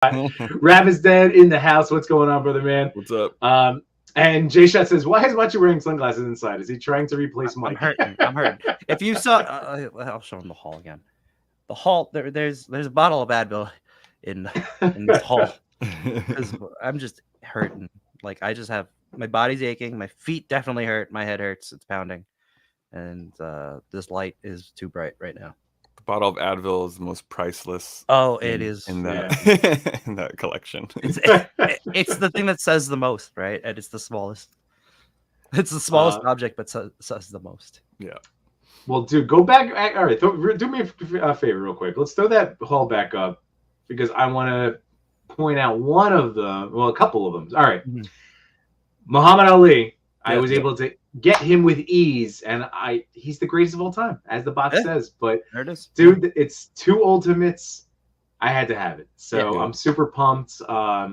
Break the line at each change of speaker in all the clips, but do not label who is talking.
Rav is dead in the house. What's going on, brother man?
What's up?
And Jay Shot says, why is Machi wearing sunglasses inside? Is he trying to replace Mike?
I'm hurting. If you saw, I'll show him the hall again. The hall, there's a bottle of Advil in this hall. Because I'm just hurting. Like, I just have, my body's aching. My feet definitely hurt. My head hurts. It's pounding. And this light is too bright right now.
The bottle of Advil is the most priceless.
Oh, it is
in that in that collection.
It's the thing that says the most, right? And it's the smallest. It's the smallest object, but says the most.
Yeah.
Well, dude, go back. All right, do me a favor, real quick. Let's throw that hall back up because I want to point out one of them. Well, a couple of them. All right, Muhammad Ali. I was able to get him with ease, and he's the greatest of all time, as the box says. But
there it is.
Dude, it's 2 Ultimates. I had to have it, so I'm super pumped. I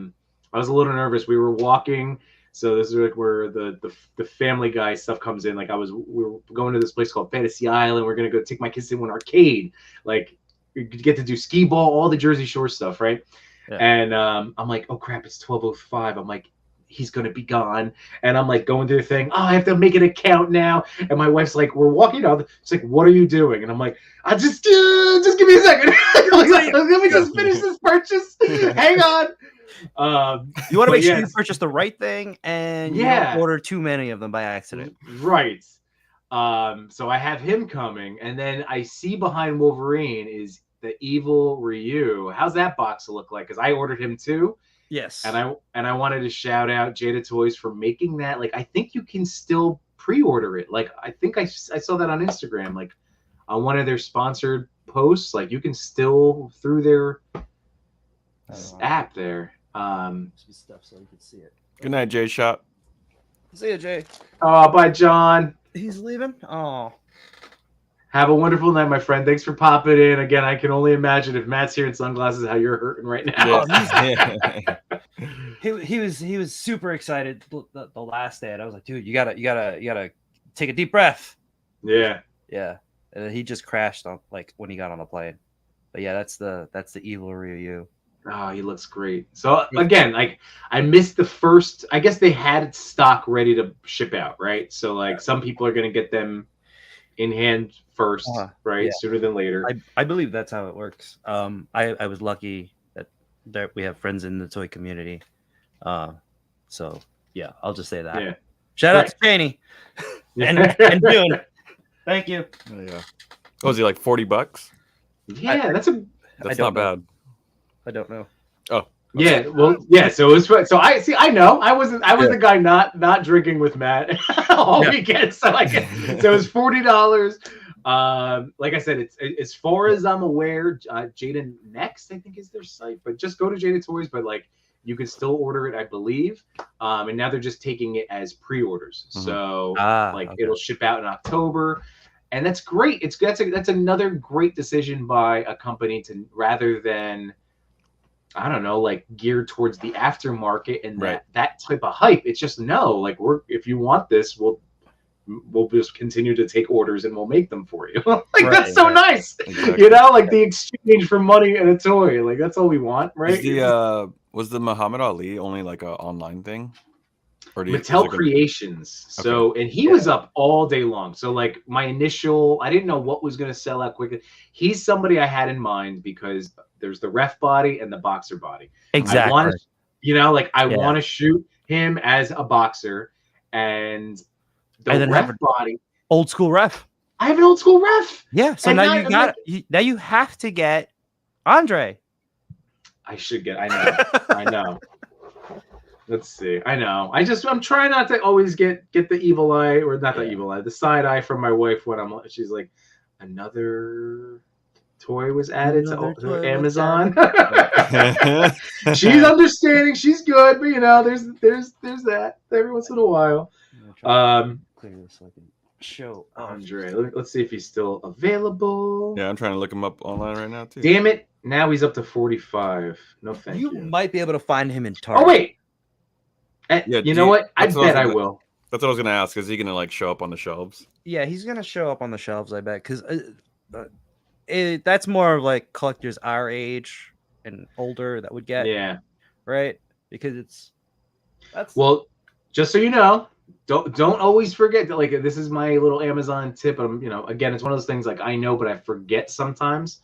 was a little nervous. We were walking, so this is like where the Family Guy stuff comes in. Like we were going to this place called Fantasy Island. We're gonna go take my kids to an arcade. Like you get to do skee ball, all the Jersey Shore stuff, right? Yeah. And I'm like, oh crap, it's 12:05. I'm like, he's gonna be gone, and I'm like going through the thing. Oh, I have to make an account now. And my wife's like, we're walking out. She's like, what are you doing? And I'm like, I just give me a second. Let me just finish this purchase. Hang on.
You want to make sure you purchase the right thing, and you don't order too many of them by accident.
Right. So I have him coming, and then I see behind Wolverine is the evil Ryu. How's that box look like? Because I ordered him too.
Yes.
And I wanted to shout out Jada Toys for making that. Like, I think you can still pre-order it. Like, I think I saw that on Instagram. Like, on one of their sponsored posts. Like, you can still, through their app there.
Some stuff so you can see it.
Good night, Jay Shot.
See you, Jay.
Oh, bye, John.
He's leaving? Oh.
Have a wonderful night, my friend. Thanks for popping in. Again, I can only imagine if Matt's here in sunglasses how you're hurting right now.
He was super excited the last day, and I was like, dude, you gotta take a deep breath.
Yeah.
Yeah. And then he just crashed on when he got on the plane. But yeah, that's the evil Ryu.
Oh, he looks great. So again, I missed the first. I guess they had stock ready to ship out, right? So some people are gonna get them in hand first, right? Yeah. Sooner than later.
I believe that's how it works. I was lucky that we have friends in the toy community. So yeah, I'll just say that. Yeah. Shout out to Cheney and June. Thank you.
Oh, yeah. What was he, like $40?
Yeah, that's
not bad.
I don't know.
Oh.
Yeah, well, yeah. So it was. So I know. I was the guy not drinking with Matt all weekend. So so it was $40. Like I said, it's as far as I'm aware, Jada Next I think is their site, but just go to Jada Toys. But you can still order it, I believe. And now they're just taking it as pre-orders. Mm-hmm. So it'll ship out in October, and that's great. That's another great decision by a company to rather than, I don't know, geared towards the aftermarket and that type of hype. It's just if you want this, we'll just continue to take orders and we'll make them for you. That's so nice. Exactly. The exchange for money and a toy. That's all we want, right?
Was the Muhammad Ali only an online thing? Or
Mattel Creations. Okay. So, and he was up all day long. So my initial, I didn't know what was going to sell out quickly. He's somebody I had in mind because there's the ref body and the boxer body.
Exactly.
I want to shoot him as a boxer, and the ref body.
Old school ref.
I have an old school ref.
Yeah. So now you have to get Andre.
I should get. I know. I know. Let's see. I know. I'm trying not to always get the evil eye, or not the evil eye, the side eye from my wife when she's like, another toy was added to Amazon. She's understanding. She's good, but there's that every once in a while.
Clear this so I can show
Andre. Let's see if he's still available.
Yeah, I'm trying to look him up online right now too.
Damn it! Now he's up to 45. No, thank you.
You might be able to find him in Target.
Oh wait. You know what? I bet I will.
That's what I was gonna ask. Is he gonna show up on the shelves?
Yeah, he's gonna show up on the shelves. I bet because that's more of collectors our age and older that would get,
Yeah.
right? Because that's
Well, just so you know, don't always forget that. Like, this is my little Amazon tip. Again, it's one of those things like I know, but I forget sometimes.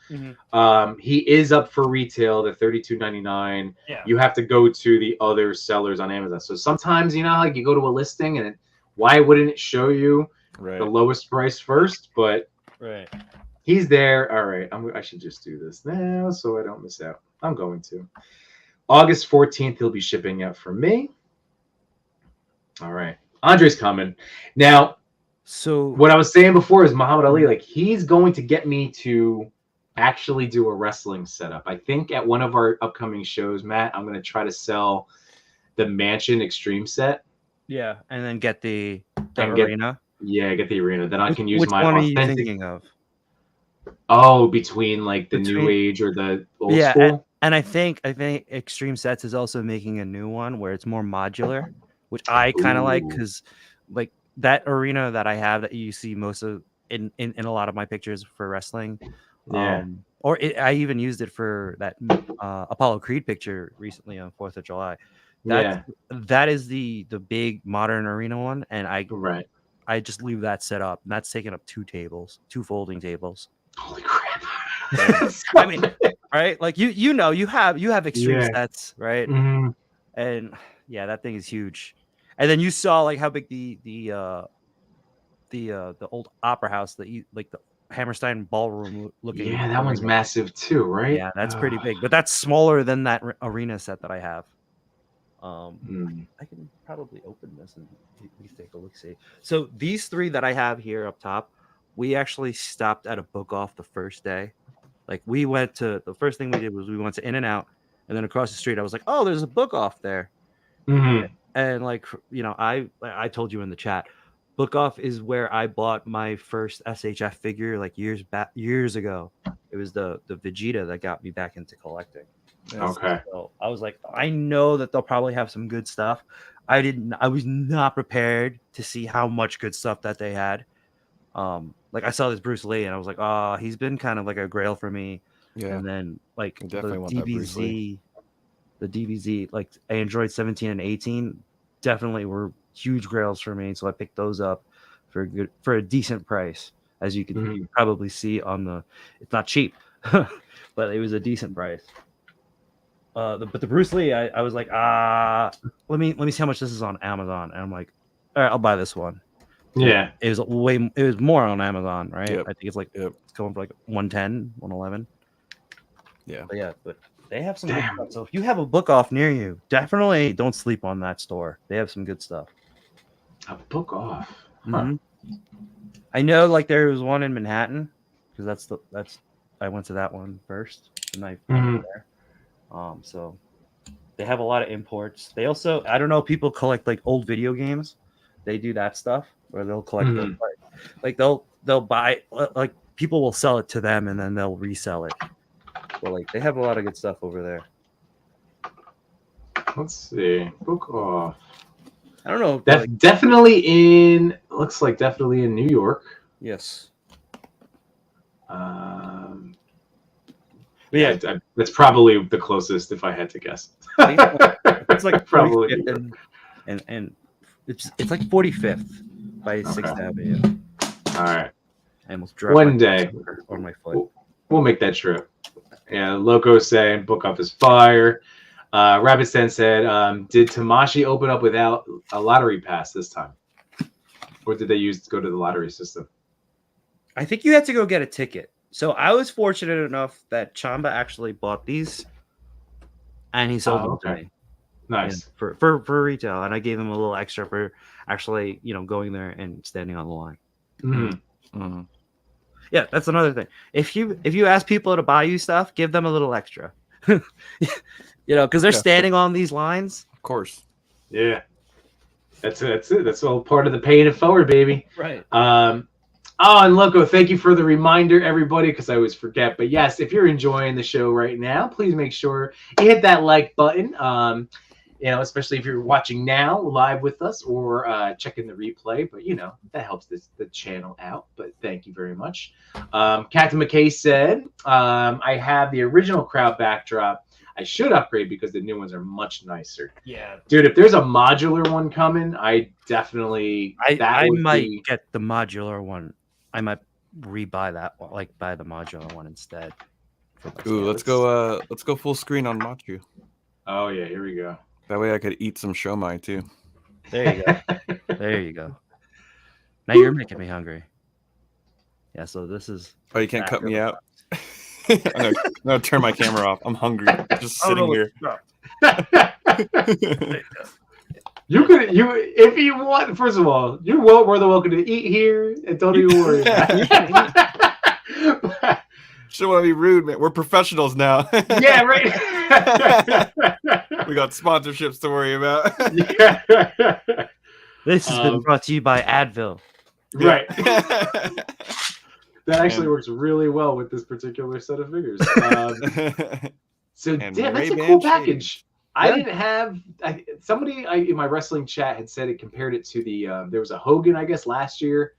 He is up for retail, the $32.99.
Yeah.
You have to go to the other sellers on Amazon. So sometimes, like you go to a listing and why wouldn't it show you the lowest price first? But he's there. All right, I should just do this now so I don't miss out. I'm going to. August 14th, he'll be shipping out for me. All right. Andre's coming. Now,
so
what I was saying before is Muhammad Ali, like, he's going to get me to actually do a wrestling setup. I think at one of our upcoming shows, Matt, I'm going to try to sell the Mansion Extreme set.
Yeah, and then get the arena.
Get the arena. Then I can use
which
my
one
authentic.
Are you thinking of?
Oh, between like the new age or the old school.
And I think Extreme Sets is also making a new one where it's more modular, which I kind of like because like that arena that I have that you see most of in a lot of my pictures for wrestling.
Yeah.
I even used it for that Apollo Creed picture recently on 4th of July. That is the big modern arena one, and I just leave that set up, and that's taking up 2 folding tables.
Holy crap!
I mean, right? Like you have Extreme Sets, right?
Mm-hmm.
And yeah, that thing is huge. And then you saw like how big the old opera house, the Hammerstein ballroom looking.
Yeah, that one's massive too, right?
Yeah, that's pretty big, but that's smaller than that arena set that I have. I can probably open this and we take a look. See, so these 3 that I have here up top, we actually stopped at a book off the first day. Like the first thing we did was we went to In-N-Out, and then across the street I was like, oh, there's a book off there. And like, I told you in the chat, book off is where I bought my first SHF figure like years ago. It was the Vegeta that got me back into collecting.
Okay.
So I was like, I know that they'll probably have some good stuff. I was not prepared to see how much good stuff that they had. Like I saw this Bruce Lee and I was like, oh, he's been kind of like a grail for me. Yeah. And then like the DBZ, like Android 17 and 18 definitely were huge grails for me. So I picked those up for a decent price. As you can probably see it's not cheap, but it was a decent price. But the Bruce Lee, I was like, let me see how much this is on Amazon. And I'm like, all right, I'll buy this one.
Yeah.
It was more on Amazon, right? Yep. I think it's like it's going for like 110, 111. Yeah. But they have some good stuff. So if you have a book off near you, definitely don't sleep on that store. They have some good stuff.
A book off.
Huh. I know like there was one in Manhattan because I went to that one first and I found it there. So they have a lot of imports. They also, I don't know, people collect like old video games. They do that stuff where they'll collect them. Like they'll buy, like people will sell it to them and then they'll resell it. So like they have a lot of good stuff over there.
Let's see. Book off.
I don't know.
Looks like definitely in New York.
Yes.
Yeah, that's probably the closest if I had to guess.
It's like
probably,
and it's like 45th by 6th Avenue.
All right.
I almost dropped
one day
on my foot.
We'll make that trip. Yeah, Loco saying book off is fire. Rabbit Sen said, did Tamashi open up without a lottery pass this time, or did they go to the lottery system?
I think you had to go get a ticket. So I was fortunate enough that Chamba actually bought these, and he sold them to me.
Nice.
For retail, and I gave him a little extra for actually, going there and standing on the line. Yeah, that's another thing. If you ask people to buy you stuff, give them a little extra. Because they're standing on these lines.
Of course.
Yeah. That's it. That's all part of the paying it forward, baby.
Right.
And Loco, thank you for the reminder, everybody, because I always forget. But yes, if you're enjoying the show right now, please make sure you hit that like button. Especially if you're watching now live with us or checking the replay. But that helps the channel out. But thank you very much. Captain McKay said, I have the original crowd backdrop I should upgrade because the new ones are much nicer.
Yeah,
Dude, if there's a modular one coming, I definitely
I might get the modular one. I might rebuy that one, like buy the modular one instead.
Ooh, let's go full screen on Machu.
Oh yeah, here we go.
That way I could eat some shomai too.
There you go. There you go. Now you're making me hungry. Yeah, so this is.
Oh, you can't cut me out. I'm gonna turn my camera off. I'm hungry. Just sitting here.
You could if you want. First of all, you're more than welcome to eat here, and don't even worry about it.
Shouldn't want to be rude, man. We're professionals now.
Yeah, right.
We got sponsorships to worry about.
Yeah.
This has been brought to you by Advil.
Right. That actually works really well with this particular set of figures. So damn, that's a cool package. I didn't have somebody in my wrestling chat had said it compared it to the there was a Hogan, I guess, last year.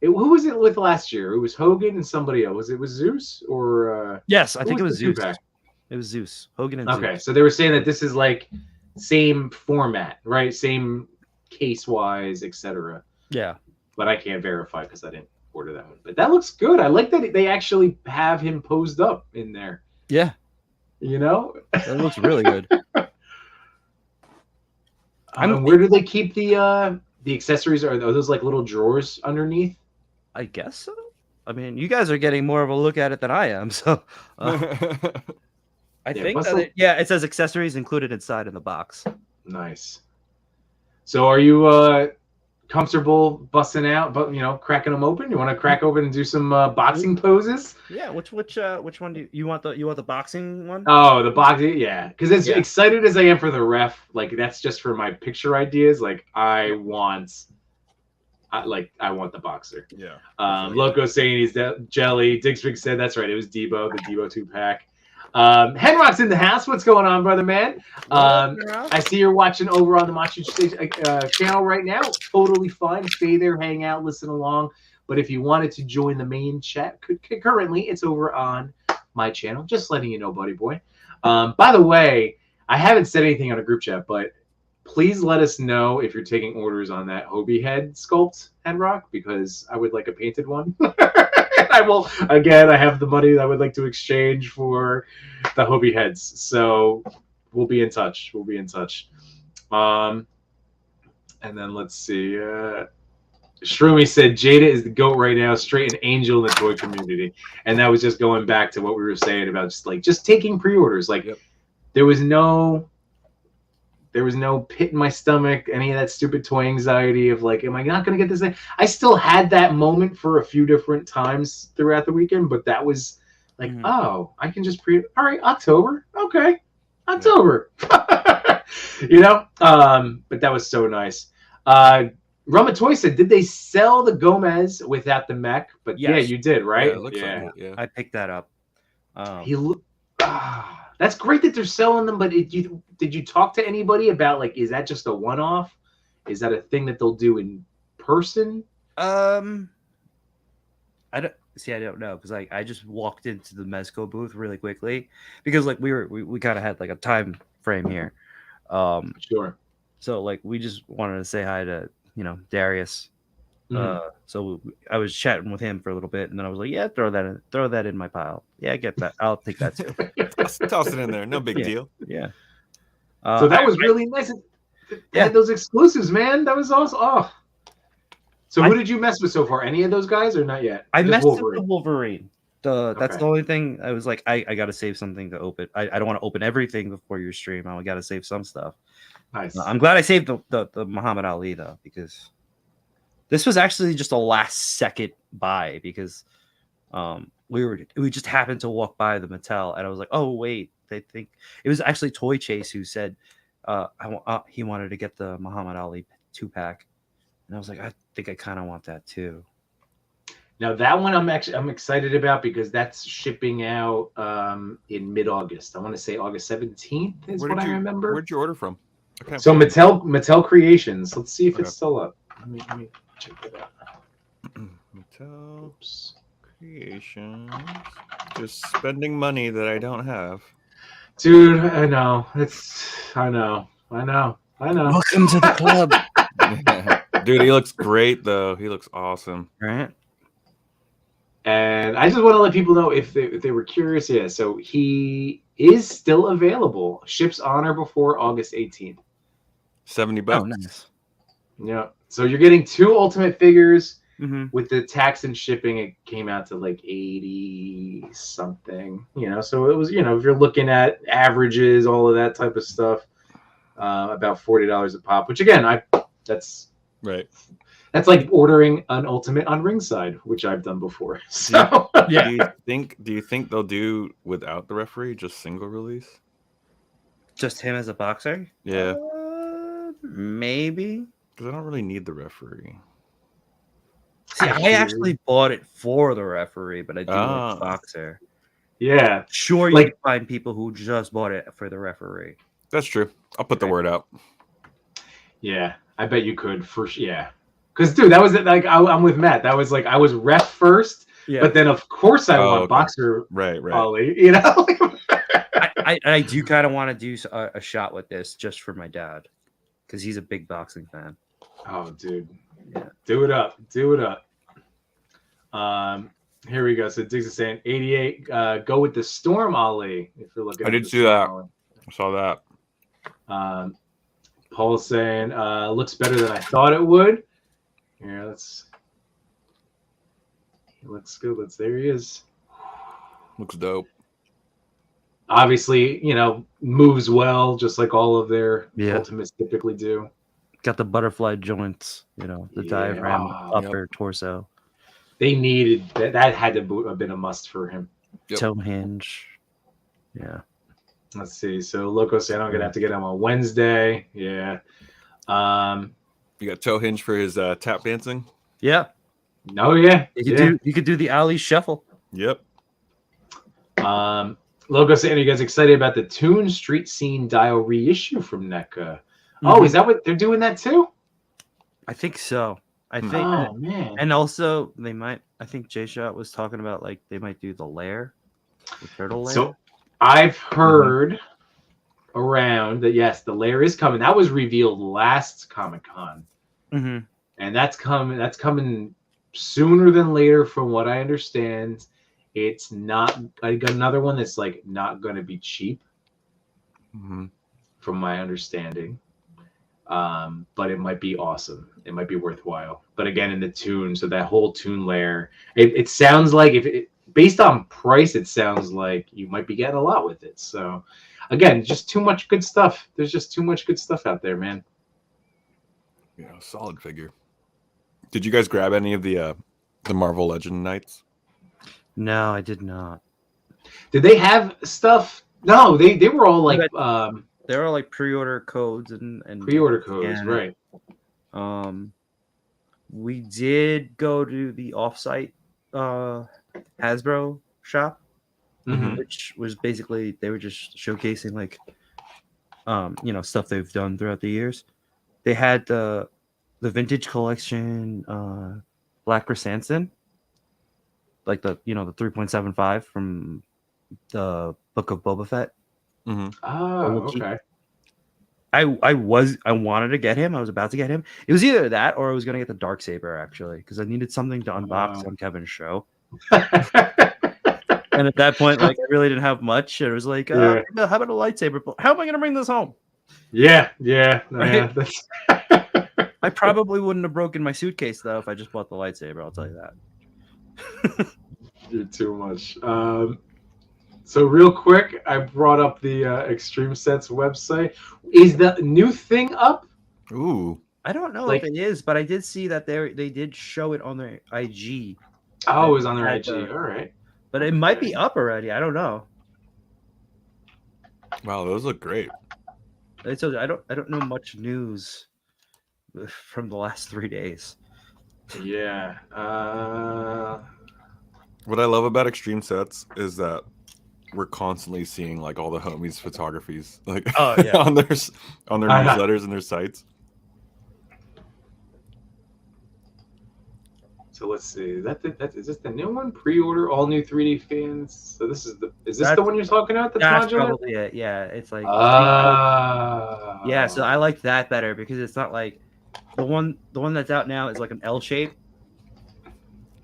Who was it with last year? It was Hogan and somebody else. Was Zeus or
yes, I think it was Zeus.
Two-pack?
It was Zeus. Hogan and
okay,
Zeus.
so they were saying that this is like same format, right? Same case wise, etc.
Yeah.
But I can't verify because I didn't order that one. But that looks good. I like that they actually have him posed up in there.
Yeah.
You know?
That looks really good.
Where do they keep the accessories? Are those like little drawers underneath?
I guess so. I mean, you guys are getting more of a look at it than I am, so I think that it says accessories included inside in the box. Nice.
So are you comfortable busting out, but cracking them open? You want to crack open and do some boxing poses?
Yeah. Which one do you want? The boxing one?
Oh, the boxing, yeah. Because as excited as I am for the ref, like that's just for my picture ideas. Like I want the boxer.
Yeah.
Loco saying he's jelly. Digspig said that's right. It was Debo, the Debo 2-pack. Henrock's in the house. What's going on, brother man? I see you're watching over on the Machu channel right now. Totally fine. Stay there, hang out, listen along. But if you wanted to join the main chat currently, it's over on my channel. Just letting you know, buddy boy. By the way, I haven't said anything on a group chat, but please let us know if you're taking orders on that Hobie head sculpt, Henrock, because I would like a painted one. I will, again, I have the money that I would like to exchange for the Hobie heads. So we'll be in touch. And then let's see. Shroomy said Jada is the GOAT right now, straight an angel in the toy community. And that was just going back to what we were saying about just taking pre-orders. Like there was no pit in my stomach, any of that stupid toy anxiety of like, am I not going to get this thing? I still had that moment for a few different times throughout the weekend, but that was like, oh, I can just all right, October. Okay. October. But that was so nice. Rama Toy said, did they sell the Gomez without the mech? But yeah, you did, right?
Yeah, it looks like it, yeah.
I picked that up.
That's great that they're selling them, but did you talk to anybody about like, is that just a one-off? Is that a thing that they'll do in person?
I don't know because I just walked into the Mezco booth really quickly because like we kind of had like a time frame here.
Sure.
So like we just wanted to say hi to Darius. So I was chatting with him for a little bit, and then I was like, "Yeah, throw that in my pile. Yeah, get that. I'll take that too.
Toss it in there. No big deal.
Yeah."
So that was really nice. They had those exclusives, man. That was awesome. Oh. So who did you mess with so far? Any of those guys or not yet?
I messed with the Wolverine. That's the only thing. I was like, I got to save something to open. I don't want to open everything before your stream. I got to save some stuff.
Nice.
I'm glad I saved the Muhammad Ali though, because this was actually just a last second buy because we just happened to walk by the Mattel and I was like, oh wait, they think it was actually Toy Chase who said he wanted to get the Muhammad Ali 2-pack, and I was like, I think I kind of want that too.
Now that one I'm excited about because that's shipping out in mid-August. I want to say August 17th is what I remember.
Where'd you order from?
Okay, so Mattel Creations. Let's see if it's still up. Let me check that out.
Mattel Creations. Just spending money that I don't have.
Dude, I know. I know.
Welcome to the club.
Dude, he looks great though. He looks awesome.
Right?
And I just want to let people know if they were curious. Yeah, so he is still available. Ships on or before August 18th.
$70.
Oh, nice.
Yeah. So you're getting 2 Ultimate figures.
Mm-hmm.
With the tax and shipping, it came out to like 80 something. So it was, if you're looking at averages, all of that type of stuff, about $40 a pop. Which again, that's
right.
That's like ordering an Ultimate on Ringside, which I've done before. So
yeah.
Do you think they'll do without the referee, just single release?
Just him as a boxer?
Yeah.
Maybe.
Because I don't really need the referee.
See, I actually bought it for the referee, but I do like boxer.
Yeah.
Sure, you can find people who just bought it for the referee.
That's true. I'll put the word out.
Yeah, I bet you could. Yeah. Because, dude, that was like, I'm with Matt. That was like, I was ref first, but then, of course, I want boxer.
Right.
Ollie,
I do kind of want to do a shot with this just for my dad because he's a big boxing fan.
Oh, dude. Yeah. Do it up. Here we go. So Diggs is saying 88. Go with the Storm, Ollie. If you're looking.
I did see that. I saw that.
Paul's saying looks better than I thought it would. Yeah, looks good. There he is.
Looks dope.
Obviously, moves well, just like all of their Ultimates typically do.
Got the butterfly joints, the diaphragm, upper torso.
They needed that had to have been a must for him.
Toe hinge. Yeah.
Let's see. So Loco said I'm gonna have to get him on Wednesday. Yeah.
You got toe hinge for his tap dancing.
Yeah.
Oh yeah.
You could do the Ali shuffle.
Yep.
Logo saying, are you guys excited about the Toon Street Scene Dial reissue from NECA? Mm-hmm. Oh, is that what they're doing that too?
I think so. I think.
Oh man.
And also they might. I think Jay Shot was talking about like they might do the lair, the turtle lair.
So I've heard around that yes, the lair is coming. That was revealed last Comic-Con, and that's coming sooner than later, from what I understand. It's not. I got another one that's like not going to be cheap, from my understanding. But it might be awesome. It might be worthwhile. But again, in the Toon, so that whole Toon layer, it sounds like based on price, it sounds like you might be getting a lot with it. So again, just too much good stuff. There's just too much good stuff out there, man.
Yeah, solid figure. Did you guys grab any of the Marvel Legend Knights?
No, I did not.
Did they have stuff? No, they were all like
they're all like pre-order codes and
pre-order codes, right?
We did go to the off-site Hasbro shop, which was basically they were just showcasing like stuff they've done throughout the years. They had the vintage collection Black Chrysanthemum, like the 3.75 from the Book of Boba Fett.
Oh, okay.
I wanted to get him. I was about to get him. It was either that or I was going to get the Darksaber, actually, because I needed something to unbox on Kevin's show. And at that point, like, I really didn't have much. It was like, how about a lightsaber? How am I going to bring this home?
Yeah.
Right? I probably wouldn't have broken my suitcase, though, if I just bought the lightsaber. I'll tell you that.
You're too much. So real quick, I brought up the Extreme Sets website. Is the new thing up?
Ooh.
I don't know if it is, but I did see that they did show it on their IG.
Oh, it was on their IG. All right.
But it might be up already. I don't know.
Wow, those look great.
I don't know much news from the last 3 days.
Yeah.
What I love about Extreme Sets is that we're constantly seeing like all the homies' photographies, like on their newsletters and their sites.
So let's see. Is this the new one? Pre-order all new 3D fans. So this is the one you're talking about? That's modular.
Probably it. Yeah, it's like.
Yeah,
so I like that better because it's not like the one that's out now is like an L shape,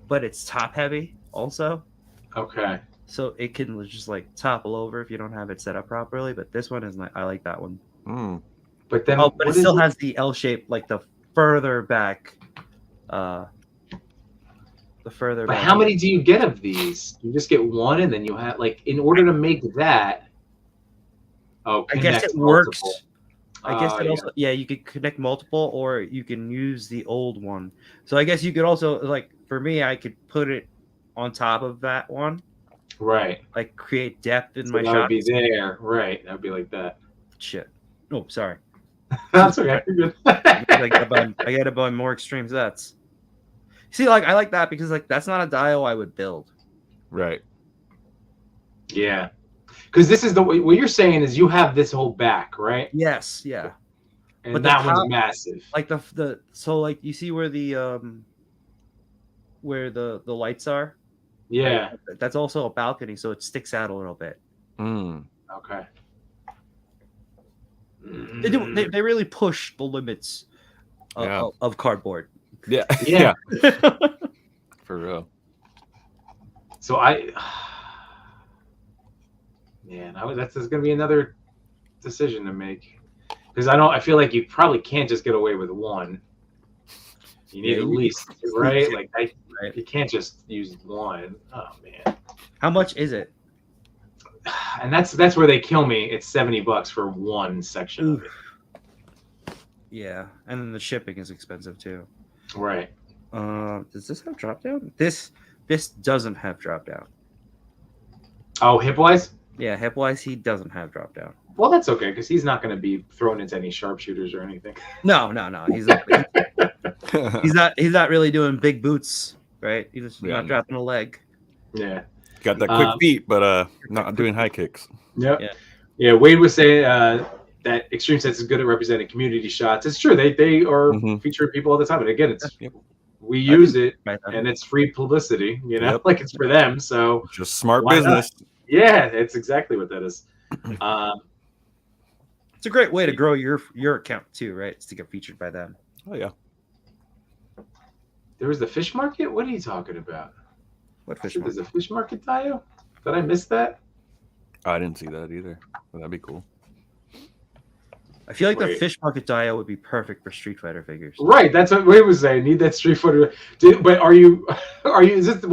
but it's top heavy also.
Okay.
So it can just like topple over if you don't have it set up properly. But this one is I like that one.
But then,
but it still has the L shape, like the further back.
But how many do you get of these? You just get one, and then you have like in order to make that. Oh,
I guess it works. I guess it also you could connect multiple, or you can use the old one. So I guess you could also like for me, I could put it on top of that one.
Right.
Like create depth in my
that
shots.
Would be there. Right. That would be like that.
Shit. Oh, sorry.
That's okay. You're good.
I gotta buy more extreme sets. See, like I like that because like that's not a dio I would build.
Right.
Yeah. Because this is what you're saying is you have this whole back, right?
Yes. Yeah.
And but that one's massive.
Like so like you see where the lights are.
Yeah.
Right? That's also a balcony, so it sticks out a little bit.
Okay.
They really push the limits of cardboard.
Yeah. For real.
So that's going to be another decision to make because I feel like you probably can't just get away with one. You need at least right. Like you can't just use one. Oh man.
How much is it?
And that's where they kill me. It's $70 for one section of it.
Yeah, and then the shipping is expensive too.
Right.
Does this have drop down? This doesn't have drop down.
Oh, hip wise?
Yeah, hip wise, he doesn't have drop down.
Well, that's okay because he's not going to be thrown into any sharpshooters or anything.
No. He's not. He's not really doing big boots, right? He's not dropping a leg.
Yeah.
Got that quick feet, but not doing high kicks.
Yep. Yeah. Wade was saying that Extreme Sets is good at representing community shots. It's true. They are featuring people all the time. And again, it's we use it and it's free publicity, like it's for them. So
just smart business.
Not? Yeah, it's exactly what that is.
It's a great way to grow your account too, right? It's to get featured by them.
Oh yeah.
There was the fish market? What are you talking about?
What fish market?
There's a fish market, Dio? Did I miss that?
I didn't see that either. Well, that'd be cool.
I feel like the fish market dio would be perfect for Street Fighter figures.
Right, that's what Wade was saying. Need that Street Fighter. But are you? Is this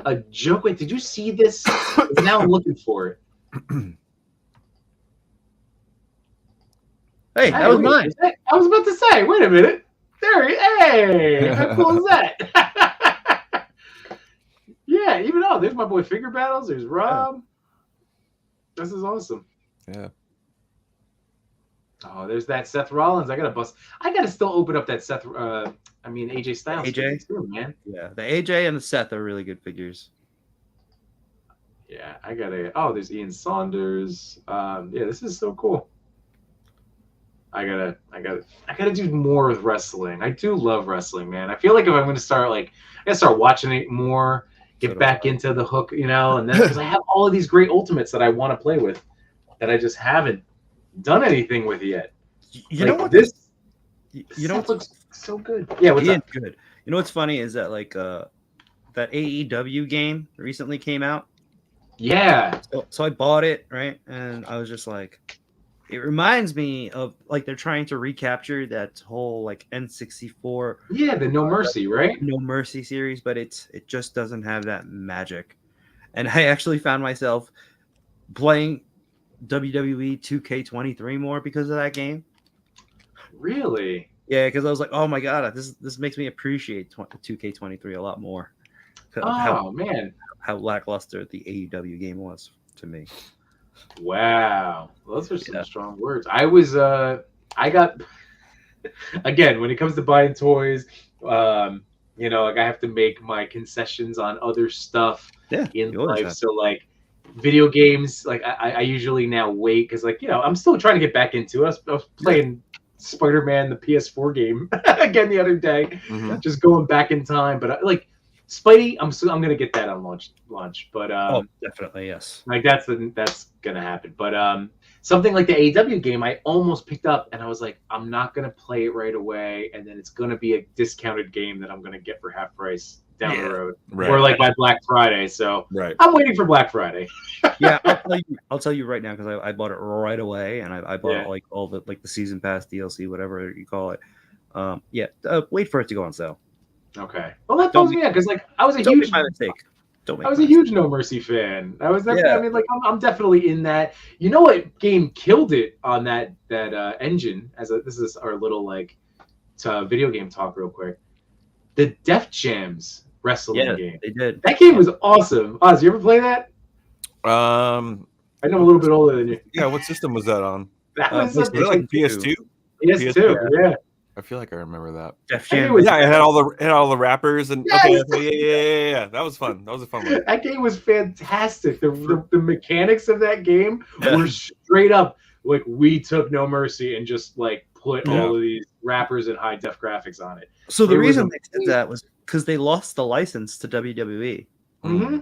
a joke? Wait, did you see this? Now I'm looking for it.
Hey, that was mine.
I was about to say. Wait a minute. Hey, how cool is that? Yeah, there's my boy Figure Battles. There's Rob. This is awesome.
Yeah.
Oh, there's that Seth Rollins. I gotta still open up that AJ Styles.
AJ
too, man.
Yeah, the AJ and the Seth are really good figures.
Yeah, there's Ian Saunders. This is so cool. I gotta do more with wrestling. I do love wrestling, man. I feel like if I'm gonna start I gotta start watching it more, get back into the hook, and then because I have all of these great ultimates that I want to play with that I just haven't done anything with yet.
You know what?
This
looks
so good. Yeah, what's up?
Good. You know what's funny is that that AEW game recently came out.
Yeah.
So I bought it, right? And I was just like, it reminds me of they're trying to recapture that whole N64.
Yeah, the No Mercy, right?
No Mercy series, but it just doesn't have that magic. And I actually found myself playing WWE 2K23 more because of that game.
Really?
Yeah, because I was like, oh my god, this makes me appreciate 2K23 a lot more.
Man,
how lackluster the AEW game was to me.
Wow, those are some strong words. I got again when it comes to buying toys, I have to make my concessions on other stuff in life. So video games, I usually now wait because I'm still trying to get back into it. I was playing Spider-Man, the PS4 game again the other day, just going back in time. But Spidey, I'm gonna get that on launch, but
definitely yes.
like that's gonna happen. But something like the AEW game, I almost picked up, and I was like, I'm not gonna play it right away, and then it's gonna be a discounted game that I'm gonna get for half price down the road, or like by Black Friday. So I'm waiting for Black Friday.
Yeah, I'll tell you right now because I bought it right away, and I bought like all the like the season pass DLC, whatever you call it. Wait for it to go on sale.
Okay. Well, that bums me out because like I was a huge
mistake.
I was a huge No Mercy fan. I was definitely. I mean, like I'm definitely in that. You know what game killed it on that engine? This is our little like video game talk real quick. The Def Jams wrestling game.
They did.
That game was awesome. Oz, you ever play that? I know I'm a little bit older than you.
Yeah, what system was that on?
That was
like PS2.
PS2. Yeah.
I feel like I remember that.
It
had all the rappers and yeah. That was fun. That was a fun one.
That game was fantastic. The mechanics of that game were straight up like we took No Mercy and just like put all of these rappers and high def graphics on it.
So the reason they did that was because they lost the license to WWE.
Mm-hmm.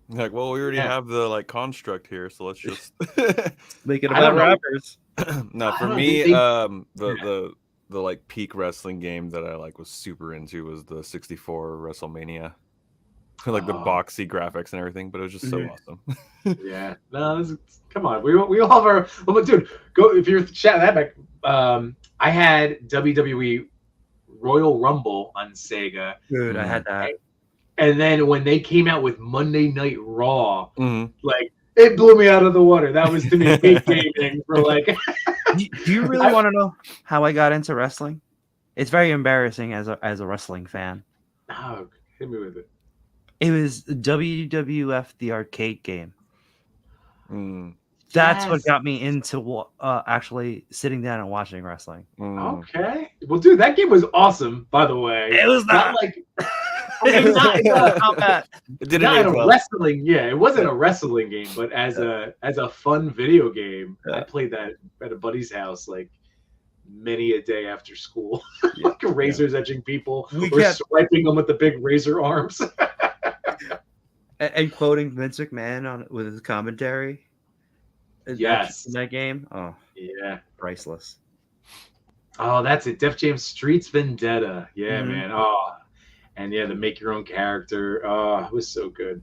Like, well, we already have the like construct here, so let's just
make it about rappers.
No, for me, the like peak wrestling game that I like was super into was the 64 WrestleMania. Like the boxy graphics and everything, but it was just so awesome.
Yeah. No, come on. We all have our dude, go if you're chatting that back. I had WWE Royal Rumble on Sega.
Dude, I had that.
And then when they came out with Monday Night Raw, like it blew me out of the water. That was to me big gaming for like.
Do you really want to know how I got into wrestling? It's very embarrassing as a wrestling fan.
Oh, hit me with it.
It was WWF the arcade game. That's what got me into actually sitting down and watching wrestling.
Okay. Well, dude, that game was awesome, by the way.
It was not
like it was not a wrestling. Yeah, it wasn't a wrestling game, but as a fun video game, I played that at a buddy's house like many a day after school. Like razors edging people or swiping them with the big razor arms.
And quoting Vince McMahon with his commentary.
Yes,
in that game. Oh,
yeah,
priceless.
Oh, that's it. Def Jam Streets Vendetta. Yeah, man. Oh, and yeah, the make your own character. Oh, it was so good.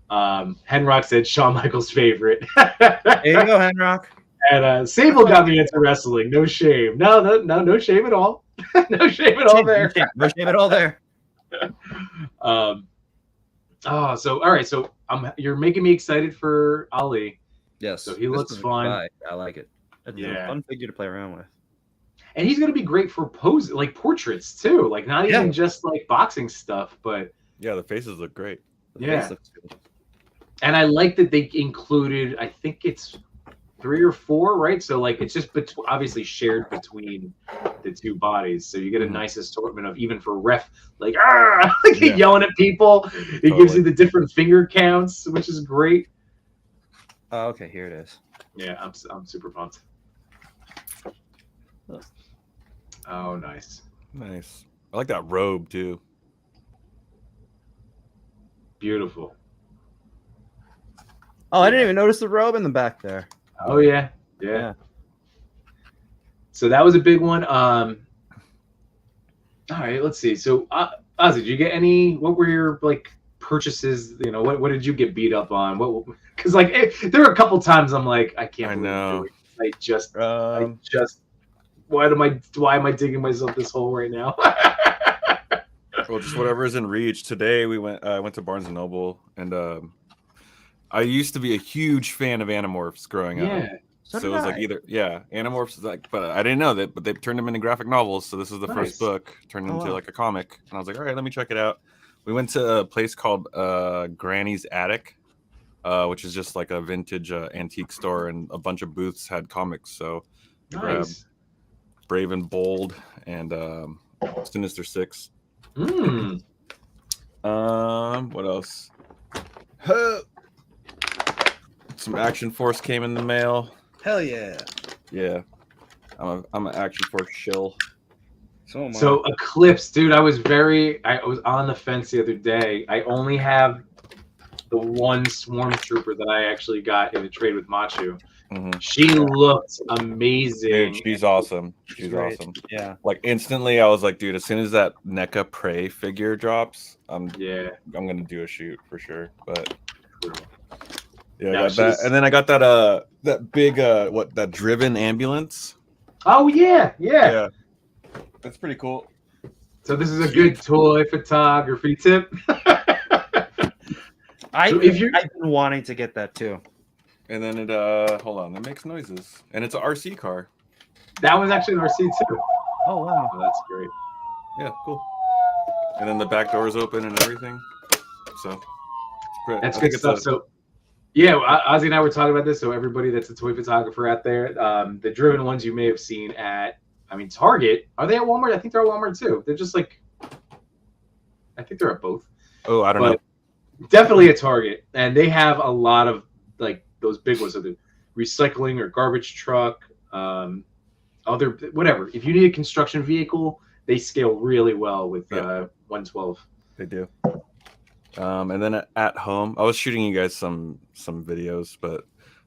Henrock said Shawn Michaels' favorite.
There you go, Henrock.
And Sable got me into wrestling. No shame. No shame at all. No shame at all there.
No shame at all there.
So all right. So you're making me excited for Ali.
Yes.
So he looks fun.
I like it. It's a fun figure to play around with.
And he's going to be great for like portraits too. Like not even just like boxing stuff, but
yeah, the faces look great.
The face looks good.
And I like that they included, I think it's 3 or 4, right? So like it's just obviously shared between the two bodies. So you get a nice assortment of even for ref, like yelling at people. It gives you the different finger counts, which is great.
Oh, okay, here it is.
Yeah, I'm super pumped. Oh, nice.
Nice. I like that robe too.
Beautiful.
Oh, I didn't even notice the robe in the back there.
Oh yeah. So that was a big one. All right, let's see. So Ozzy, did you get any? What were your like purchases? You know, what did you get beat up on? What? Because like there were a couple times I'm like, I can't.
I know.
I just. Why am I digging myself this hole right now?
Well, just whatever is in reach. Today we went to Barnes and Noble, and I used to be a huge fan of Animorphs growing up. So it was like Animorphs is like, but I didn't know that, but they turned them into graphic novels. So this is the first book turned into like a comic, and I was like, all right, let me check it out. We went to a place called Granny's Attic, which is just like a vintage antique store, and a bunch of booths had comics. So
nice.
Brave and Bold and Sinister Six.
What
else? Some Action Force came in the mail.
Hell yeah!
Yeah, I'm an Action Force shill.
So Eclipse, dude, I was on the fence the other day. I only have the one Swarm Trooper that I actually got in a trade with Machu. She looked amazing.
Dude, she's awesome. She's awesome.
Yeah.
Like instantly, I was like, dude, as soon as that NECA Prey figure drops, I'm gonna do a shoot for sure. But yeah, I got that, and then I got that big that driven ambulance.
Oh yeah.
That's pretty cool.
So this is a good toy photography tip.
I've been wanting to get that too.
And then it hold on, it makes noises, and it's an RC car.
That was actually an RC too.
Oh wow,
that's great.
Yeah, cool. And then the back door is open and everything. So
that's good stuff. So yeah, Ozzy and I were talking about this. So everybody that's a toy photographer out there, the driven ones you may have seen at, Target. Are they at Walmart? I think they're at Walmart too. They're just like, I think they're at both.
Oh, I don't know.
Definitely at Target, and they have a lot of like those big ones, so the recycling or garbage truck, other whatever. If you need a construction vehicle, they scale really well with 112.
They do. And then at home, I was shooting you guys some videos, but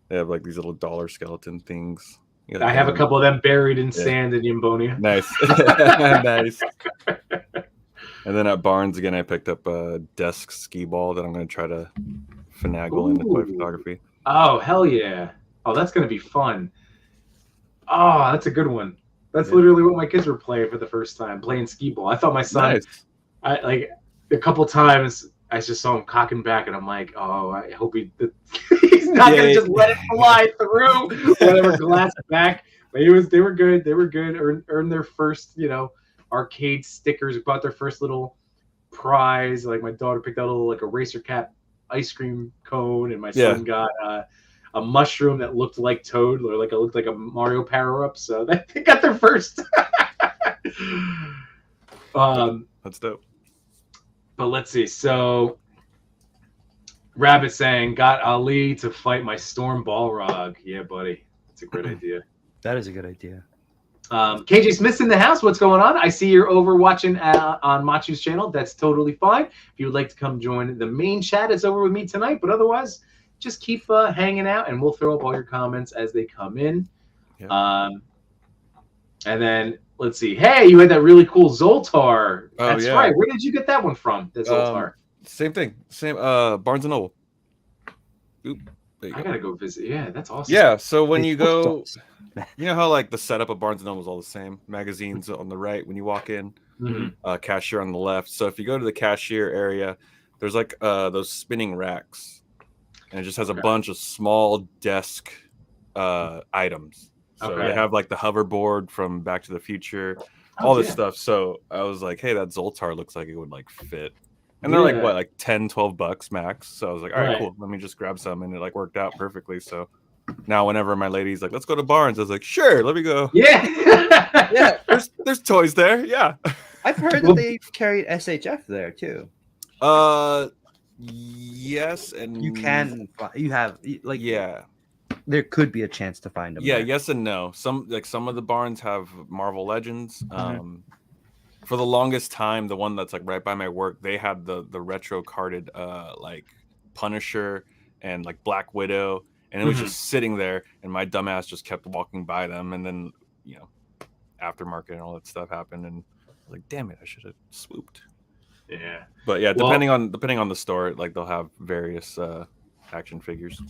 they have like these little dollar skeleton things.
I have a couple of them buried in sand in Yimbonia.
Nice. Nice. And then at Barnes again, I picked up a desk skee ball that I'm going to try to finagle into toy photography.
Oh, hell yeah. Oh, that's going to be fun. Oh, that's a good one. That's literally what my kids were playing for the first time, playing skee ball. I thought my son, I like a couple times, I just saw him cocking back, and I'm like, oh, I hope he's not going to just let it fly through whatever glass back. But they were good. They were good. Earned their first, arcade stickers. Bought their first little prize. Like my daughter picked out a little like eraser cap ice cream cone, and my son got a mushroom that looked like Toad, or like it looked like a Mario power up. So they got their first.
That's dope.
But let's see. So Rabbit saying, got Ali to fight my Storm Balrog. Yeah, buddy. That's a great idea.
That is a good idea.
KJ Smith's in the house. What's going on? I see you're over watching on Machu's channel. That's totally fine. If you would like to come join the main chat, it's over with me tonight. But otherwise, just keep hanging out, and we'll throw up all your comments as they come in.
Yep.
And then let's see. Hey, you had that really cool Zoltar. That's right. Where did you get that one from? The Zoltar.
Same thing. Same. Barnes and Noble. Oop.
I gotta go visit. Yeah, that's awesome.
Yeah. So when you go, you know how like the setup of Barnes and Noble is all the same. Magazines on the right when you walk in, cashier on the left. So if you go to the cashier area, there's like those spinning racks, and it just has a bunch of small desk items. So they have like the hoverboard from Back to the Future, all this stuff. So I was like, hey, that Zoltar looks like it would like fit. And they're like, what, like $10-$12 max. So I was like, all right, cool. Let me just grab some. And it like worked out perfectly. So now whenever my lady's like, let's go to Barnes, I was like, sure, let me go.
Yeah.
Yeah. There's toys there. Yeah.
I've heard that they carried SHF there too.
Yes. And
you have like, there could be a chance to find them.
Yeah.
there.
Yes and no. Some of the Barnes have Marvel Legends. For the longest time, the one that's like right by my work, they had the retro carded like Punisher and like Black Widow, and it was just sitting there, and my dumbass just kept walking by them, and then aftermarket and all that stuff happened, and I was like, damn it, I should have swooped.
Yeah,
but yeah, depending on the store, like they'll have various action figures.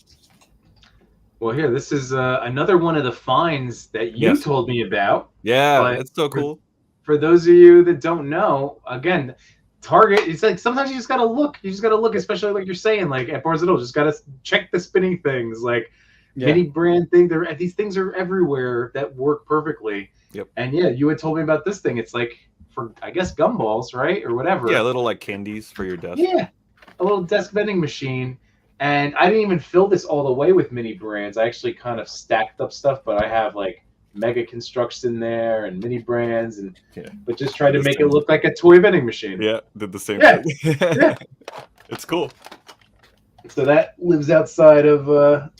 Well, here, this is another one of the finds that you told me about.
Yeah, it's so cool.
For those of you that don't know, again, Target, it's like sometimes you just gotta look. You just gotta look, especially like you're saying, like at Barnes & Noble, just gotta check the spinning things, like mini brand thing. These things are everywhere that work perfectly.
Yep.
And yeah, you had told me about this thing. It's like for, I guess, gumballs, right, or whatever.
Yeah, little like candies for your desk.
Yeah, a little desk vending machine. And I didn't even fill this all the way with mini brands. I actually kind of stacked up stuff, but I have like Mega Constructs in there and mini brands, and but just tried to make it look like a toy vending machine.
Yeah, did the same thing. It's cool.
So that lives outside of the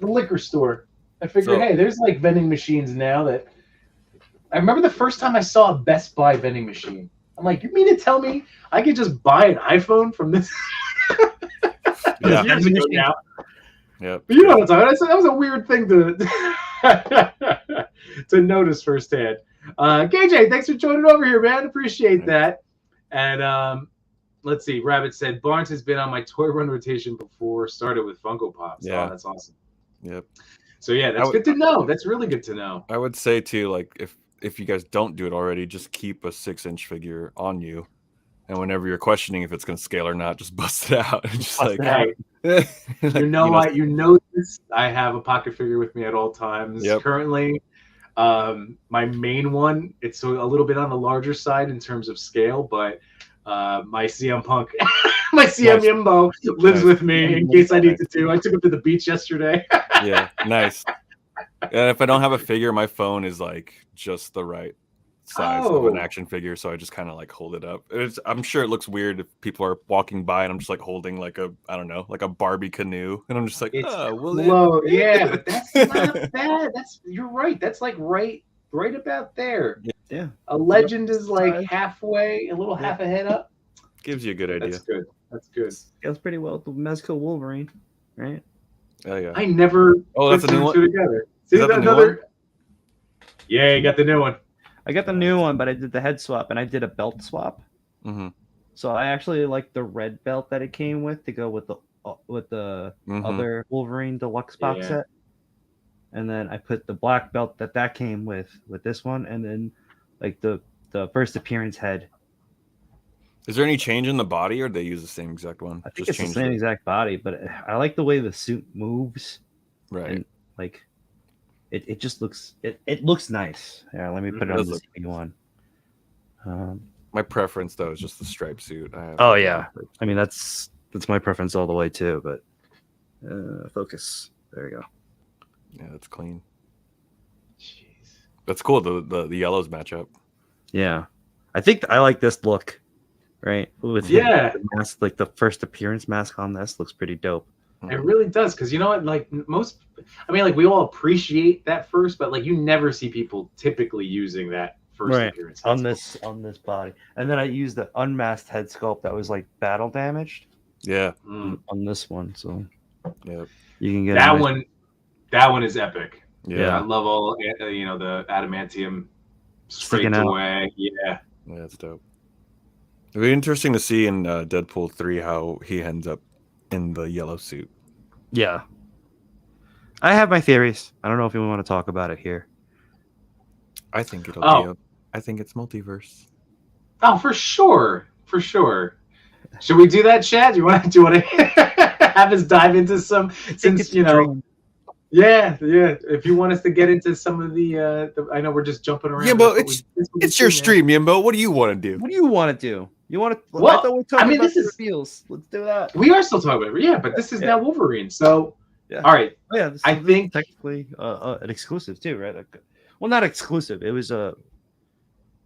liquor store. I figured, hey, there's like vending machines now that I remember the first time I saw a Best Buy vending machine. I'm like, you mean to tell me I could just buy an iPhone from this?
Yeah.
Years ago now.
Yep.
But you know what I'm talking about. That was a weird thing to notice firsthand. KJ, thanks for joining over here, man. Appreciate that. And let's see. Rabbit said Barnes has been on my toy run rotation before. Started with Funko Pops.
Yeah.
Oh, that's awesome.
Yep.
So yeah, that's good to know. That's really good to know.
I would say too, like if you guys don't do it already, just keep a 6-inch figure on you, and whenever you're questioning if it's going to scale or not, just bust it out. And just like,
hey,
like,
you know this. I have a pocket figure with me at all times.
Yep.
Currently, my main one, it's a little bit on the larger side in terms of scale, but my CM Punk, my CM Yimbo lives with me in case I need to. I took him to the beach yesterday.
Yeah, nice. And if I don't have a figure, my phone is like just the right size of an action figure, so I just kind of like hold it up. I'm sure it looks weird if people are walking by and I'm just like holding like a, I don't know, like a Barbie canoe, and I'm just like,
yeah, but that's not bad. You're right. That's like right about there.
Yeah.
A legend is like halfway, a little half a head up.
Gives you a good idea.
That's good.
Scales pretty well with the Mezco Wolverine, right?
Oh yeah.
I never
that's a new one
together.
See, that another.
Yeah, you got the new one.
I got the new one, but I did the head swap and I did a belt swap.
Mm-hmm.
So I actually like the red belt that it came with to go with the other Wolverine deluxe box set, and then I put the black belt that came with this one, and then like the first appearance head.
Is there any change in the body, or do they use the same exact one?
I think it's the same exact body, but I like the way the suit moves.
Right.
And like it just looks it looks nice. Yeah, let me put it on the CB one.
My preference though is just the striped suit.
Yeah. I mean that's my preference all the way too, but focus. There you go.
Yeah, that's clean. Jeez. That's cool. The yellows match up.
Yeah. I think I like this look. Right? With the mask, like the first appearance mask on this looks pretty dope.
It really does, because you know what, like we all appreciate that first, but like you never see people typically using that first appearance
on this body. And then I used the unmasked head sculpt that was like battle damaged.
Yeah.
On this one, so
yeah,
you can get
that one. That one is epic.
Yeah,
I love all the adamantium scraped away. Yeah,
that's dope. It'd be interesting to see in Deadpool 3 how he ends up in the yellow suit.
Yeah. I have my theories. I don't know if you want to talk about it here.
I think it'll be I think it's multiverse.
Oh, for sure. For sure. Should we do that, Chad? Do you want to have us dive into some, since Yeah. If you want us to get into some of the I know we're just jumping around.
Yimbo, it's your stream, Yimbo. What do you want to do?
What do you want to do? You want to?
Well,
I thought we were talking about
this is
reveals. Let's do that.
We are still talking about it, but this is now Wolverine. So, all right.
Oh, yeah,
I think
technically an exclusive too, right? Well, not exclusive. It was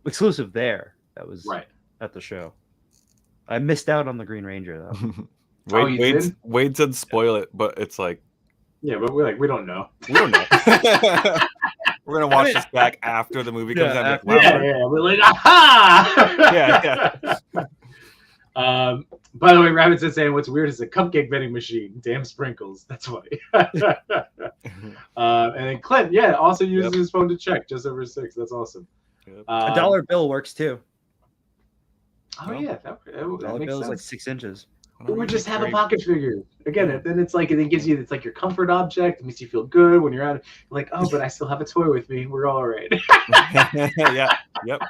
exclusive there. That was at the show. I missed out on the Green Ranger though.
Wade said spoil it, but it's like.
Yeah, but we don't know.
We don't know. We're gonna watch this back after the movie comes out.
We're like, aha! By the way, Rabbit said saying what's weird is the cupcake vending machine. Damn sprinkles. That's funny. And then Clint, also uses his phone to check just over 6. That's awesome.
A dollar bill works too.
Oh yeah, that
dollar bill
sense.
is like 6 inches.
Or just have a pocket figure. Again, then it's like it gives you your comfort object. It makes you feel good when you're out. Like, oh, but I still have a toy with me. We're all right.
Yeah. Yep.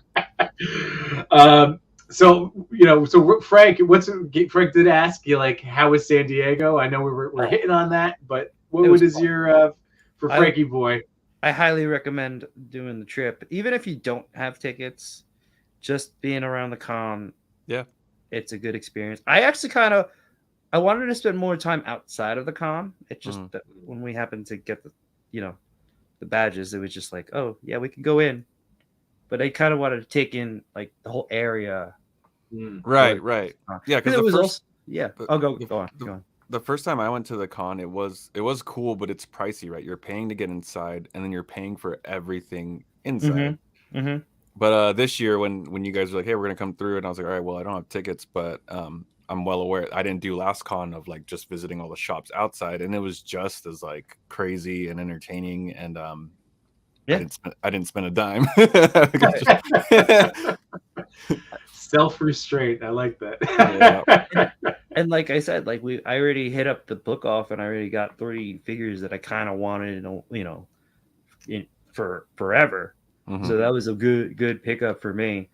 So Frank, Frank did ask you like, how was San Diego? I know we're hitting on that, but what is your for Frankie boy?
I highly recommend doing the trip, even if you don't have tickets. Just being around the con.
Yeah.
It's a good experience. I actually I wanted to spend more time outside of the con. It's just that when we happened to get the badges, it was just like, oh yeah, we can go in. But I kind of wanted to take in like the whole area.
Right. Yeah, because
it was also, go on.
The first time I went to the con, it was cool, but it's pricey, right? You're paying to get inside, and then you're paying for everything inside.
Mm-hmm.
But this year, when you guys were like, "Hey, we're gonna come through," and I was like, "All right, well, I don't have tickets, but I'm well aware. I didn't do last con of like just visiting all the shops outside, and it was just as like crazy and entertaining. And
Yeah.
I didn't spend a dime.
Self-restraint. I like that.
And like I said, like I already hit up the book off, and I already got 3 figures that I kind of wanted, for forever.
Mhm.
So that was a good pickup for me.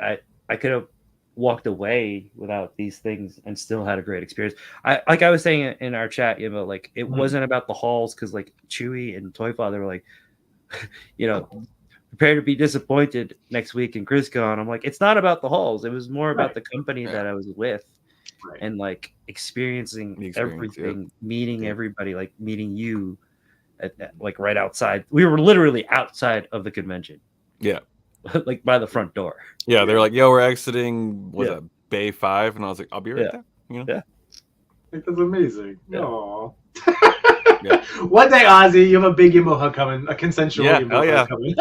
I could have walked away without these things and still had a great experience. Like I was saying in our chat, like it wasn't about the hauls, because like Chewy and Toy Father were like, prepare to be disappointed next week in ChrisCon. I'm like, it's not about the hauls. It was more about the company that I was with, and like experiencing everything, meeting everybody, like meeting you like right outside. We were literally outside of the convention.
Yeah.
Like by the front door.
Yeah, they're like, "Yo, we're exiting that Bay 5?" And I was like, "I'll be right there."
Yeah. That's amazing.
Yeah.
Aww. One day, Ozzy, you have a big yimbo hug coming, a consensual yimbo hug coming.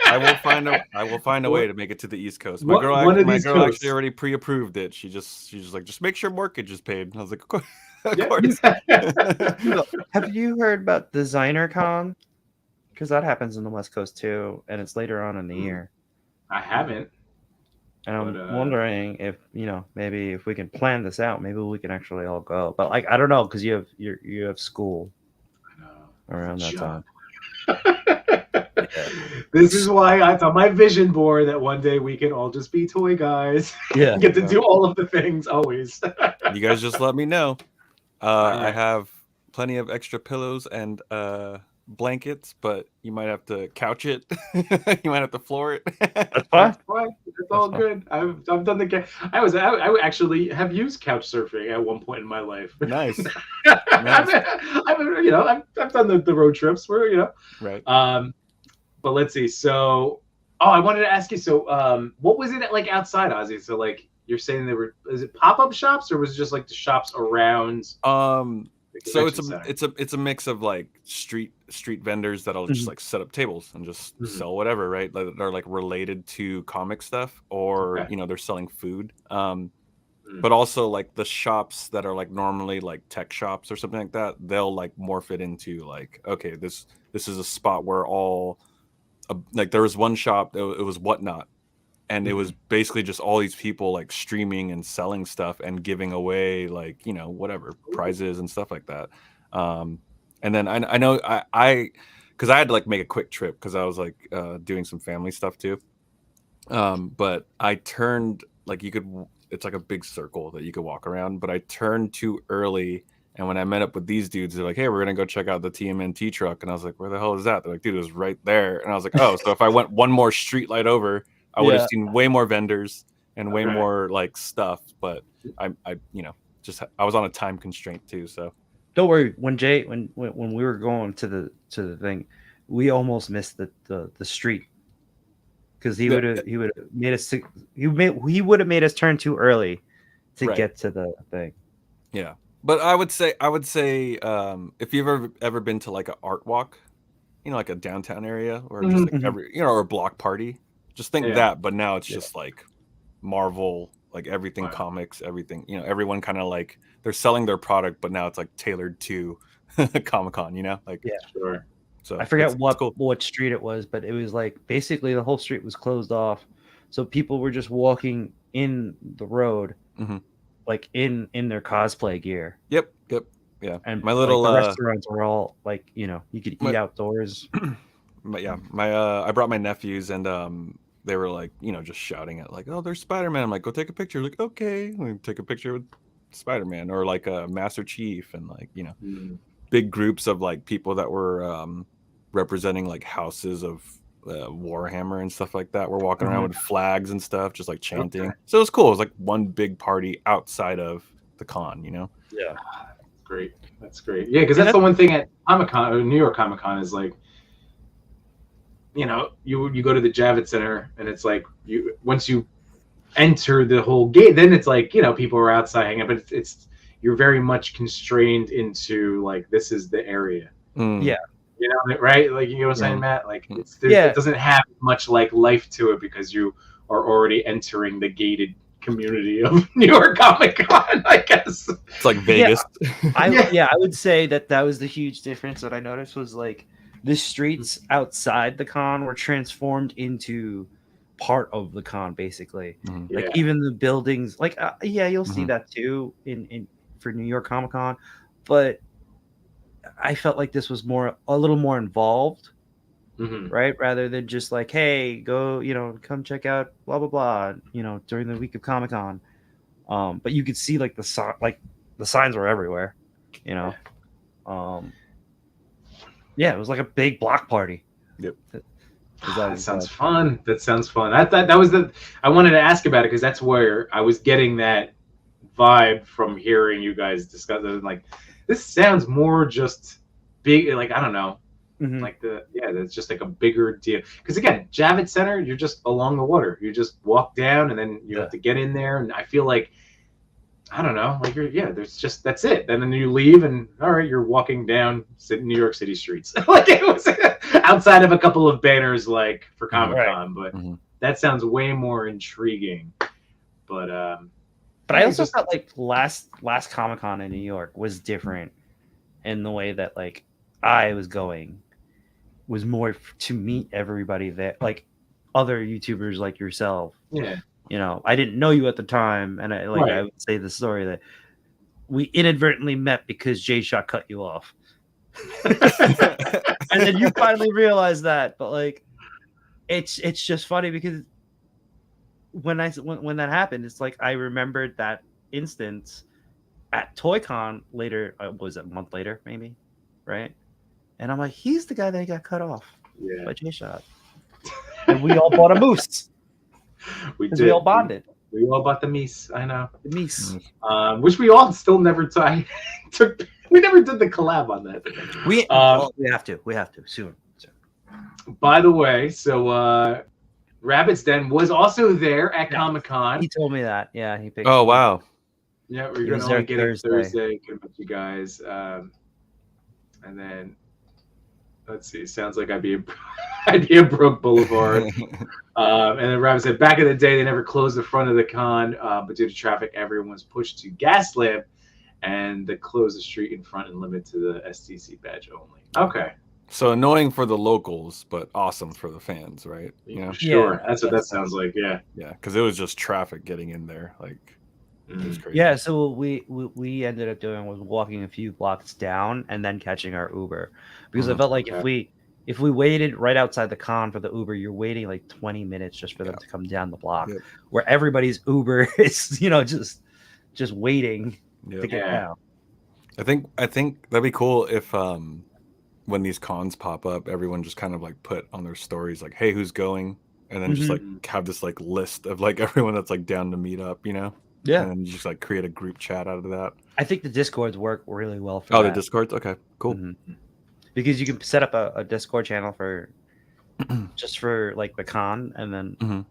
I will find a way to make it to the East Coast. My girl actually already pre-approved it. She's just like, just make sure mortgage is paid. And I was like, of course.
Have you heard about Designer Con? Because that happens in the West Coast too, and it's later on in the year.
I haven't.
And I'm wondering if, maybe if we can plan this out, maybe we can actually all go. But like, I don't know, because you have school around that time.
This is why it's on my vision board that one day we can all just be toy guys.
Yeah.
Get to do all of the things always.
You guys just let me know. I have plenty of extra pillows and blankets, but you might have to couch it. You might have to floor it.
That's fine.
It's all good. I've done the. I actually have used couch surfing at one point in my life.
Nice.
I've done the road trips where
right.
But let's see. So, I wanted to ask you. So, what was it like outside, Ozzy? So, like you're saying, is it pop-up shops, or was it just like the shops around?
So it's a mix of like street vendors that'll just like set up tables and just sell whatever, right? That are like related to comic stuff, or they're selling food. But also like the shops that are like normally like tech shops or something like that, they'll like morph it into like, okay, this is a spot where all like there was one shop, it was Whatnot. And it was basically just all these people like streaming and selling stuff and giving away like, whatever prizes and stuff like that. And then I know because I had to like make a quick trip because I was like doing some family stuff too. But I turned like it's like a big circle that you could walk around, but I turned too early. And when I met up with these dudes, they're like, "Hey, we're gonna go check out the TMNT truck." And I was like, "Where the hell is that?" They're like, "Dude, it was right there." And I was like, "Oh, so if I went one more street light over, I would have seen way more vendors and way more like stuff." But I was on a time constraint too. So
don't worry. When we were going to the thing, we almost missed the street, because he would have made us he would have made us turn too early to get to the thing.
Yeah. But I would say if you've ever been to like an art walk, like a downtown area, or just like or a block party, just think that. But now it's just like Marvel, like everything comics, everything. Everyone kind of like they're selling their product, but now it's like tailored to Comic-Con. Like
sure.
So I forget what street it was, but it was like basically the whole street was closed off, so people were just walking in the road. Like in their cosplay gear.
Yep. Yeah.
And my little the restaurants were all like, you could eat outdoors.
I brought my nephews, and they were like, just shouting at like, "Oh, there's Spider-Man." I'm like, "Go take a picture." Like, okay, we take a picture with Spider-Man, or like a Master Chief, and like big groups of like people that were representing like houses of Warhammer and stuff like that. We're walking around with flags and stuff, just like chanting. So it was cool. It was like one big party outside of the con,
Yeah, that's great. Yeah, because that's the one thing at Comic-Con or New York Comic-Con is like, you go to the Javits Center, and it's like once you enter the whole gate, then it's like people are outside hanging out, but it's you're very much constrained into like this is the area.
Yeah.
You know, right? Like you know what I'm saying, Matt? Like
Yeah.
it doesn't have much like life to it because you are already entering the gated community of New York Comic Con, I guess.
It's like Vegas.
I would say that was the huge difference that I noticed was like the streets outside the con were transformed into part of the con, basically. Like even the buildings, like you'll see that too in for New York Comic Con, but I felt like this was a little more involved. Right, rather than just like, hey, go, come check out blah blah blah, during the week of Comic Con. But you could see like the signs were everywhere, it was like a big block party.
Yep.
That sounds fun. That sounds fun. I thought that was I wanted to ask about it because that's where I was getting that vibe from hearing you guys discuss it. Like, this sounds more just big. Like, I don't know. Like that's just like a bigger deal. Because again, Javits Center, you're just along the water. You just walk down and then you have to get in there. And I feel like, I don't know, like that's it. And then you leave and all right, you're walking down New York City streets. Like it was outside of a couple of banners like for Comic-Con, but that sounds way more intriguing. But
I also felt like last Comic-Con in New York was different in the way that like I was going was more to meet everybody there, like other YouTubers like yourself.
Yeah.
I didn't know you at the time, and I would say the story that we inadvertently met because Jay Shot cut you off, and then you finally realized that. But like, it's just funny because when that happened, it's like I remembered that instance at ToyCon later. Was it a month later, maybe, right? And I'm like, he's the guy that got cut off by Jay Shot, and we all bought a moose. We all bonded.
We all bought the meese. I know
the meese,
which we all still never took. We never did the collab on that.
We have to. We have to soon.
By the way, so Rabbit's Den was also there at Comic-Con.
He told me that. Yeah, he picked.
Oh wow.
Yeah, we're gonna only get it Thursday. Get with you guys, and then let's see. Sounds like I'd be a Brook Boulevard. And then Rabbit said, back in the day, they never closed the front of the con, but due to traffic, everyone was pushed to Gaslamp, and they closed the street in front and limit to the STC badge only. Okay.
So annoying for the locals, but awesome for the fans, right?
Sure. That's what that sounds like. Yeah.
Yeah, because it was just traffic getting in there. Like, it was crazy.
Yeah. So we ended up doing was walking a few blocks down and then catching our Uber because I felt like if we waited right outside the con for the Uber, you're waiting like 20 minutes just for them to come down the block, where everybody's Uber is, just waiting to get down.
I think that'd be cool if when these cons pop up, everyone just kind of like put on their stories like, hey, who's going? And then just like have this like list of like everyone that's like down to meet up, Yeah. And then just like create a group chat out of that.
I think the Discords work really well for that.
The Discords? Okay, cool.
Because you can set up a Discord channel for just for like the con, and then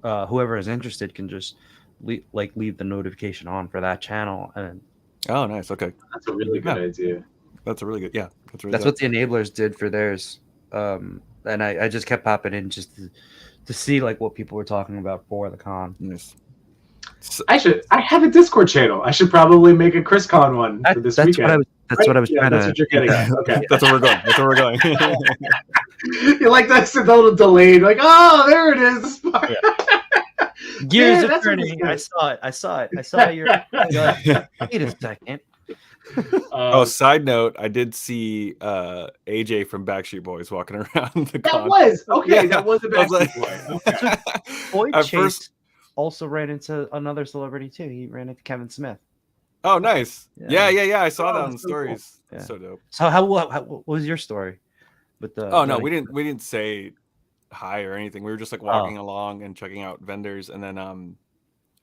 whoever is interested can just leave the notification on for that channel. And
oh, nice. Okay,
that's a really good idea.
That's a really good. Yeah,
that's what the Enablers did for theirs. And I just kept popping in just to see like what people were talking about for the con.
Nice.
So, I have a Discord channel. I should probably make a ChrisCon one for this weekend.
That's what I was trying to.
That's what you're getting at. Okay.
That's where we're going.
You like that's a little delayed. Like, oh, there it is.
Gears of turning. I saw it. I saw your. Wait a second.
Side note, I did see AJ from Backstreet Boys walking around the con.
That was a Backstreet Boy. Okay.
Boy Chase also ran into another celebrity too. He ran into Kevin Smith.
Oh, nice. Yeah. I saw that on the stories. Cool. Yeah. So dope.
So what was your story with the?
Oh no, we didn't say hi or anything. We were just like walking along and checking out vendors, and then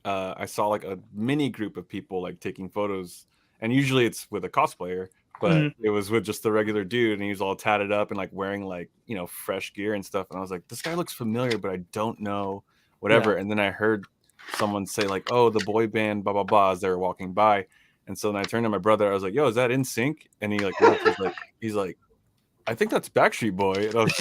I saw like a mini group of people like taking photos, and usually it's with a cosplayer, but it was with just the regular dude, and he was all tatted up and like wearing like fresh gear and stuff, and I was like, this guy looks familiar, but I don't know whatever. And then I heard someone say like, oh, the boy band blah blah blah as they were walking by, and so then I turned to my brother. I was like, yo, is that NSYNC? And he like he's like I think that's Backstreet Boy. And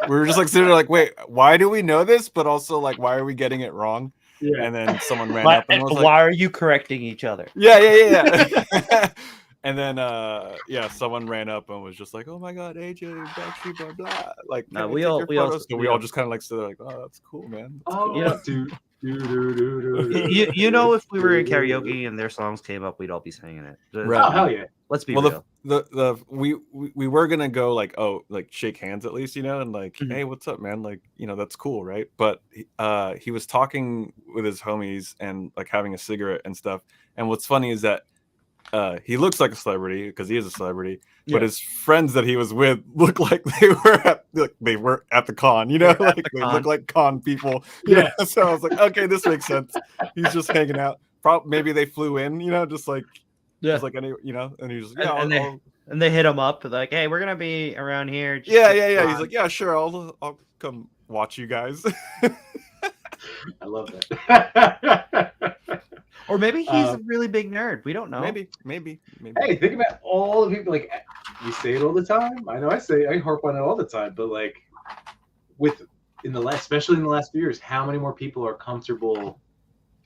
we were just like sitting there like, wait, why do we know this? But also like, why are we getting it wrong?
Yeah.
And then someone ran up and was like,
why are you correcting each other?
Yeah. And then someone ran up and was just like, oh my god, AJ, Backstreet Boy, blah. Like,
No,
we all just kind of like stood there like, oh, that's cool, man. That's cool.
You know, if we were in karaoke and their songs came up, we'd all be singing it.
Right. Oh hell yeah!
Let's be real.
We were gonna go like shake hands at least, and like, hey, what's up, man? Like, that's cool, right? But he was talking with his homies and like having a cigarette and stuff. And what's funny is that he looks like a celebrity because he is a celebrity, but his friends that he was with look like they were at the con, like they look like con people.
Yeah.
So I was like, okay, this makes sense. He's just hanging out. Maybe they flew in, just like any, and he was like,
and they hit him up like, hey, we're gonna be around here.
Yeah. He's like, yeah, sure, I'll come watch you guys.
I love that.
Or maybe he's a really big nerd. We don't know.
Maybe.
Hey, think about all the people. Like, we say it all the time. I know I harp on it all the time. But like, especially in the last few years, how many more people are comfortable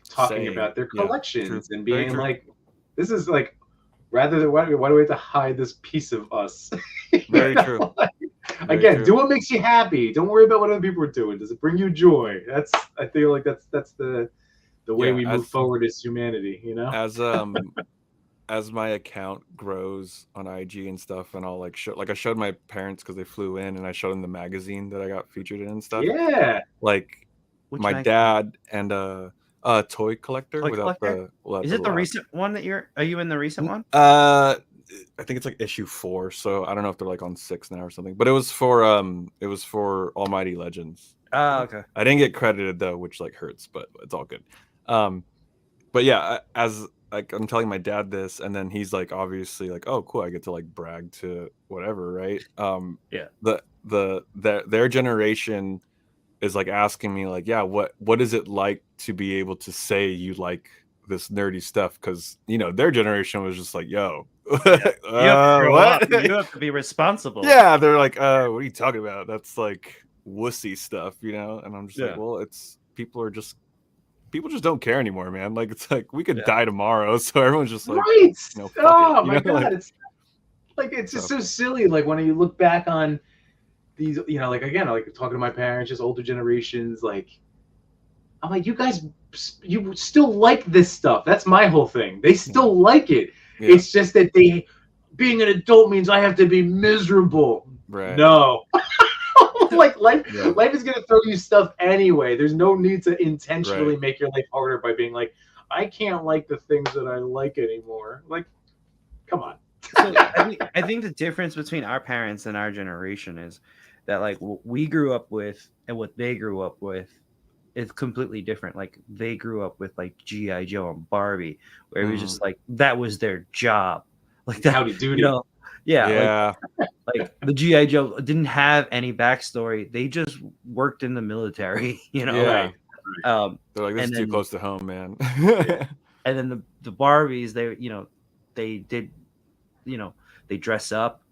talking about their collections and being like, this is like, rather than why do we have to hide this piece of us?
Very true.
Again, do what makes you happy. Don't worry about what other people are doing. Does it bring you joy? I feel like that's the way we move forward as humanity,
As my account grows on IG and stuff, and I'll I showed my parents because they flew in, and I showed them the magazine that I got featured in and stuff.
Yeah,
like my dad and a toy collector.
Is it the recent one that are you in the recent one?
I think it's like issue 4, so I don't know if they're like on 6 now or something. But it was for Almighty Legends.
Oh, okay.
I didn't get credited though, which like hurts, but it's all good. But yeah, as like I'm telling my dad this, and then he's like obviously like, oh cool, I get to like brag to whatever, right? Their generation is like asking me like, yeah, what is it like to be able to say you like this nerdy stuff? Because their generation was just like, yo,
what? You have to be responsible.
Yeah, they're like, what are you talking about? That's like wussy stuff, and I'm just like, well, people just don't care anymore, man. Like, it's like we could die tomorrow, so everyone's just like,
right? Oh my god,
like,
it's just so silly. Like when you look back on these, like again, like talking to my parents, just older generations, like I'm like, you still like this stuff. That's my whole thing. They still like it. Yeah. It's just that being an adult means I have to be miserable.
Right.
No. Like life is gonna throw you stuff anyway. There's no need to intentionally make your life harder by being like, I can't like the things that I like anymore. Like, come on.
So I think the difference between our parents and our generation is that like what we grew up with and what they grew up with is completely different. Like they grew up with like G.I. Joe and Barbie, where it was just like that was their job. Like that,
howdy doody.
Yeah. Like the G.I. Joe didn't have any backstory. They just worked in the military,
Yeah. They're like, this is too close to home, man.
And then the Barbies, they did, they dress up,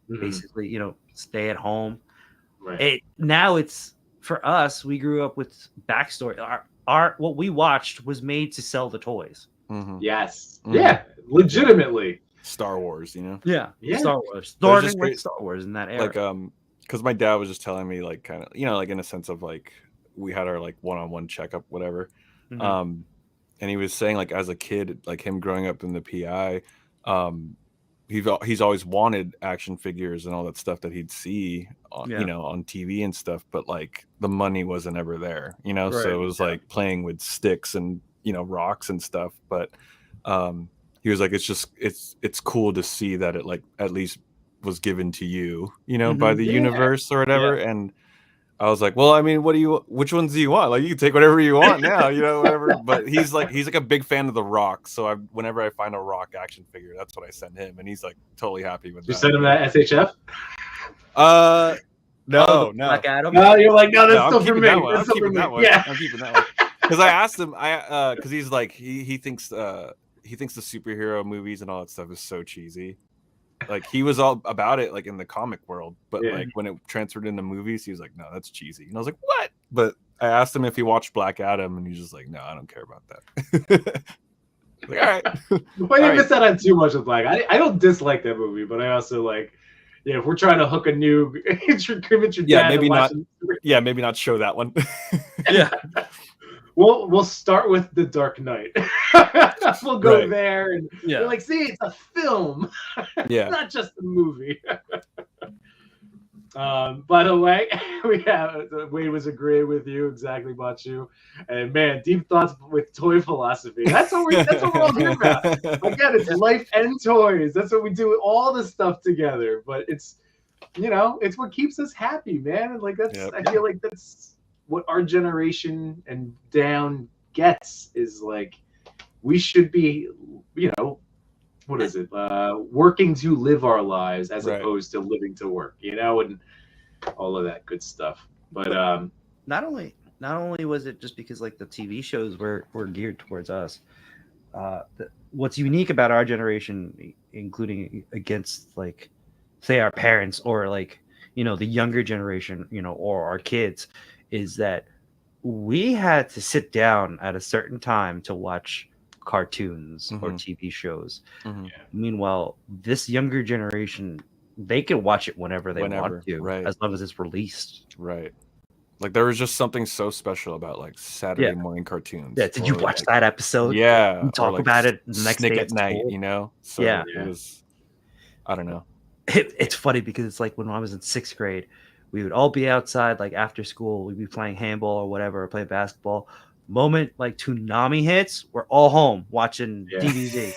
basically, stay at home.
Right.
Now it's for us. We grew up with backstory. Our what we watched was made to sell the toys.
Mm-hmm.
Yes. Mm-hmm. Yeah. Legitimately.
Star Wars,
Yeah. Star Wars. Starting with Star Wars in that era.
Like, because my dad was just telling me, like, kind of, like in a sense of like we had our like one-on-one checkup, whatever. And he was saying like as a kid, like him growing up in the PI, he's always wanted action figures and all that stuff that he'd see on, on TV and stuff, but like the money wasn't ever there, so it was like playing with sticks and rocks and stuff, but he was like, it's cool to see that it like at least was given to you, by the universe or whatever. And I was like, well, I mean, which ones do you want? Like, you can take whatever you want now, whatever. But he's like a big fan of the Rock. So whenever I find a Rock action figure, that's what I send him, and he's like totally happy with that.
You send him that SHF?
No.
Black Adam?
No, you're like, no, that's still for me.
I'm keeping that one. Yeah. I'm keeping that one. Because I asked him, because he's like, he thinks the superhero movies and all that stuff is so cheesy. Like he was all about it, like in the comic world, but
Yeah.
like when it transferred into movies, he was like, "No, that's cheesy." And I was like, "What?" But I asked him if he watched Black Adam, and he's just like, "No, I don't care about that." Like, all right.
Well, you missed out on too much of Black. I don't dislike that movie, but I also like, if we're trying to hook a new convince your dad
maybe
to watch
not. Yeah, maybe not show that one.
Yeah.
We'll start with The Dark Knight. We'll go there and
Yeah.
we're like, see, it's a film.
Yeah.
It's not just a movie. By the way, Wade was agreeing with you exactly about you, and man, deep thoughts with toy philosophy. That's what we're all here about. Again, it's life and toys. That's what we do. All this stuff together, but it's it's what keeps us happy, man. And like that's I feel like that's what our generation and down gets is like we should be, what is it? Working to live our lives as opposed to living to work, and all of that good stuff. But
not only was it just because like the TV shows were geared towards us. What's unique about our generation, including against like, say our parents or like the younger generation, or our kids, is that we had to sit down at a certain time to watch cartoons or TV shows. Meanwhile, this younger generation, they can watch it whenever they want to, as long as it's released.
Right. Like there was just something so special about like Saturday morning cartoons.
Yeah. Did you watch that episode?
Yeah.
We talk about it the next day
at night, So it was, I don't know.
It's funny because it's like when I was in 6th grade, we would all be outside like after school. We'd be playing handball or whatever, or playing basketball. Moment like Toonami hits, we're all home watching DBZ.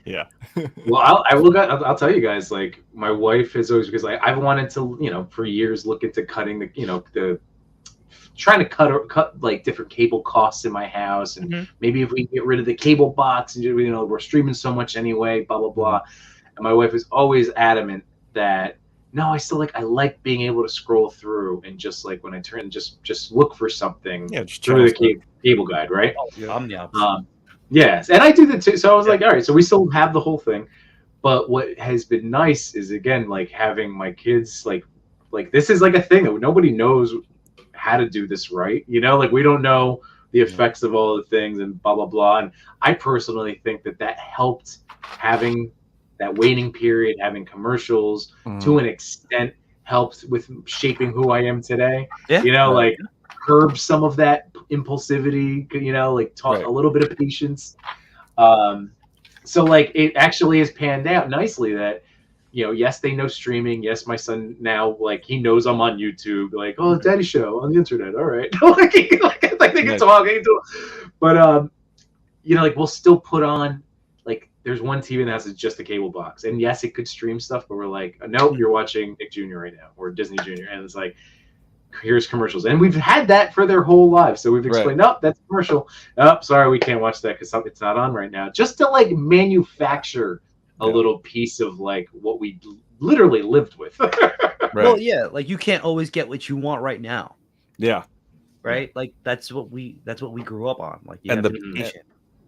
Yeah.
Well, I'll tell you guys, like my wife has always, because I've wanted to, for years look into cutting the trying to cut like different cable costs in my house, and maybe if we get rid of the cable box and we're streaming so much anyway, blah blah blah. And my wife is always adamant that no, I still I like being able to scroll through and just like when I turn just look for something through the cable guide, right?
I'm the opposite.
Yes, and I do that too. So I was like, all right, so we still have the whole thing, but what has been nice is again like having my kids like this is like a thing that nobody knows how to do this right. Like we don't know the effects of all the things and blah blah blah. And I personally think that helped having that waiting period, having commercials to an extent helped with shaping who I am today. Like curb some of that impulsivity, like taught a little bit of patience. So like it actually has panned out nicely that, yes, they know streaming. Yes, my son now, like he knows I'm on YouTube, like, oh, daddy show on the internet. All right. like they can talk. But, like we'll still put on, like there's one TV that has just a cable box. And yes, it could stream stuff, but we're like, nope, you're watching Nick Jr. right now or Disney Jr. And it's like, here's commercials. And we've had that for their whole lives. So we've explained, nope, that's commercial. Oh, sorry, we can't watch that because it's not on right now. Just to like manufacture a little piece of like what we literally lived with.
Well, yeah, like you can't always get what you want right now.
Yeah.
Right? Like that's what we grew up on. Like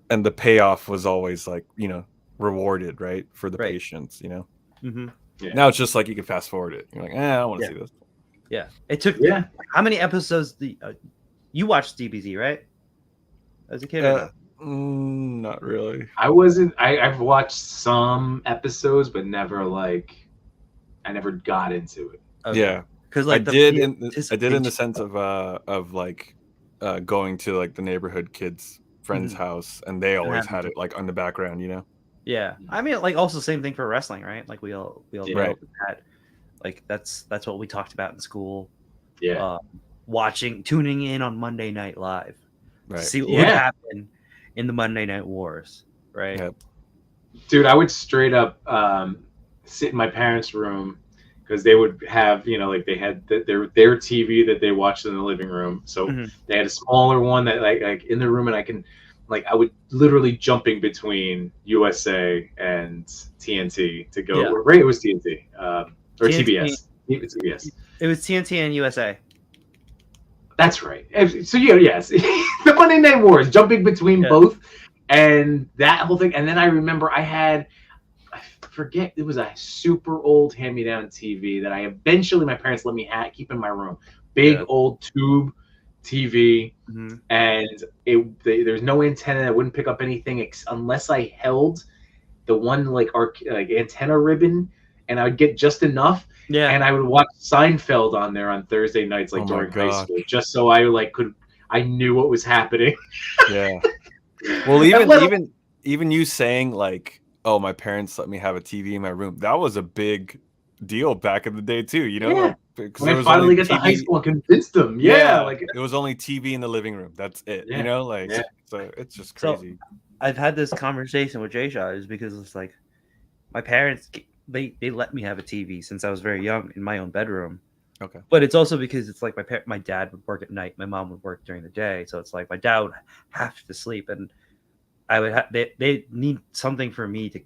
and the payoff was always like, rewarded, right? For the patience, Now it's just like you can fast forward it. You're like, I don't want to see this.
Yeah. It took how many episodes you watched DBZ, right? As a kid?
Not really.
I've watched some episodes, but never I never got into it.
Okay.
Yeah.
Because like
I did in the sense of like going to like the neighborhood kids friend's house, and they always had it like on the background,
Yeah. I mean, like also same thing for wrestling, right? Like we all know that. Like that's what we talked about in school.
Yeah.
Tuning in on Monday Night Live.
Right.
See what would happen in the Monday Night Wars, right?
Yep.
Dude, I would straight up sit in my parents' room because they would have, like they had their TV that they watched in the living room. So they had a smaller one that like in the room, and I would literally jumping between USA and TNT to go.
Yeah.
Right, it was TNT. Or
TNT,
TBS. TBS.
It was TNT and USA.
That's right. So yes, the Monday Night Wars, jumping between both, and that whole thing. And then I remember I forget, it was a super old hand-me-down TV that my parents let me keep in my room. Big old tube TV, and there's no antenna that wouldn't pick up anything unless I held the one like antenna ribbon, and I would get just enough.
Yeah.
And I would watch Seinfeld on there on Thursday nights, like during high school, just so I knew what was happening.
Yeah. Well, even you saying like, "Oh, my parents let me have a TV in my room," that was a big deal back in the day too. You know,
Yeah.
like
When I finally got to high school and convinced them. Yeah, like
it was only TV in the living room. That's it.
Yeah.
You know, like so it's just crazy.
So, I've had this conversation with Jay Shaw is because it's like my parents they let me have a TV since I was very young in my own bedroom.
Okay.
But it's also because it's like my dad would work at night, my mom would work during the day, so it's like my dad would have to sleep, and I would they need something for me to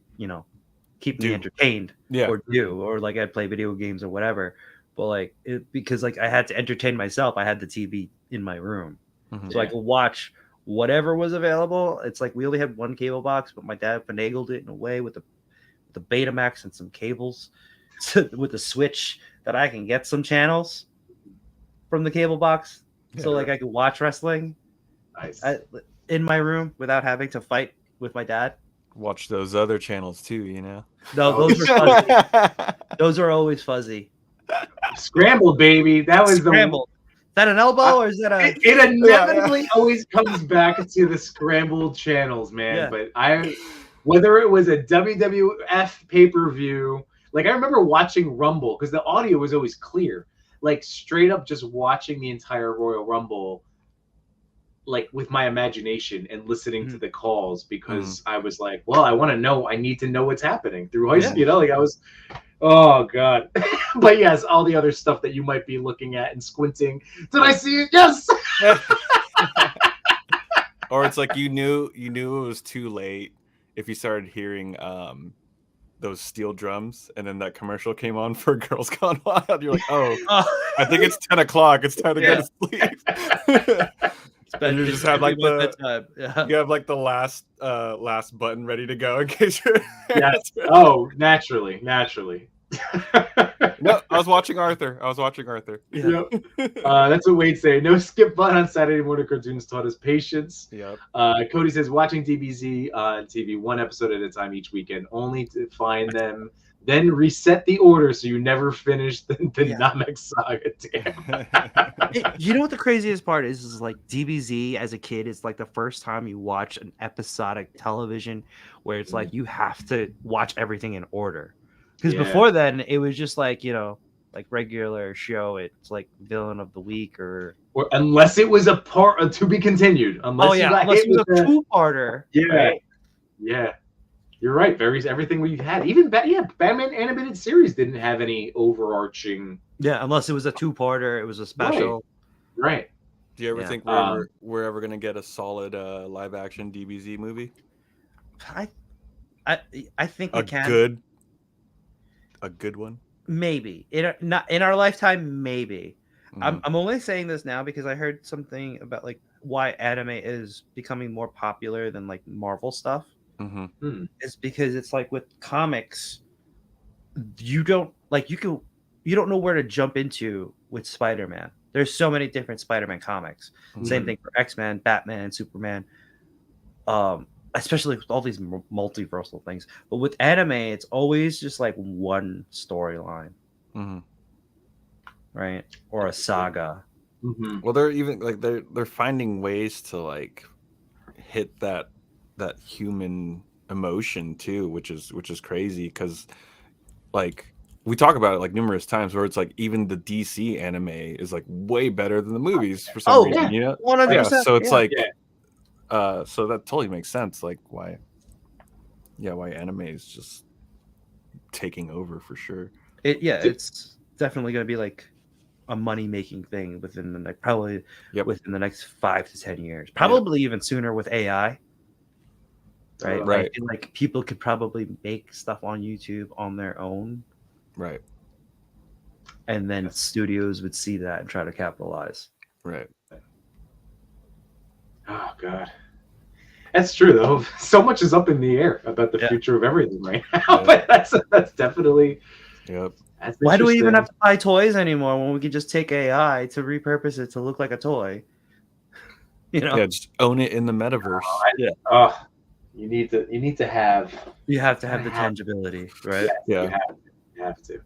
keep me entertained or like I'd play video games or whatever. But like because like I had to entertain myself, I had the TV in my room, so I could watch whatever was available. It's like we only had one cable box, but my dad finagled it in a way with the Betamax and some cables with a switch that I can get some channels from the cable box, so like I could watch wrestling in my room without having to fight with my dad.
Watch those other channels too, you know.
No, those are fuzzy. Those are always fuzzy.
Scrambled, baby. That was
Scrambled. Is that an elbow or is that a?
It inevitably always comes back to the scrambled channels, man. But whether it was a WWF pay-per-view, like I remember watching Rumble because the audio was always clear. Like straight up, just watching the entire Royal Rumble, like with my imagination and listening to the calls because I was like, well, I want to know. I need to know what's happening through high school. You know, like I was. Oh God! But yes, all the other stuff that you might be looking at and squinting. Did I see it? Yes.
Or it's like you knew it was too late if you started hearing those steel drums, and then that commercial came on for Girls Gone Wild. You're like, oh, I think it's 10 o'clock. It's time to go to sleep. And you just have like you have like the last button ready to go in case you're.
Yes. Oh, naturally.
No, I was watching Arthur.
Yeah. That's what Wade's saying. No skip button on Saturday morning cartoons taught us patience.
Yep.
Cody says watching DBZ on TV one episode at a time each weekend, only to find them. Then reset the order so you never finish the Namek saga. Damn.
You know what the craziest part is like DBZ as a kid is like the first time you watch an episodic television where it's like you have to watch everything in order. Because before then it was just like, like regular show. It's like villain of the week or
unless it was a part to be continued. Unless
unless it was a two-parter.
Yeah. Right? Yeah. You're right. Everything we've had, even Batman animated series didn't have any overarching.
Yeah, unless it was a two-parter, it was a special.
Right.
Do you ever think we're ever gonna get a solid live-action DBZ movie?
I think we can.
A good one.
Maybe not in our lifetime. Maybe. I'm only saying this now because I heard something about like why anime is becoming more popular than like Marvel stuff. Is because it's like with comics, you don't know where to jump into with Spider-Man. There's so many different Spider-Man comics. Same thing for X-Men, Batman, Superman. Especially with all these multiversal things. But with anime, it's always just like one storyline, right? Or a saga.
Well, they're even like they're finding ways to like hit that human emotion too, which is crazy because like we talk about it like numerous times where it's like even the DC anime is like way better than the movies for some reason. You know,
100%.
So it's like so that totally makes sense. Like why anime is just taking over for sure.
It's definitely going to be like a money-making thing within the within the next 5 to 10 years, probably even sooner with AI. Right. I feel like people could probably make stuff on YouTube on their own.
Right.
And then studios would see that and try to capitalize.
Right.
Oh God. That's true though. So much is up in the air about the future of everything right now. But that's definitely.
Yep.
That's
Why do we even have to buy toys anymore when we can just take AI to repurpose it to look like a toy?
Yeah, just own it in the metaverse.
You need to have.
You have to have the tangibility, right?
Yeah. You have to.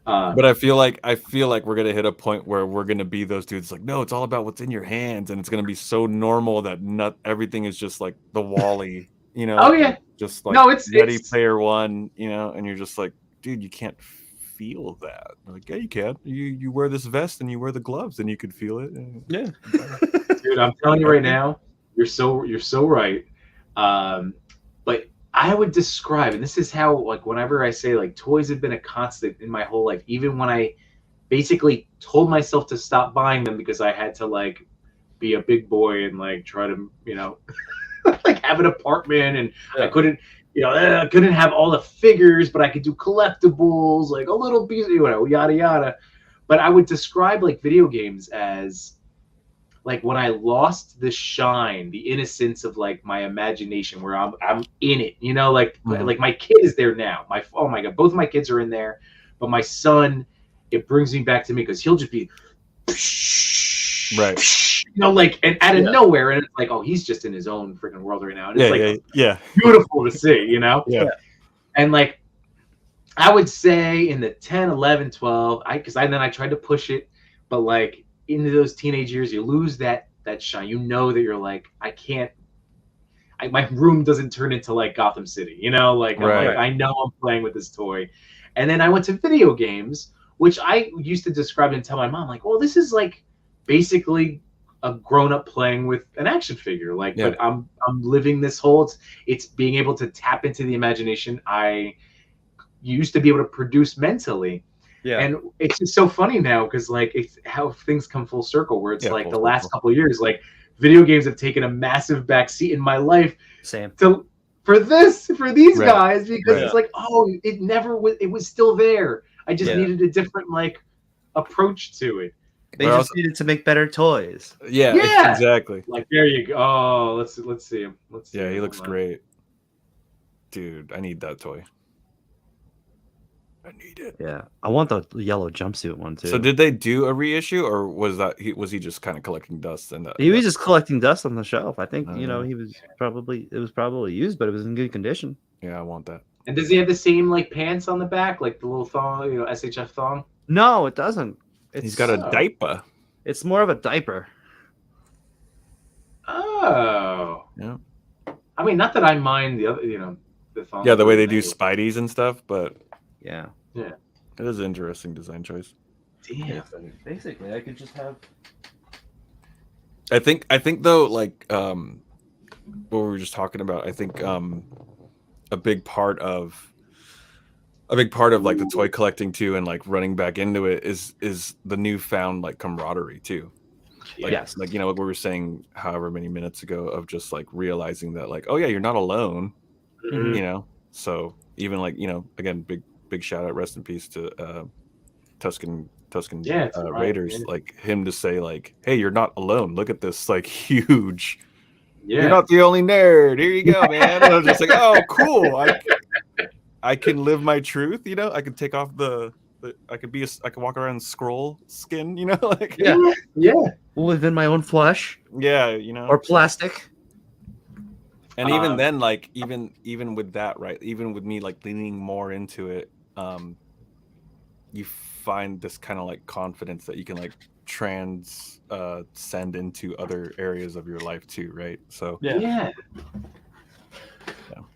But I feel like we're gonna hit a point where we're gonna be those dudes like, no, it's all about what's in your hands, and it's gonna be so normal that not everything is just like the Wall-E, you know?
Oh yeah.
Just like
it's
Ready Player One, you know, and you're just like, dude, you can't feel that. Like, yeah, you can. You wear this vest and you wear the gloves, and you could feel it.
Yeah.
Dude, I'm telling you right now, you're so right. But I would describe, and this is how, like, whenever I say like toys have been a constant in my whole life, even when I basically told myself to stop buying them because I had to like be a big boy and like try to, you know, like have an apartment, and I couldn't, you know, I couldn't have all the figures, but I could do collectibles, like a little piece, you know, yada yada. But I would describe like video games as like when I lost the shine, the innocence of like my imagination, where I'm in it, you know, like like my kid is there now. Oh my god, both of my kids are in there, but my son, it brings me back to me because he'll just be
right,
you know, like, and out of nowhere, and it's like, oh, he's just in his own freaking world right now. And it's beautiful to see, you know. And like I would say in the 10, 11, 12, because then I tried to push it, but like into those teenage years, you lose that shine. You know that you're like, my room doesn't turn into like Gotham City, you know, like, I'm like, I know I'm playing with this toy. And then I went to video games, which I used to describe and tell my mom, like, well, this is like basically a grown-up playing with an action figure, like, but I'm living this whole, it's being able to tap into the imagination I used to be able to produce mentally. And it's just so funny now because like it's how things come full circle, where it's like the last couple of years, like video games have taken a massive backseat in my life. For these guys, because it's like, oh, it never was, it was still there. I just needed a different like approach to it.
They just needed to make better toys.
Yeah, exactly.
Like, there you go. Oh, let's see him. Let's see him.
He looks great. Dude, I need that toy. I need it.
Yeah, I want the yellow jumpsuit one too.
So did they do a reissue, or was he just kind of collecting dust? And
he was just collecting dust on the shelf. I think you know it was probably used, but it was in good condition.
Yeah, I want that.
And does he have the same like pants on the back, like the little thong, you know, SHF thong?
No, it doesn't.
He's got a diaper.
It's more of a diaper.
Oh.
Yeah.
I mean, not that I mind the other, you know, the thong.
Yeah, the way they do Spideys and stuff, but
yeah.
It is an interesting design choice.
Damn.
Basically, I could just have.
I think though, like what we were just talking about, I think a big part of like the toy collecting too, and like running back into it is the newfound like camaraderie too. Like, like, you know, what we were saying however many minutes ago of just like realizing that like, oh yeah, you're not alone. You know, so even like, you know, again, big shout out, rest in peace to Tuscan Raiders, like him to say like, hey, you're not alone, look at this like huge, you're not the only nerd, here you go, man. And I was just like, oh cool, I can live my truth, you know, I can take off I can walk around in scroll skin, you know, like
within my own flesh,
you know,
or plastic.
And even then, like even with that, right, even with me like leaning more into it, you find this kind of like confidence that you can like send into other areas of your life too, right? So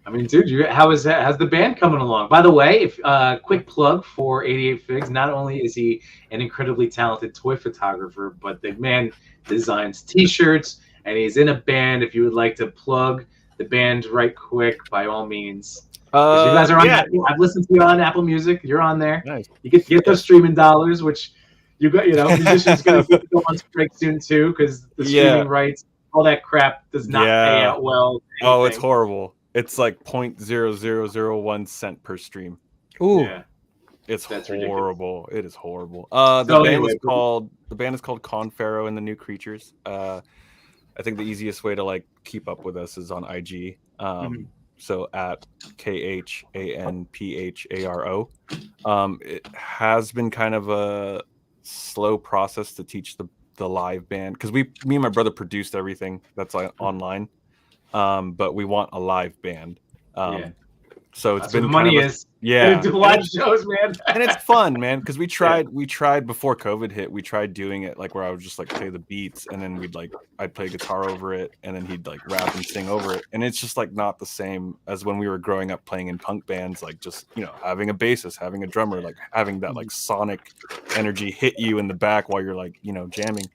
I mean, dude, how's the band coming along? By the way, if quick plug for 88 Figs. Not only is he an incredibly talented toy photographer, but the man designs T-shirts, and he's in a band. If you would like to plug the band right quick, by all means. You guys are on. I've listened to you on Apple Music. You're on there.
Nice.
You get those streaming dollars, which you got. You know, musicians going to go on strike soon too, because the streaming rights, all that crap does not pay out well.
Oh, it's horrible. It's like 0.0001 cent per stream.
Ooh, yeah.
That's horrible. Ridiculous. It is horrible. The band is called Conpharaoh and the New Creatures. I think the easiest way to like keep up with us is on IG. So at KHANPHARO. It has been kind of a slow process to teach the live band, because me and my brother produced everything that's like online, but we want a live band. So it's
That's where
been
the
kind
money
of
is.
yeah,
Do live shows, man.
and it's fun, man, because we tried before COVID hit. We tried doing it like where I would just like play the beats, and then I'd play guitar over it, and then he'd like rap and sing over it, and it's just like not the same as when we were growing up playing in punk bands. Like just having a bassist, having a drummer, like having that like sonic energy hit you in the back while you're like jamming.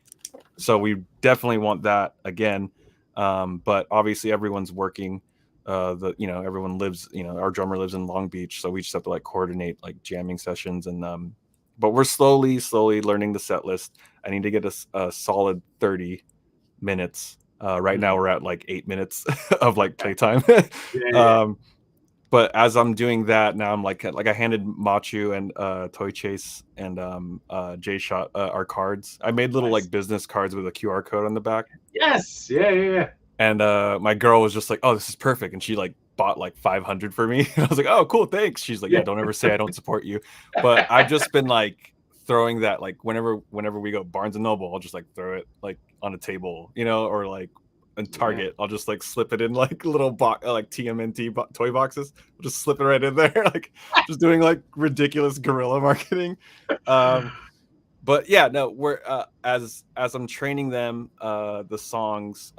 So we definitely want that again, but obviously everyone's working. Everyone lives, our drummer lives in Long Beach, so we just have to like coordinate like jamming sessions, and but we're slowly learning the set list. I need to get a solid 30 minutes. Right now we're at like 8 minutes of like playtime. But as I'm doing that now, I'm like I handed Machu and Toy Chase and J Shot our cards. I made little like business cards with a QR code on the back.
Yes, yeah.
And my girl was just like, "Oh, this is perfect," and she like bought like 500 for me. And I was like, "Oh, cool, thanks." She's like, "Yeah, don't ever say I don't support you." But I've just been like throwing that, like whenever we go Barnes and Noble, I'll just like throw it like on a table, or like in Target, I'll just like slip it in like little box, like TMNT toy boxes. I'll just slip it right in there, like just doing like ridiculous guerrilla marketing. But yeah, no, we're as I'm training them, the songs.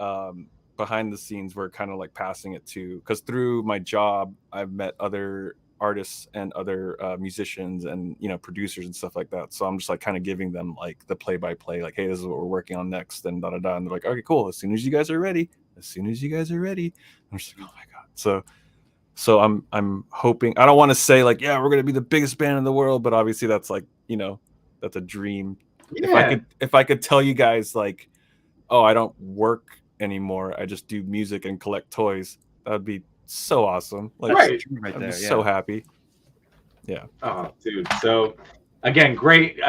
Behind the scenes, we're kind of like passing it to, because through my job I've met other artists and other musicians and producers and stuff like that, so I'm just like kind of giving them like the play-by-play, like, hey, this is what we're working on next, and and they're like, okay, cool, as soon as you guys are ready. I'm just like, oh my god. So I'm hoping, I don't want to say like, yeah, we're gonna be the biggest band in the world, but obviously that's like that's a dream. If I could tell you guys like, oh, I don't work anymore, I just do music and collect toys, that would be so awesome. Like,
right
I'd
there,
be so happy. Yeah.
Oh, dude. So again, great.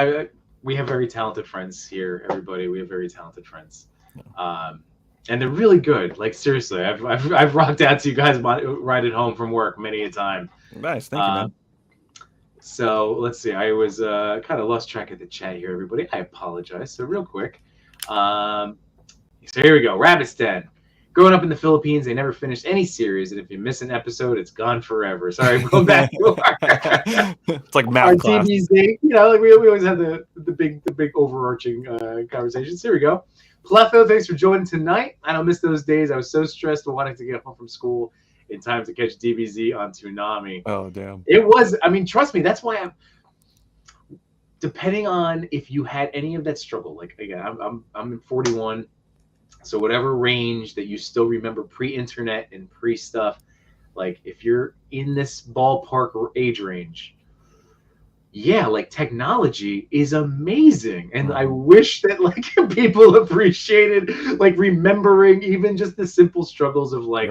We have very talented friends here, everybody. We have very talented friends, and they're really good. Like seriously, I've rocked out to you guys riding home from work many a time.
Nice, thank you, man.
So let's see. I was kind of lost track of the chat here, everybody. I apologize. So real quick. So here we go. Rabbit's Den. Growing up in the Philippines, they never finished any series, and if you miss an episode, it's gone forever. Sorry, I'm going back to
it's like math class.
DBZ. Like we always have the big overarching conversations. Here we go. Pletho, thanks for joining tonight. I don't miss those days. I was so stressed wanting to get home from school in time to catch DBZ on Toonami.
Oh damn!
It was. I mean, trust me. That's why depending on if you had any of that struggle. Like again, I'm in 41. So whatever range that you still remember pre-internet and pre-stuff, like if you're in this ballpark or age range, yeah, like technology is amazing. And I wish that like people appreciated like remembering even just the simple struggles of like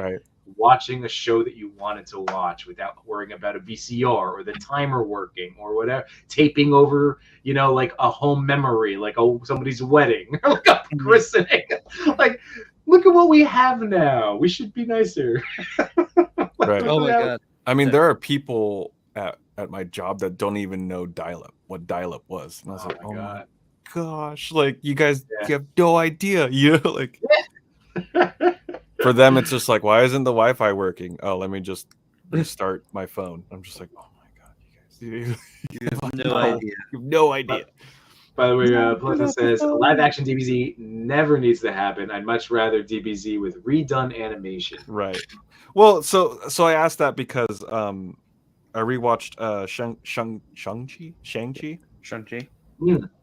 watching a show that you wanted to watch without worrying about a VCR or the timer working or whatever, taping over, like a home memory, like somebody's wedding or like a christening. Like, look at what we have now. We should be nicer.
Right.
Oh my god.
I mean, there are people at my job that don't even know what dial-up was. And I was like, oh my gosh, like you guys you have no idea, like for them it's just like, why isn't the Wi-Fi working? Oh, let me just restart my phone. I'm just like, oh my god, you guys, you have no idea. You have no idea.
By the way, Plutha says live action DBZ never needs to happen. I'd much rather DBZ with redone animation.
Right. Well, so I asked that because I rewatched Shang-Chi.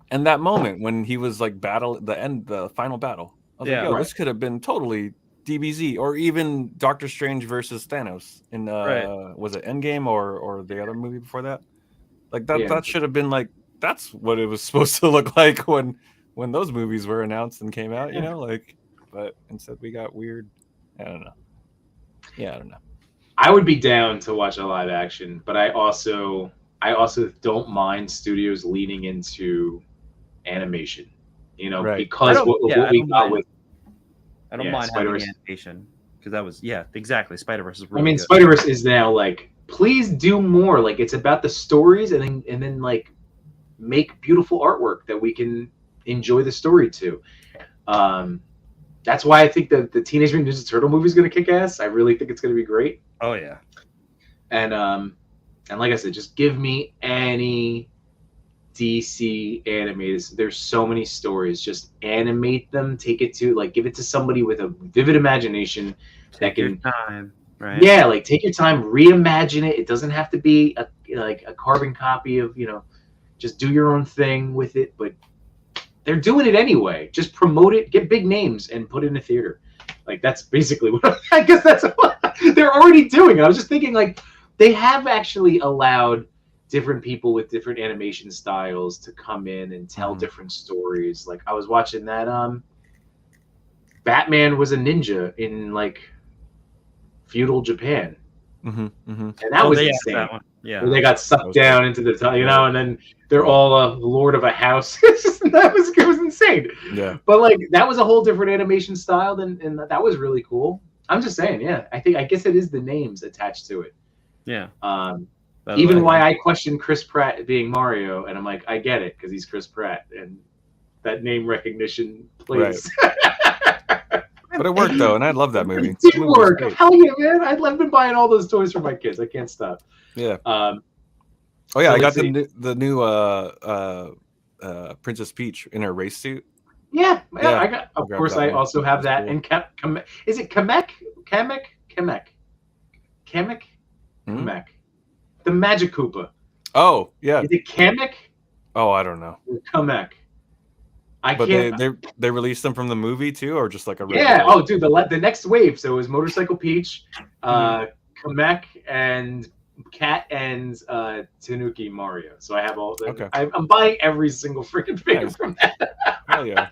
And that moment when he was like the final battle, I was like, yo, this could have been totally DBZ, or even Doctor Strange versus Thanos in was it Endgame or the other movie before that? Like that should have been like, that's what it was supposed to look like when those movies were announced and came out, like, but instead we got weird. I don't know.
I would be down to watch a live action, but I also don't mind studios leaning into animation, because what we got with
I don't
Yeah,
mind having
Spider-Verse.
the animation because that was exactly. Spider-Verse is really
I mean,
good.
Spider-Verse is now like, please do more. Like, it's about the stories, and then like make beautiful artwork that we can enjoy the story to. That's why I think the Teenage Mutant Ninja Turtle movie is going to kick ass. I really think it's going to be great.
Oh yeah.
And like I said, just give me any DC animated. There's so many stories. Just animate them. Take it to give it to somebody with a vivid imagination that
Take your
can.
time, right?
Yeah, like take your time, reimagine it. It doesn't have to be a carbon copy of Just do your own thing with it. But they're doing it anyway. Just promote it, get big names, and put it in a theater. Like that's basically what I guess that's what they're already doing. I was just thinking they have actually allowed different people with different animation styles to come in and tell different stories. Like I was watching that Batman was a ninja in feudal Japan. And that was insane.
That one. Yeah.
Where they got sucked down into the and then they're all a lord of a house. It was insane.
Yeah.
But that was a whole different animation style and that was really cool. I'm just saying, yeah. I guess it is the names attached to it.
Yeah.
Even why I question Chris Pratt being Mario, and I'm like, I get it because he's Chris Pratt and that name recognition plays.
Right. But it worked though, and I love that movie.
It did work. Hell yeah, man! I've been buying all those toys for my kids. I can't stop.
Yeah.
Oh
yeah, I got the new Princess Peach in her race suit.
Yeah. I got. Of course, I also have that. Cool. And is it Kamek? Kamek. The Magic Koopa.
Oh yeah.
Is it Kamek?
Oh, I don't know.
Kamek.
But they released them from the movie too, or just like a regular...
Yeah. Oh, dude, the next wave. So it was Motorcycle Peach, Kamek, and Cat, and Tanuki Mario. So I have all. Okay. I'm buying every single freaking figure from that.
Hell yeah.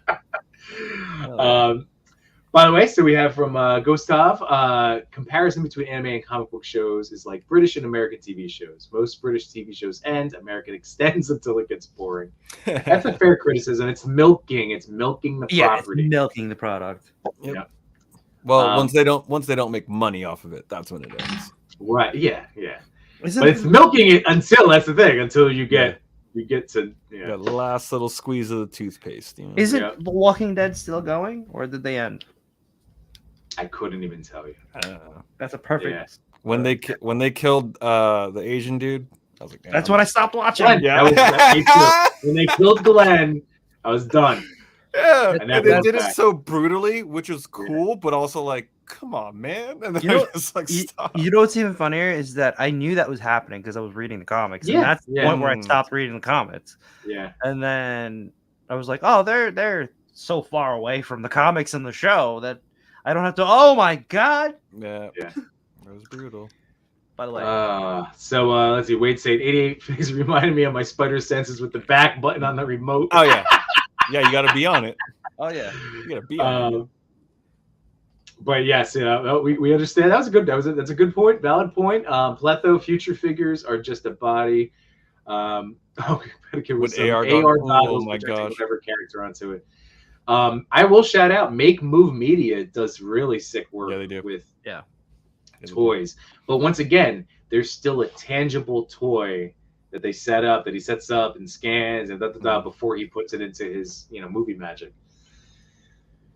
By the way, so we have from Gustav, comparison between anime and comic book shows is like British and American TV shows. Most British TV shows end, American extends until it gets boring. That's a fair criticism. It's milking the property.
Yeah, it's milking the product.
Yep. Yeah. Well, once they don't make money off of it, that's when it ends.
Right. Yeah. Yeah. But it's milking it until you get to
the last little squeeze of the toothpaste.
Isn't The Walking Dead still going, or did they end?
I couldn't even tell you.
That's a perfect.
Yeah.
When they killed the Asian dude, I was like,
that's when I stopped watching.
Yeah, when they killed Glenn, I was done.
Yeah, and they did it so brutally, which was cool, but also like, come on, man. And then I just stop.
You know what's even funnier is that I knew that was happening because I was reading the comics. Yeah, and that's the point where I stopped reading the comics.
Yeah,
and then I was like, oh, they're so far away from the comics and the show that I don't have to. Oh my god.
Yeah. That was brutal.
By the way.
So let's see. Wade said 88 things reminded me of my spider senses with the back button on the remote.
Oh yeah. Yeah, you got to be on it.
Oh yeah.
You got to be on it.
But yes, we understand. That's a good point. Valid point. Pletho future figures are just a body. With AR goggles,
oh my gosh.
Whatever character onto it. I will shout out Make Move Media does really sick work with toys. But once again, there's still a tangible toy that he sets up and scans and before he puts it into his movie magic.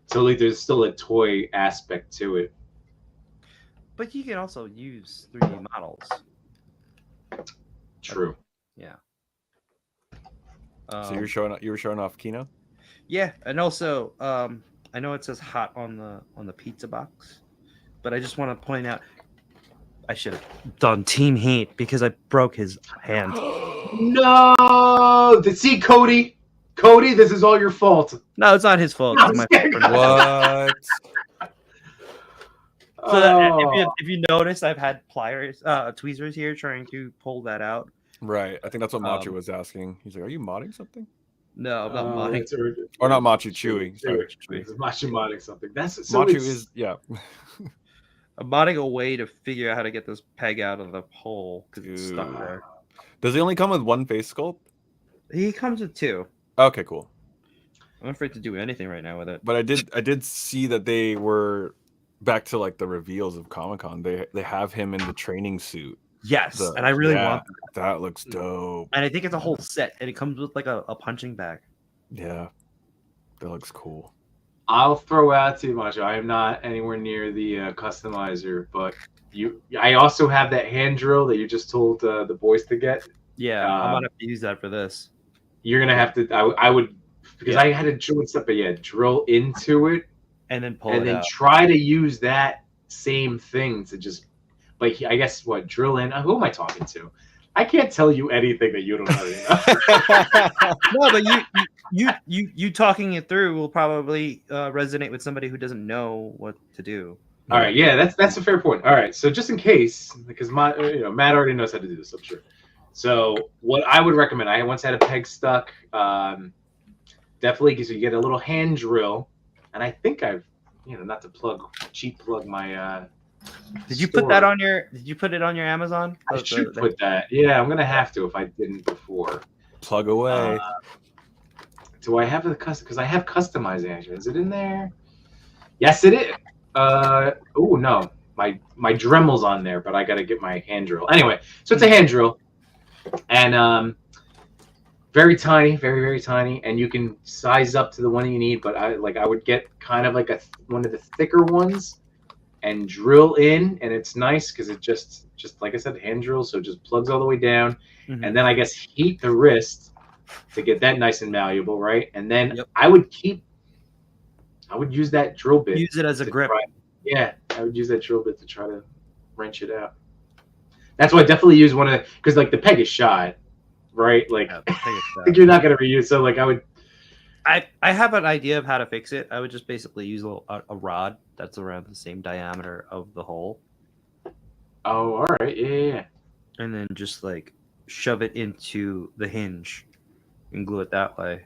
So there's still a toy aspect to it.
But you can also use 3D models.
True.
Yeah.
So you were showing off Kino?
Yeah, and also I know it says hot on the pizza box, but I just want to point out I should have done Team Heat because I broke his hand.
No! See, Cody, this is all your fault.
No, it's not his fault.
No, what?
So if you notice, I've had pliers, tweezers here trying to pull that out.
Right. I think that's what Machu was asking. He's like, "Are you modding something?"
No, I'm not modding.
Or not Machu, Chewy. Sorry.
Machu modding something.
Machu is
I'm modding a way to figure out how to get this peg out of the hole because it's stuck there.
Does he only come with one face sculpt?
He comes with two.
Okay, cool.
I'm afraid to do anything right now with it.
But I did see that they were back to like the reveals of Comic-Con. They have him in the training suit.
Yes, and I really want
that looks dope.
And I think it's a whole set, and it comes with like a punching bag.
Yeah, that looks cool.
I'll throw out to you, Macho. I am not anywhere near the customizer, but I also have that hand drill that you just told the boys to get.
Yeah, I'm gonna have to use that for this.
You're gonna have to. I would, because I had to drill stuff, but drill into it
and then pull
and
it
then
out.
Try to use that same thing to just. But I guess drill in. Who am I talking to? I can't tell you anything that you don't already know.
No, but you talking it through will probably resonate with somebody who doesn't know what to do.
All right, yeah, that's a fair point. All right, so just in case, because Matt already knows how to do this, I'm sure. So what I would recommend, I once had a peg stuck. Definitely, because you get a little hand drill, and I think I've, not to cheap plug my.
Did you put that on your? Did you put it on your Amazon?
I should put that. Yeah, I'm gonna have to if I didn't before.
Plug away.
Do I have the custom? Because I have customizing action. Is it in there? Yes, it is. Oh no, my Dremel's on there, but I gotta get my hand drill. Anyway, so it's a hand drill, and very tiny, very very tiny, and you can size up to the one you need. But I would get kind of like one of the thicker ones. And drill in, and it's nice because it just like I said, hand drill, so it just plugs all the way down, and then I guess heat the wrist to get that nice and malleable, right? And then I would use that drill bit.
Use it as a grip.
I would use that drill bit to try to wrench it out. That's why I definitely use one of because like the peg is shot, right? Like you're not gonna reuse. So like I would.
I have an idea of how to fix it. I would just basically use a rod that's around the same diameter of the hole.
Oh, all right, yeah.
And then just like shove it into the hinge and glue it that way.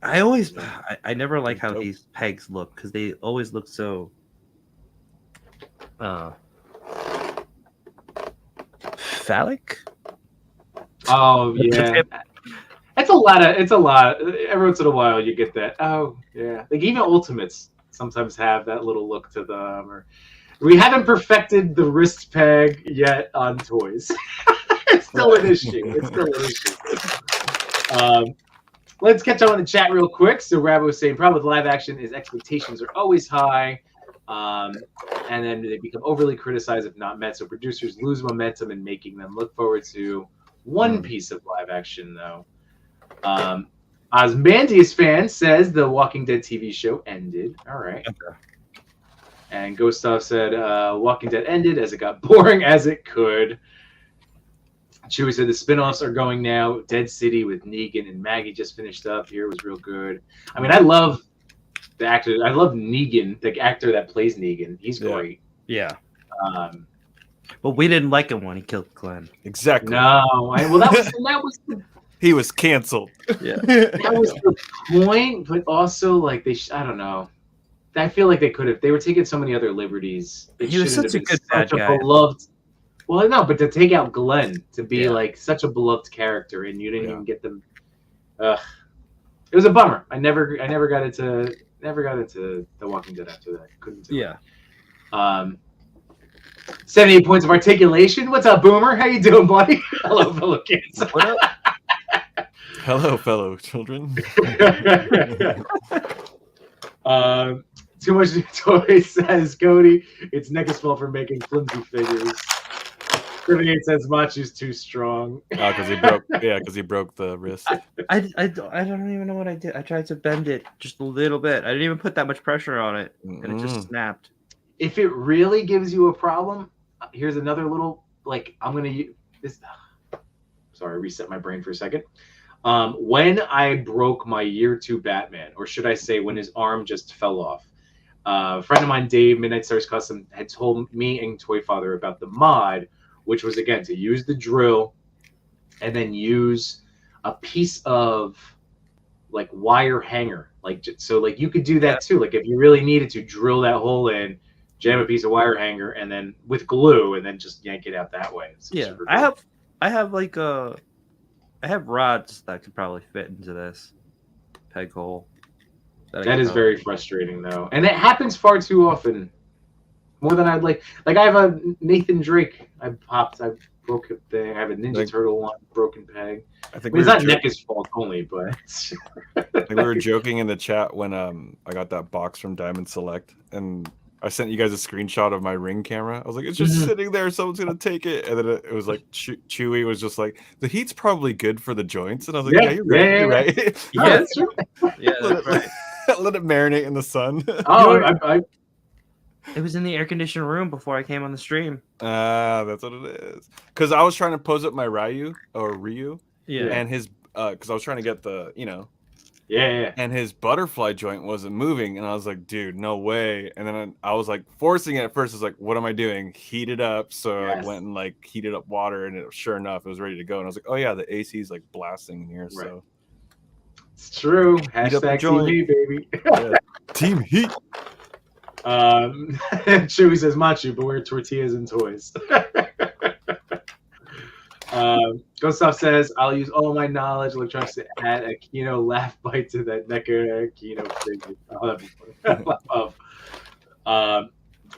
I never like how these pegs look because they always look so phallic.
Oh yeah. It's a lot. Every once in a while you get that. Oh yeah. Like even Ultimates sometimes have that little look to them. Or we haven't perfected the wrist peg yet on toys. It's still an issue. Let's catch up on the chat real quick. So Rab was saying, problem with live action is expectations are always high. And then they become overly criticized if not met. So producers lose momentum in making them. Look forward to one piece of live action though. Osmandius fan says the Walking Dead TV show ended. All right. Okay. And Ghostoff said Walking Dead ended as it got boring as it could. Chewie said the spinoffs are going now. Dead City with Negan and Maggie just finished up. Here was real good. I mean, I love the actor. I love Negan, the actor that plays Negan. He's great.
Yeah. But we didn't like him when he killed Glenn.
Exactly.
No. That was the
he was canceled.
Yeah.
That was the point, but also like I don't know. I feel like they were taking so many other liberties.
He was such a good bad guy.
Beloved. Well, no, but to take out Glenn to be like such a beloved character, and you didn't even get them. It was a bummer. I never got into The Walking Dead after that. Couldn't do it. 78 points of articulation. What's up, Boomer? How you doing, buddy? Hello, fellow kids.
What up?
Hello, fellow children.
Too much toy says Cody. It's Nega's fault for making flimsy figures. 38 says Machu's too strong.
Oh, because he broke the wrist.
I don't even know what I did. I tried to bend it just a little bit. I didn't even put that much pressure on it, and it just snapped.
If it really gives you a problem, here's another little I'm gonna use this. Sorry, reset my brain for a second. When I broke my year 2 Batman, or should I say when his arm just fell off, a friend of mine, Dave, Midnight Stars Custom, had told me and Toy Father about the mod, which was, again, to use the drill and then use a piece of, wire hanger. So you could do that, too. If you really needed to drill that hole in, jam a piece of wire hanger, and then with glue, and then just yank it out that way. It's
I have I have rods that could probably fit into this peg hole.
That is very frustrating, though, and it happens far too often, more than I'd like. Like I have a Nathan Drake. I broke a thing. I have a Ninja Turtle one broken peg.
I think
it's not NECA's fault only, but
like we were joking in the chat when I got that box from Diamond Select, and I sent you guys a screenshot of my Ring camera. I was like, it's just sitting there. Someone's gonna take it, and then it was like Chewy was just like, the heat's probably good for the joints, and I was like, yeah, you're right. You're right.
Yeah, that's right.
Yeah, that's right.
Let it marinate in the sun.
Oh,
it was in the air conditioned room before I came on the stream.
That's what it is. Because I was trying to pose up my Ryu.
Yeah.
And his because I was trying to get the,
Yeah.
And his butterfly joint wasn't moving, and I was like, dude, no way. And then I was like forcing it at first. I was like, what am I doing? Heat it up. So I went and like heated up water, and sure enough, it was ready to go. And I was like, oh yeah, the AC is like blasting in here. Right. So
it's true. Hashtag Team Heat, baby.
Yeah. Team Heat.
Chewy says, Machu, but we're tortillas and toys. Gustav says, I'll use all my knowledge electronics to add a Kino laugh bite to that NECA Kino thing. Oh, that'd be funny.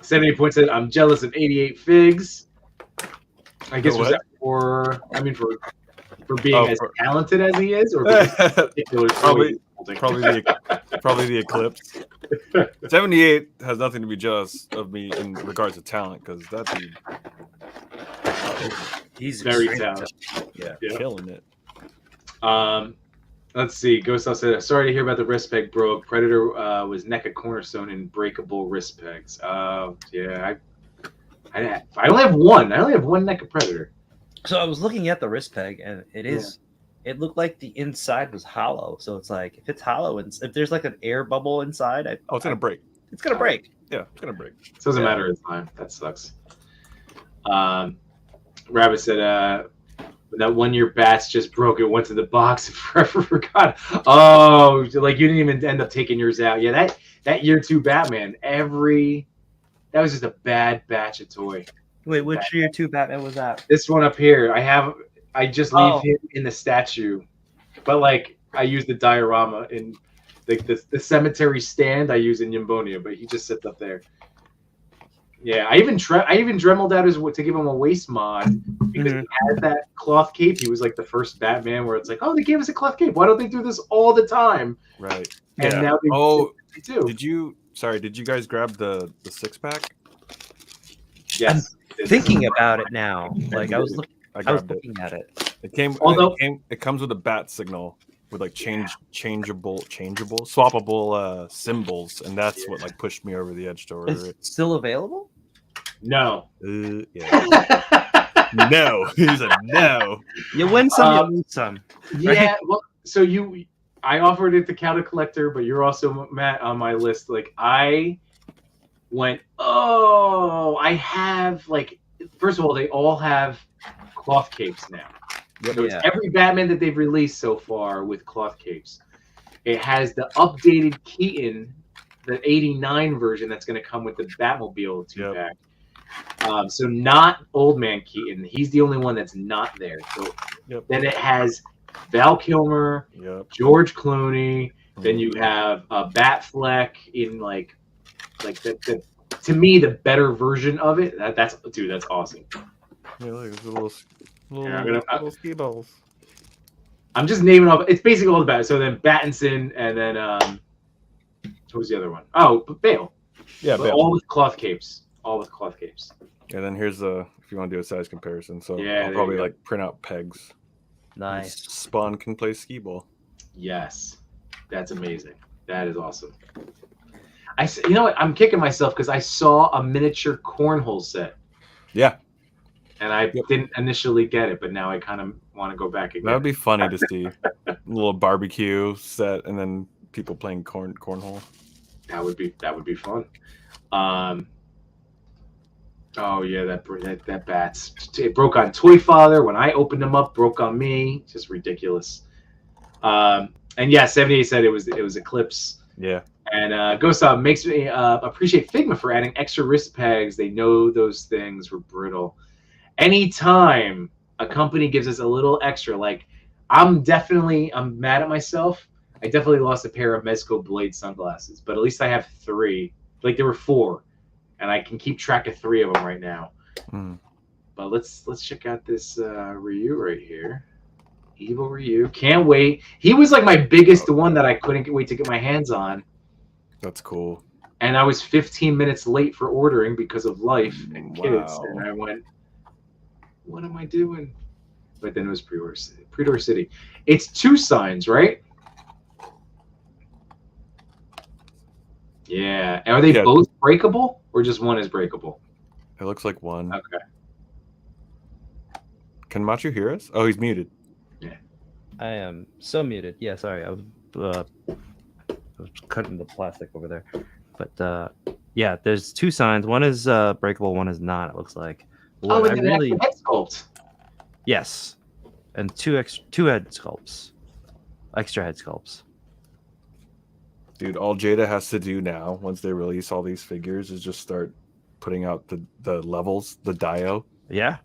70 points said, I'm jealous of 88 figs. I guess was that for being as talented as he is, or
probably the Eclipse. 78 has nothing to be jealous of me in regards to talent, because that dude,
he's
very talented.
Yeah, killing it.
Let's see. Ghost said, sorry to hear about the wrist peg broke. Predator was NECA cornerstone in breakable wrist pegs. Yeah, I only have one. I only have one NECA Predator.
So I was looking at the wrist peg, and it looked like the inside was hollow. So it's like, if it's hollow, and if there's like an air bubble inside,
it's gonna break.
It's gonna break.
Yeah, it's gonna break.
It doesn't matter of time. That sucks. Rabbit said, that 1 year Bats just broke. It went to the box and forever forgot. Oh, like you didn't even end up taking yours out. Yeah, that year 2 Batman, that was just a bad batch of toy.
Wait, which year 2 Batman was that?
This one up here. I just leave him in the statue, but like I use the diorama in the cemetery stand. I use in Yimbonia, but he just sits up there. Yeah, I even dremeled out to give him a waist mod because he had that cloth cape. He was like the first Batman where it's like, oh, they gave us a cloth cape. Why don't they do this all the time?
Right.
And now they do.
Did you guys grab the 6-pack?
Yes.
I'm
thinking about it now. Like I was looking at it.
It comes with a bat signal with like changeable, swappable symbols, and that's what like pushed me over the edge to order
Is
it.
Still available?
No.
Yeah. No. He's a no.
You win some, you lose some.
Yeah. Well, so I offered it to Counter Collector, but you're also, Matt, on my list. Like I went, I have like, first of all, they all have cloth capes now. So it's every Batman that they've released so far with cloth capes. It has the updated Keaton, the 89 version that's going to come with the Batmobile 2-pack. So not Old Man Keaton. He's the only one that's not there. So then it has Val Kilmer, George Clooney. Then you have Batfleck in like the to me the better version of it. That's awesome.
Yeah, look, little ski balls.
I'm just naming off. It's basically all the Bat. So then Battinson, and then what was the other one? Oh, Bale.
Yeah,
Bale. All with cloth capes.
And then here's if you want to do a size comparison. So
I'll
probably like print out pegs.
Nice.
Spawn can play skee ball.
Yes, that's amazing. That is awesome. You know what? I'm kicking myself because I saw a miniature cornhole set.
Yeah.
And I didn't initially get it, but now I kind of want to go back again.
That would be funny to see. A little barbecue set and then people playing cornhole.
That would be fun. Oh yeah, that Bats. It broke on Toy Father. When I opened them up, broke on me. Just ridiculous. And yeah, 78 said it was Eclipse.
Yeah.
And Ghost makes me appreciate Figma for adding extra wrist pegs. They know those things were brittle. Anytime a company gives us a little extra, like I'm mad at myself. I definitely lost a pair of Mezco Blade sunglasses, but at least I have 3. Like there were 4, and I can keep track of 3 of them right now. But let's check out this Ryu right here. Evil Ryu. Can't wait. He was like my biggest one that I couldn't wait to get my hands on.
That's cool.
And I was 15 minutes late for ordering because of life and kids. And I went, what am I doing? But then it was Pre-Order City. It's 2 signs, right? Yeah. Are they both breakable or just one is breakable?
It looks like one.
Okay.
Can Machu hear us? Oh, he's muted.
Yeah.
I am so muted. Yeah, sorry. I was cutting the plastic over there. But yeah, there's 2 signs. One is breakable, one is not, it looks like.
What, and then head sculpt.
Yes. And 2 head sculpts. Extra head sculpts.
Dude, all Jada has to do now, once they release all these figures, is just start putting out the levels, the Dio.
Yeah.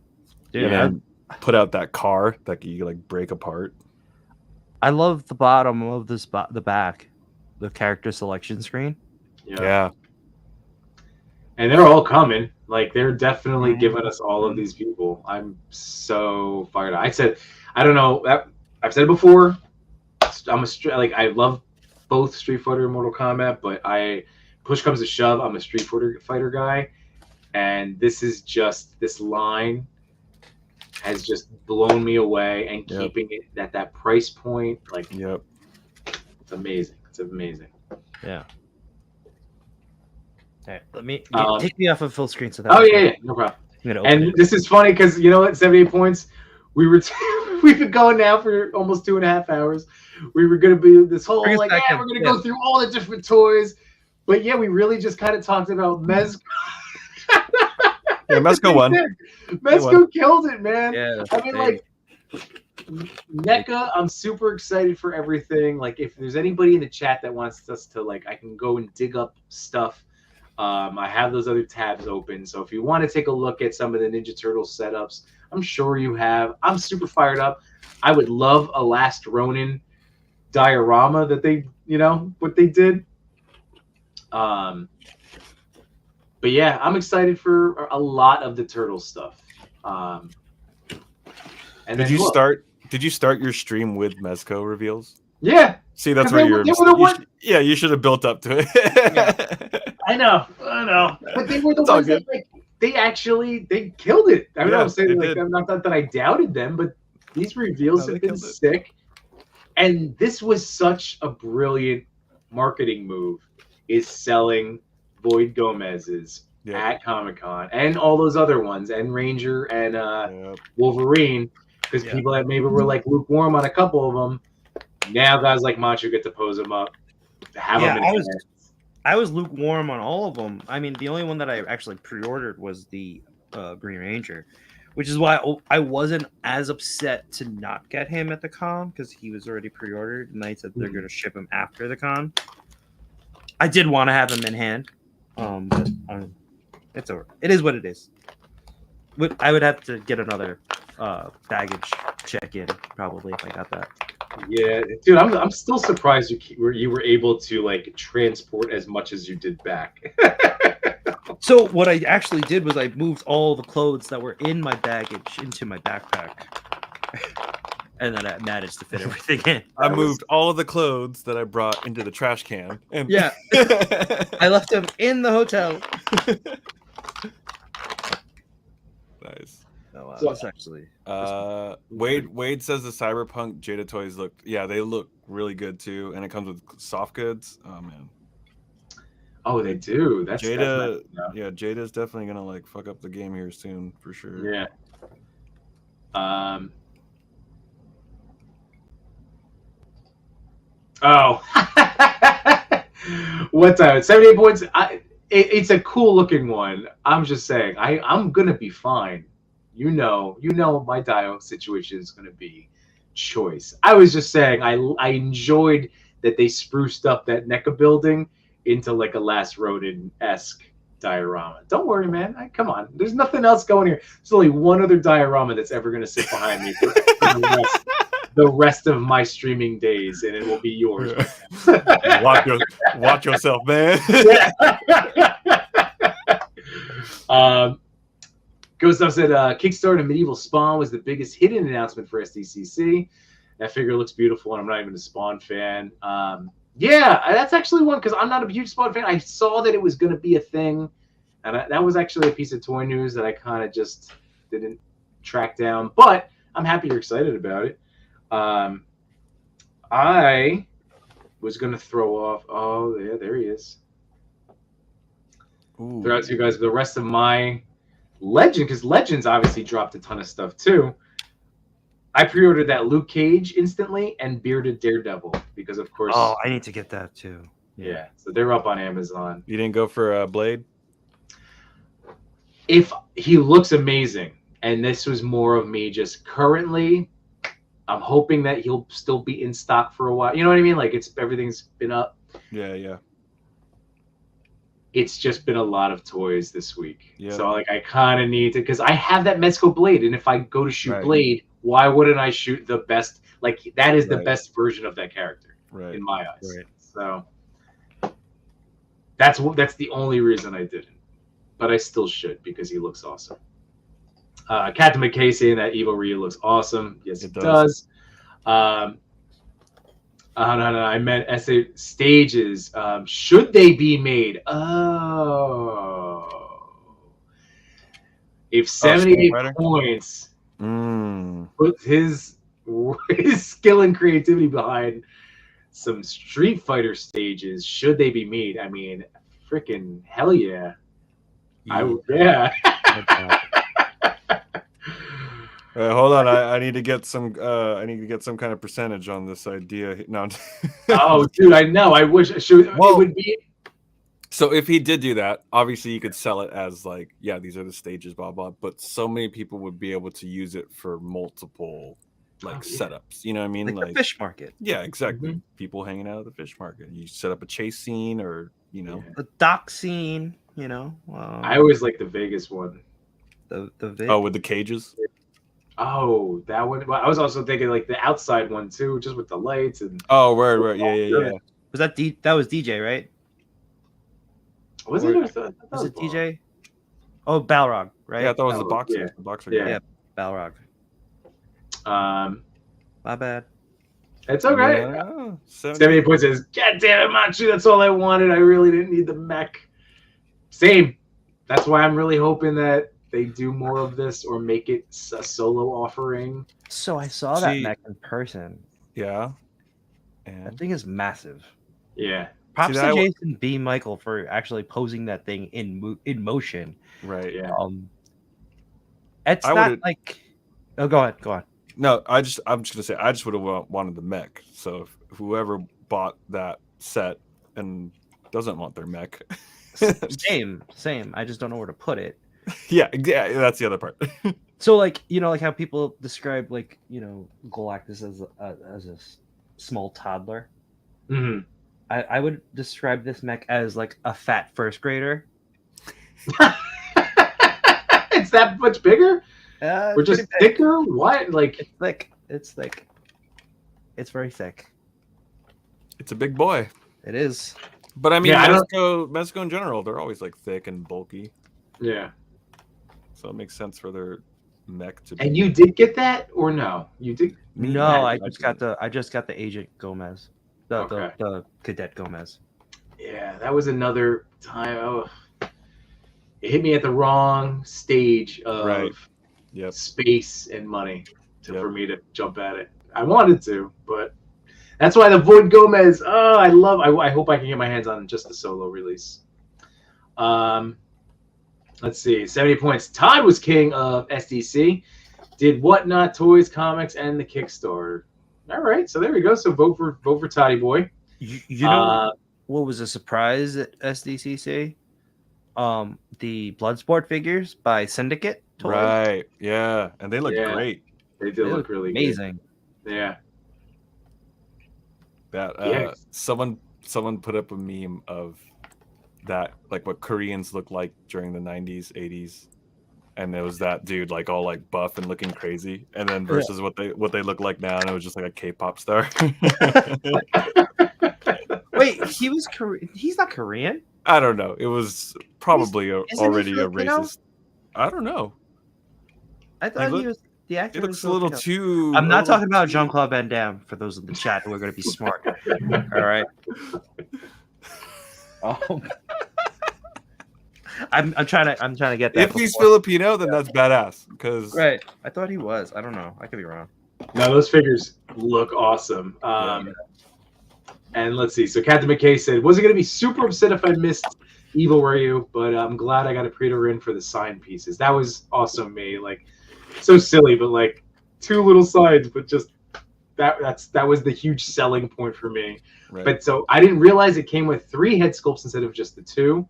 Dude,
and then put out that car that you like break apart.
I love the bottom of this the back, the character selection screen.
Yeah.
And they're all coming. Like they're definitely giving us all of these people. I'm so fired up. I don't know. I've said it before. I love both Street Fighter and Mortal Kombat, but push comes to shove, I'm a Street Fighter guy, and this line has just blown me away, and keeping it at that price point, like, it's amazing. It's amazing.
Yeah. All right, let me take me off of full screen so that.
No problem. And this is funny because you know what, 78 points. We've been going now for almost 2.5 hours. We were gonna be this whole we're gonna go through all the different toys, but we really just kind of talked about Mezco.
Mezco won.
Mezco killed it, man.
Yeah,
I mean, like NECA, I'm super excited for everything. Like, if there's anybody in the chat that wants us to, like, I can go and dig up stuff. I have those other tabs open, so if you want to take a look at some of the Ninja Turtle setups, I'm sure you have. I'm super fired up. I would love a Last Ronin diorama that they, what they did. But yeah, I'm excited for a lot of the Turtle stuff. And
did you start your stream with Mezco reveals?
Yeah.
See, that's where you should have built up to it.
I know. But they were the ones that, like, they killed it. I mean, I'm saying, like, not that I doubted them, but these reveals have been sick. And this was such a brilliant marketing move, is selling Void Gomez's at Comic-Con and all those other ones, and Ranger and Wolverine, because people that maybe were like lukewarm on a couple of them, now guys like Macho get to pose them up.
I was lukewarm on all of them. I mean, the only one that I actually pre-ordered was the Green Ranger, which is why I wasn't as upset to not get him at the con, because he was already pre-ordered, and they said they're going to ship him after the con. I did want to have him in hand, but it's over. It is what it is. I would have to get another baggage check-in probably if I got that.
Yeah, dude, I'm still surprised you were able to, like, transport as much as you did back.
So what I actually did was I moved all the clothes that were in my baggage into my backpack, and then I managed to fit everything in.
I moved all of the clothes that I brought into the trash can. And
I left them in the hotel.
Nice.
Oh, wow. That's actually.
Wade says the Cyberpunk Jada toys they look really good too, and it comes with soft goods. Oh man.
Oh, they do. That's
Jada. Jada's definitely gonna, like, fuck up the game here soon for sure.
Yeah. Oh. What time? 78 points. It's a cool looking one. I'm just saying. I'm gonna be fine. You know my Dio situation is going to be choice. I was just saying I enjoyed that they spruced up that NECA building into, like, a Last Ronin-esque diorama. Don't worry, man. Come on. There's nothing else going here. There's only one other diorama that's ever going to sit behind me for the rest the rest of my streaming days, and it will be yours.
Watch yourself, man.
Ghost Stuff said Kickstarter Medieval Spawn was the biggest hidden announcement for SDCC. That figure looks beautiful, and I'm not even a Spawn fan. Yeah, that's actually one because I'm not a huge Spawn fan. I saw that it was going to be a thing, and that was actually a piece of toy news that I kind of just didn't track down. But I'm happy you're excited about it. I was going to throw off. Oh, yeah, there he is.
Ooh.
Throw out to you guys the rest of my Legend, because Legends obviously dropped a ton of stuff too. I pre-ordered that Luke Cage instantly and Bearded Daredevil because, of course.
Oh, I need to get that too.
Yeah, so they're up on Amazon.
You didn't go for Blade?
If he looks amazing, and this was more of me just currently, I'm hoping that he'll still be in stock for a while. You know what I mean? Like everything's been up.
Yeah.
It's just been a lot of toys this week.
Yeah.
So like I kind of need to, because I have that Mezco Blade, and if I go to shoot Blade, why wouldn't I shoot the best? Like that is the best version of that character in my eyes. Right. So that's the only reason I didn't, but I still should because he looks awesome. Captain McKay saying that Evo Ryu looks awesome. Yes, it does. No, I meant essay stages. Should they be made? Oh, if 78 points puts his skill and creativity behind some Street Fighter stages, should they be made? I mean, freaking hell yeah! Yeah.
Hold on, I need to get some. I need to get some kind of percentage on this idea. No.
Oh, dude, I know. I wish it would be.
So if he did do that, obviously you could sell it as like, yeah, these are the stages, blah blah. But so many people would be able to use it for multiple setups. You know what I mean?
Like the fish market.
Yeah, exactly. Mm-hmm. People hanging out at the fish market. You set up a chase scene, or
the dock scene.
I always like the Vegas one.
With the cages.
Oh, that one. I was also thinking like the outside one too, just with the lights and.
Oh, right. Yeah.
Was that that was DJ, right?
Was it?
Was it DJ? Oh, Balrog, right?
Yeah, I thought it was the boxer.
Yeah.
The boxer.
Yeah, Balrog. My bad.
It's okay. 78 points says, God damn it, Manchu, that's all I wanted. I really didn't need the mech. Same. That's why I'm really hoping that they do more of this or make it a solo offering.
So I saw that mech in person.
Yeah.
And that thing is massive.
Yeah.
Props to Jason B. Michael for actually posing that thing in motion.
Right.
Yeah.
It's not like. Oh, go ahead.
No, I'm just gonna say I just would have wanted the mech. So if whoever bought that set and doesn't want their mech,
same. I just don't know where to put it.
Yeah, that's the other part.
So like like how people describe Galactus as a small toddler.
Mm-hmm.
I would describe this mech as like a fat first grader.
It's that much bigger? Or just thicker? What? Like
it's thick. It's thick. It's very thick.
It's a big boy.
It is.
But I mean, Mezco in general, they're always like thick and bulky.
Yeah.
So it makes sense for their mech to be.
And you did get that or no? You did?
No, I just got the Agent Gomez. The Cadet Gomez.
Yeah, that was another time. Oh, it hit me at the wrong stage of space and money for me to jump at it. I wanted to, but that's why the Void Gomez. Oh, I hope I can get my hands on just the solo release. Let's see, 70 points. Todd was king of SDC. Did Whatnot Toys, Comics, and the Kickstarter. All right, so there we go. So vote for Toddy Boy.
You know what was a surprise at SDCC? The Bloodsport figures by Syndicate Toys.
Right. Yeah, and they look great.
They did look really
amazing.
Good. Yeah.
That someone put up a meme of that, like what Koreans look like during the 90s, 80s. and it was that dude like all like buff and looking crazy, and then versus what they look like now, and it was just like a K-pop star.
Wait, he's not Korean?
I don't know. It was probably already a
Filipino?
racist. I don't know.
I thought he was the actor.
It looks a little too.
I'm not talking about Jean-Claude Van Damme for those in the chat who are going to be smart. All right. I'm trying to get that.
If he's Filipino, then that's badass. Because
right, I thought he was. I don't know. I could be wrong.
No, those figures look awesome. And let's see. So Captain McKay said, "Was it going to be super upset if I missed Evil Ryu? But I'm glad I got a pre-order in for the sign pieces. That was awesome, me. Like, so silly, but like 2 little signs, but just that was the huge selling point for me. Right. But so I didn't realize it came with 3 head sculpts instead of just the 2,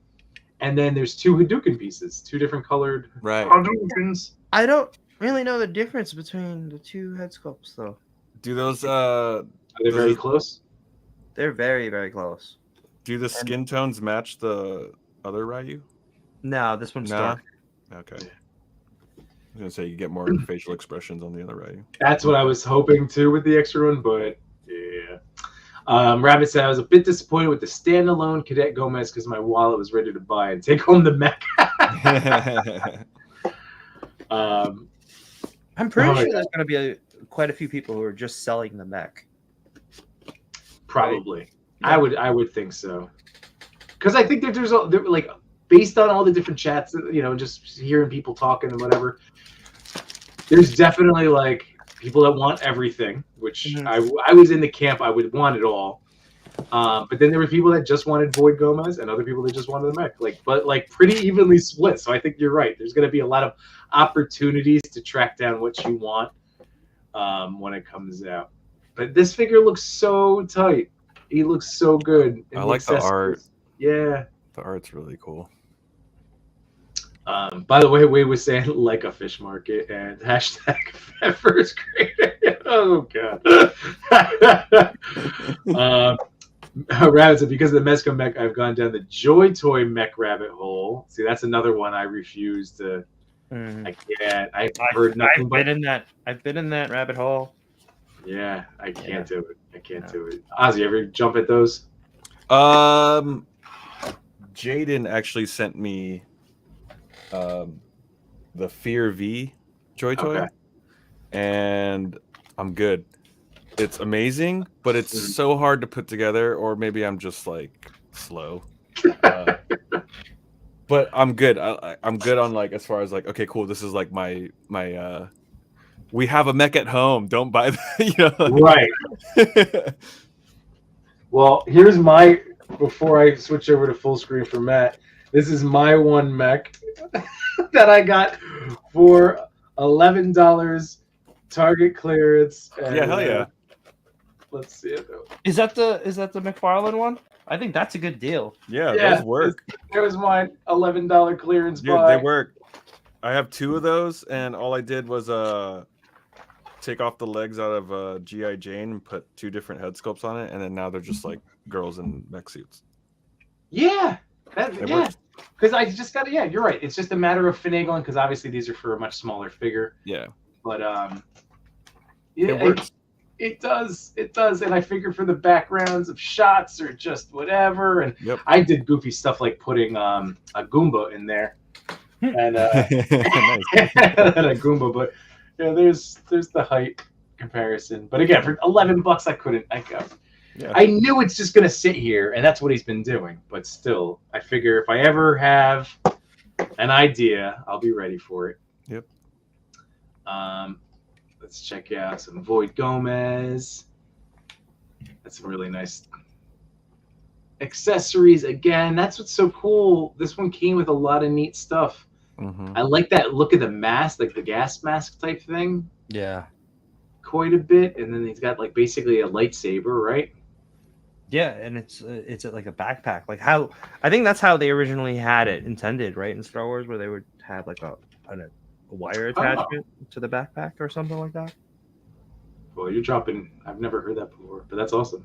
and then there's 2 Hadouken pieces, 2 different colored Hadoukens.
I don't really know the difference between the 2 head sculpts, though.
Do those
are they very close?
They're very, very close.
Do the skin tones match the other Ryu?
No, this one's dark.
Okay. I was gonna say you get more facial expressions on the other Ryu.
That's what I was hoping too with the extra one, but yeah. Rabbit said I was a bit disappointed with the standalone Cadet Gomez because my wallet was ready to buy and take home the mech.
I'm pretty sure there's going to be quite a few people who are just selling the mech.
Probably, yeah. I would think so, because I think that there's like based on all the different chats, just hearing people talking and whatever. There's definitely like people that want everything, which I was in the camp. I would want it all, but then there were people that just wanted Void Gomez and other people that just wanted the mech. But pretty evenly split. So I think you're right. There's going to be a lot of opportunities to track down what you want when it comes out. But this figure looks so tight. He looks so good.
I like the art.
Yeah.
The art's really cool.
By the way, Wade was saying like a fish market and hashtag first grade. Oh, God. Rabbit said, because of the Mezco mech, I've gone down the Joy Toy mech rabbit hole. See, that's another one I refuse to. I can't. I've heard nothing.
I've been in that rabbit hole.
Yeah, I can't do it. I can't do it. Ozzy, ever jump at those?
Jaden actually sent me the Fear V Joy Toy, and I'm good. It's amazing, but it's so hard to put together, or maybe I'm just like slow. But I'm good. I'm good on like as far as like, okay, cool. This is like my we have a mech at home. Don't buy that,
Right. Well, here's before I switch over to full screen for Matt, this is my one mech that I got for $11 Target clearance. And,
yeah, hell yeah.
Let's see it though.
Is that the McFarlane one? I think that's a good deal.
Yeah, those work.
There was mine $11 clearance.
Dude, they work. I have 2 of those, and all I did was take off the legs out of G.I. Jane and put 2 different head sculpts on it, and then now they're just like girls in mech suits.
Yeah, because I just got yeah, you're right. It's just a matter of finagling because obviously these are for a much smaller figure.
Yeah,
but it does, and I figure for the backgrounds of shots or just whatever, and I did goofy stuff like putting a Goomba in there, and and a Goomba, but. Yeah, there's the height comparison, but again, for $11, I couldn't. I knew it's just gonna sit here, and that's what he's been doing. But still, I figure if I ever have an idea, I'll be ready for it.
Yep.
Let's check out some Void Gomez. That's some really nice accessories. Again, that's what's so cool. This one came with a lot of neat stuff. I like that look of the mask, like the gas mask type thing.
Yeah.
Quite a bit. And then he's got like basically a lightsaber, right?
Yeah, and it's like a backpack. Like how I think that's how they originally had it intended, right? In Star Wars, where they would have like a wire attachment to the backpack or something like that.
Well, you're dropping. I've never heard that before, but that's awesome.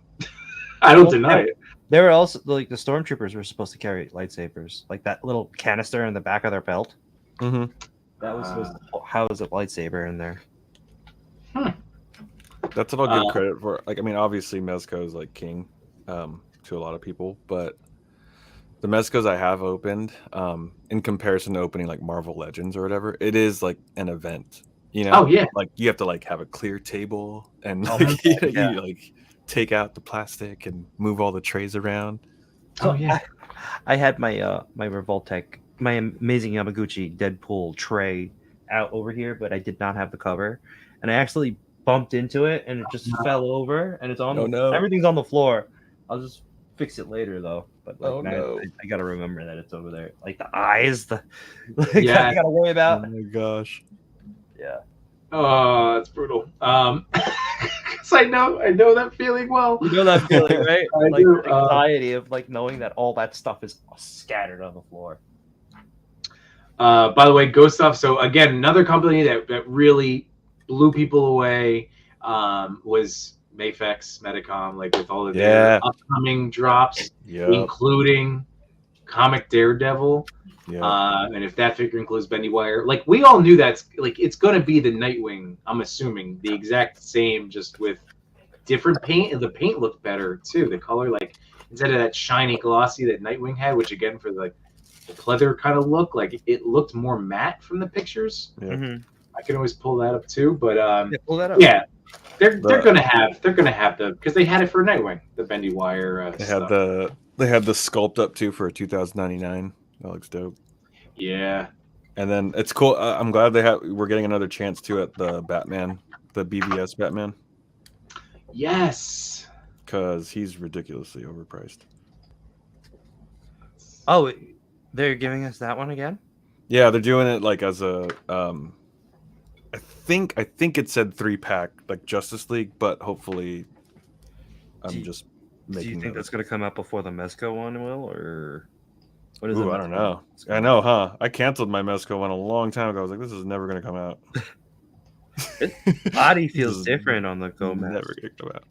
I don't deny it.
They were also like the stormtroopers were supposed to carry lightsabers, like that little canister in the back of their belt. That was supposed to house a lightsaber in there.
That's what I'll give credit for. Like, I mean, obviously Mezco is like king to a lot of people, but the Mezcos I have opened, in comparison to opening like Marvel Legends or whatever, it is like an event. You know?
Oh yeah.
Like you have to like have a clear table and
Oh,
you like take out the plastic and move all the trays around.
So
Oh yeah.
I had my my Revoltech, my amazing Yamaguchi Deadpool tray out over here, but I did not have the cover, and I actually bumped into it, and it just fell over, and it's on.
Oh, no.
Everything's on the floor. I'll just fix it later though. But like,
Oh,
man,
no.
I gotta remember that it's over there. Like the eyes, the
Yeah.
I gotta worry
Oh
about.
my gosh.
Yeah.
Oh, that's brutal. 'Cause I know that feeling well.
You know that feeling, right?
I
Like
do,
the anxiety of like knowing that all that stuff is scattered on the floor.
By the way, Ghost Stuff. So again, another company that really blew people away was Mafex Medicom, like with all of their upcoming drops, including Comic Daredevil. And if that figure includes Bendy Wire, like we all knew that's like it's gonna be the Nightwing. I'm assuming the exact same, just with different paint, and the paint looked better too. The color, like instead of that shiny glossy that Nightwing had, which again for like the pleather kind of look, like it looked more matte from the pictures. I can always pull that up too, but
pull that up.
Yeah, they're gonna have the, because they had it for Nightwing, the Bendy Wire.
They had the sculpt up too for a 2099. That looks dope.
Yeah.
And then it's cool. I'm glad we're getting another chance too at the Batman, the BVS Batman.
Yes.
Because he's ridiculously overpriced.
Oh, they're giving us that one again?
Yeah, they're doing it like as a I think it said 3-pack like Justice League, but hopefully I'm just making.
Do you think that's going to come out before the Mezco one will, or what is
it? I don't know. I know, huh? I canceled my Mezco one a long time ago. I was like, this is never going to come out.
His body feels different on the Gomez.
Never going to come out.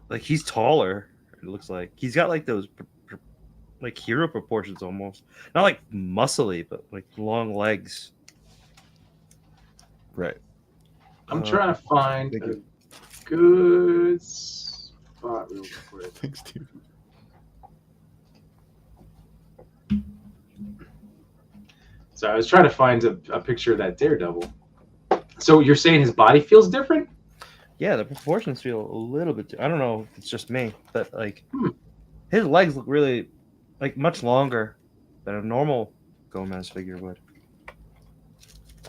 Like he's taller. It looks like he's got like those like hero proportions almost. Not like muscly, but like long legs.
Right.
I'm trying to find a good spot real quick.
Thanks, Steve.
So I was trying to find a picture of that Daredevil. So you're saying his body feels different?
Yeah, the proportions feel a little bit. I don't know if it's just me, but like his legs look really like much longer than a normal Gomez figure would.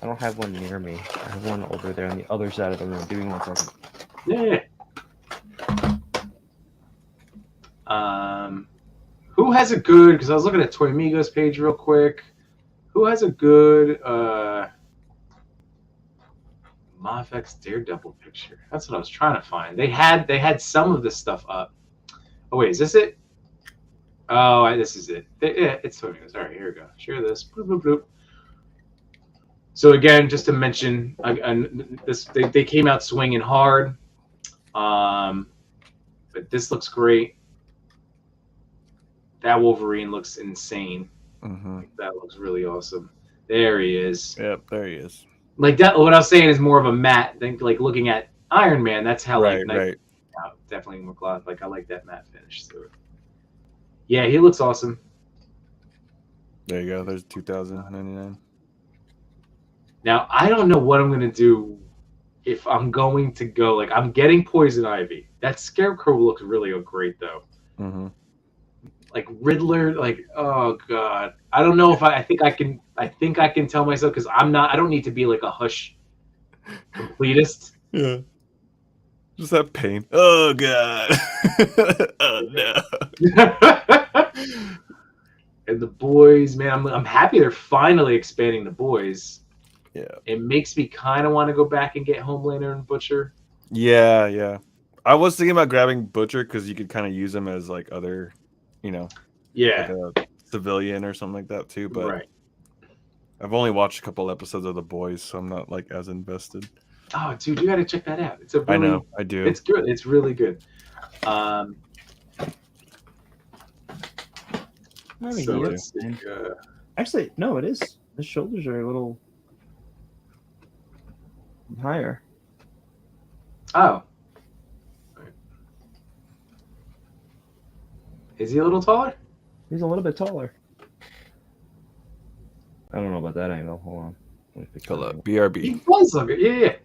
I don't have one near me. I have one over there on the other side of the room. Give me 1 second.
Yeah. Who has a good? Because I was looking at Toy Amigos page real quick. Who has a good Mafex Daredevil picture? That's what I was trying to find. They had some of this stuff up. Oh wait, is this it? Oh, this is it. Yeah, it's Toy Amigos. All right, here we go. Share this. Bloop, bloop, bloop. So again, just to mention, they came out swinging hard, but this looks great. That Wolverine looks insane. That looks really awesome. There he is.
Yep, there he is.
Like that. What I was saying is more of a matte. Think like looking at Iron Man. That's how
right.
Definitely more gloss. Like I like that matte finish to it. Yeah, he looks awesome.
There you go. There's 2099.
Now, I don't know what I'm going to do if I'm going to go. Like, I'm getting Poison Ivy. That Scarecrow looks really great, though. Like, Riddler, like, oh, God. I don't know if I think I can tell myself, because I don't need to be like a Hush completist.
Yeah. Just that pain. Oh, God. Oh, no.
And the boys, man, I'm happy they're finally expanding the boys.
Yeah.
It makes me kind of want to go back and get Homelander and Butcher.
Yeah. I was thinking about grabbing Butcher because you could kind of use him as like other, like a civilian or something like that too. But I've only watched a couple episodes of The Boys, so I'm not like as invested.
Oh, dude, you got to check that out. It's
I know, I do.
It's good. It's really good.
Actually, no, it is. His shoulders are a little higher.
Oh. Is he a little taller?
He's a little bit taller. I don't know about that angle. Hold on.
Hold up.
He
BRB.
does look, yeah.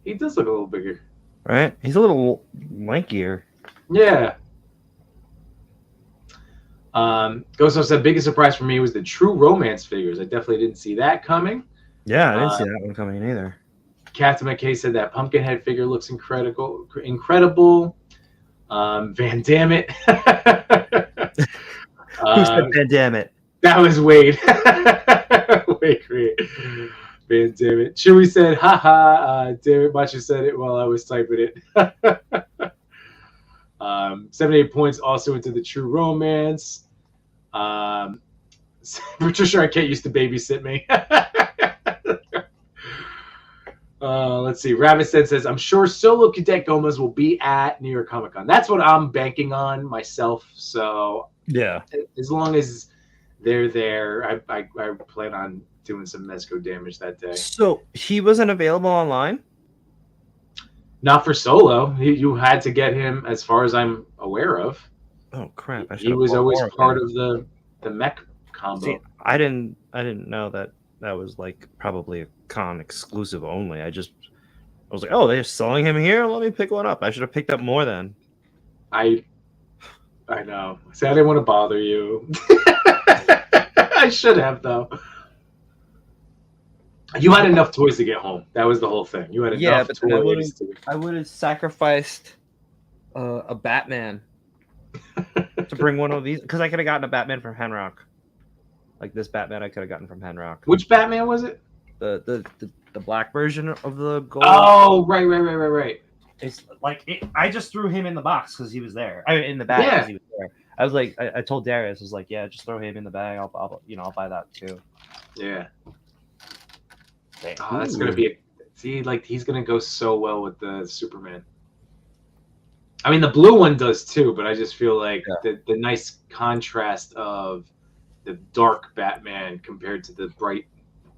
He does look a little bigger.
Right? He's a little lankier.
Yeah. Goso said, biggest surprise for me was the True Romance figures. I definitely didn't see that coming.
Yeah, I didn't see that one coming either.
Captain McKay said that Pumpkinhead figure looks incredible. Van Dammit.
Who said Van Dammit?
That was Wade. Wade great. Van Dammit. Chewie said, haha, damn it. Macho said it while I was typing it. 78 points also into the True Romance. Patricia Arquette used to babysit me. Let's see. Raviston says, I'm sure Solo Cadet Gomez will be at New York Comic Con. That's what I'm banking on myself. So
yeah,
as long as they're there, I plan on doing some Mezco damage that day.
So he wasn't available online?
Not for Solo. You had to get him, as far as I'm aware of.
Oh crap!
He was always part of the mech combo.
See, I didn't know that was like probably a con exclusive only. I was like, oh, they're selling him here. Let me pick one up. I should have picked up more then.
I know. See, I didn't want to bother you. I should have though. You had enough toys to get home. That was the whole thing. You had enough toys.
I would have sacrificed a Batman to bring one of these, because I could have gotten a Batman from Henrock. Like this Batman, I could have gotten from Henrock.
Which Batman was it?
The black version of the gold.
Oh, right.
It's like I just threw him in the box because he was there. I mean, in the bag because he was there. I was like, I told Darius, I was like, yeah, just throw him in the bag. I'll buy that too.
Yeah. Oh, that's gonna be he's gonna go so well with the Superman. I mean, the blue one does too, but I just feel like the nice contrast of the dark Batman compared to the bright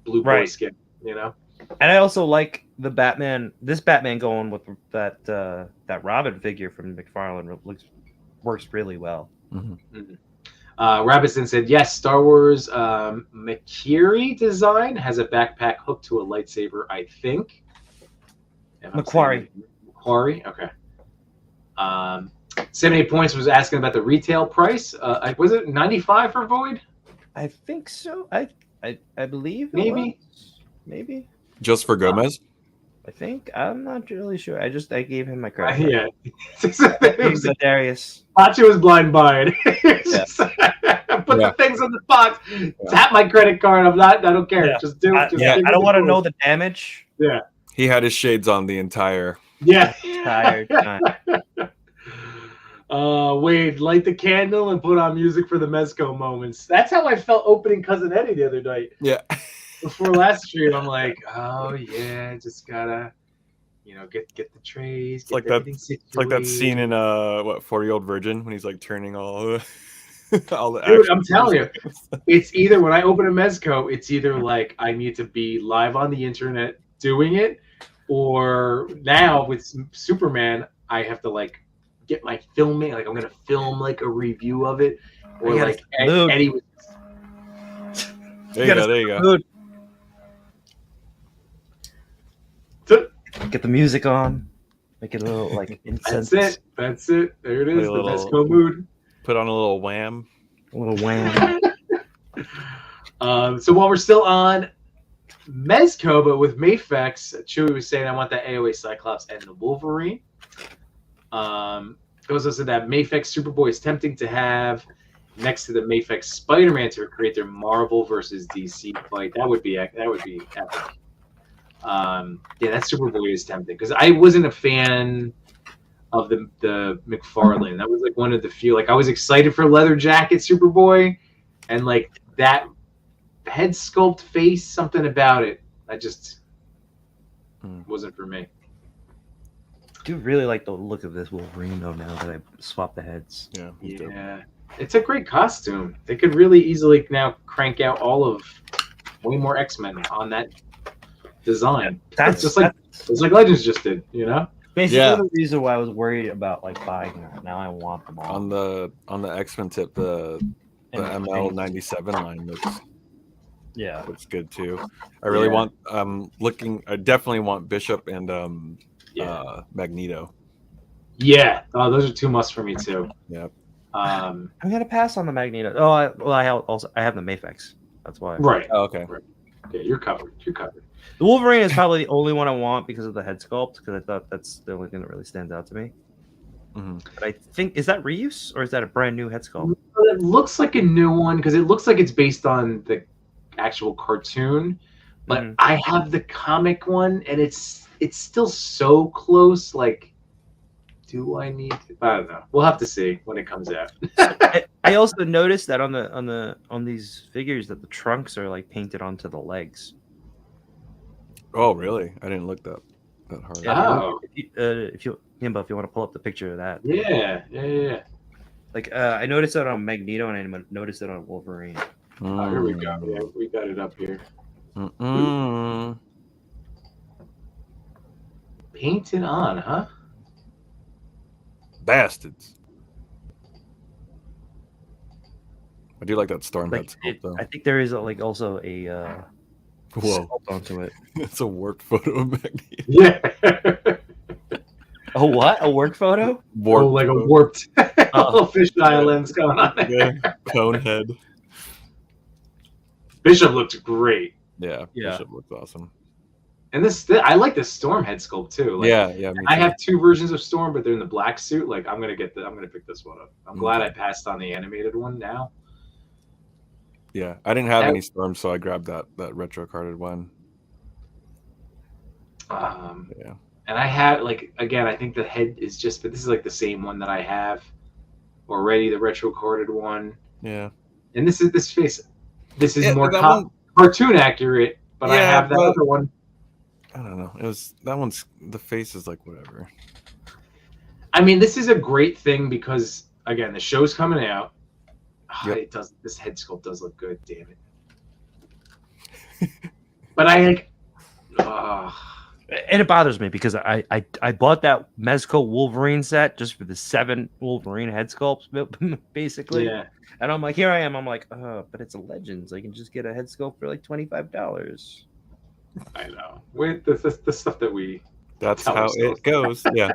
blue boy skin, you know.
And I also like the Batman. This Batman going with that Robin figure from McFarlane works really well.
Mm-hmm. Rabison said, yes, Star Wars McQuarrie design has a backpack hooked to a lightsaber, I think.
McQuarrie,
okay. 78 points was asking about the retail price. Was it 95 for Void?
I think so. I believe maybe.
Just for Gomez?
I think. I'm not really sure. I gave him my credit.
Yeah.
It was Darius.
Macho was blind buying. Put the things on the box. Tap my credit card. I don't care. Just do it.
I don't want to know the damage.
Yeah.
He had his shades on the entire
time.
Wade, light the candle and put on music for the Mezco moments. That's how I felt opening Cousin Eddie the other night.
Yeah.
Before last stream, I'm like, oh yeah, just gotta, get the trays.
It's like that scene in 40-Year-Old Virgin when he's like turning all the
Dude, I'm telling you, it's either when I open a Mezco, it's either like I need to be live on the internet doing it, or now with Superman, I have to like get my filming. Like I'm gonna film like a review of it, or like Eddie.
There you go.
Get the music on. Make it a little like incense.
That's it. There it is. The Mezco mood.
Put on a little wham.
So while we're still on Mezco, but with Mafex, Chewie was saying, I want that AOA Cyclops and the Wolverine. Goes said that Mafex Superboy is tempting to have next to the Mafex Spider-Man to create their Marvel versus DC fight. That would be epic. That Superboy is tempting because I wasn't a fan of the McFarlane. That was like one of the few. Like I was excited for Leather Jacket Superboy, and like that head sculpt face, something about it, I just wasn't for me.
I do really like the look of this Wolverine though. Now that I swapped the heads,
yeah, it's a great costume. They could really easily now crank out all of way more X-Men on that design.
That's
just like Legends just did, you know.
Basically, the reason why I was worried about like buying that. Now I want them all.
On the X-Men tip, the ML97 line looks good too. I really want I definitely want Bishop and Magneto.
Yeah, those are 2 musts for me too.
Yep.
I'm gonna pass on the Magneto. Oh, I have the Mafex. That's why.
Right.
Oh, okay.
Right. Yeah, you're covered.
The Wolverine is probably the only one I want because of the head sculpt. Because I thought that's the only thing that really stands out to me.
Mm-hmm.
But I think, is that reuse or is that a brand new head sculpt?
It looks like a new one because it looks like it's based on the actual cartoon. But I have the comic one, and it's still so close. Like, do I need to? I don't know. We'll have to see when it comes out.
I also noticed that on these figures that the trunks are like painted onto the legs.
Oh, really? I didn't look that hard.
Yeah, if you want to pull up the picture of that.
Yeah.
Like I noticed that on Magneto, and I noticed it on Wolverine.
Oh, here we go. Yeah, we got it up here. Painted on, huh?
Bastards. I do like that Storm head sculpt, though.
I think there is also a sculpt onto it.
It's a work photo of Magneto.
Yeah.
A what? A work photo?
Like a warped little fisheye lens going on there.
Yeah. Cone head.
Bishop looked great.
Yeah. Bishop looked awesome.
And I like the Storm head sculpt too. Like,
yeah.
I have 2 versions of Storm, but they're in the black suit. Like, I'm gonna pick this one up. I'm glad I passed on the animated one now.
Yeah, I didn't have any Storm, so I grabbed that retro carded one.
Yeah. And I have, like, again, I think the head is just, but this is like the same one that I have already, the retro carded one.
Yeah.
And this face. This is more cartoon accurate, but I have that other one.
I don't know. The face is like whatever.
I mean, this is a great thing because, again, the show's coming out. It does. This head sculpt does look good. Damn it. But I like.
And it bothers me because I bought that Mezco Wolverine set just for the 7 Wolverine head sculpts, basically. Yeah. And I'm like, here I am. I'm like, but it's a Legends. I can just get a head sculpt for like $25.
I know. With the stuff that we.
That's how it goes. Yeah.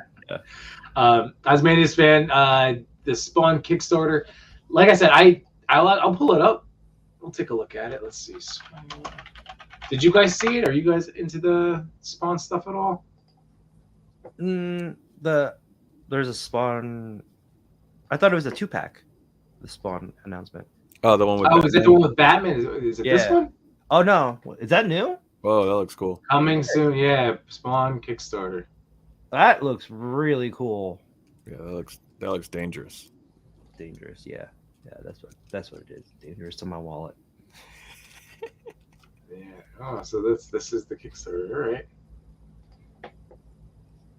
Osmanius fan, the Spawn Kickstarter. Like I said, I'll pull it up. We'll take a look at it. Let's see. Did you guys see it? Are you guys into the Spawn stuff at all?
There's a Spawn. I thought it was a 2-pack. The Spawn announcement.
Oh, the one with.
Is it the one with Batman? Is it this one?
Oh no, is that new?
Oh, that looks cool.
Coming soon, yeah. Spawn Kickstarter.
That looks really cool.
Yeah, that looks dangerous.
Dangerous, yeah. That's what it is. Dangerous to my wallet.
Yeah. Oh, so this is the Kickstarter. All right.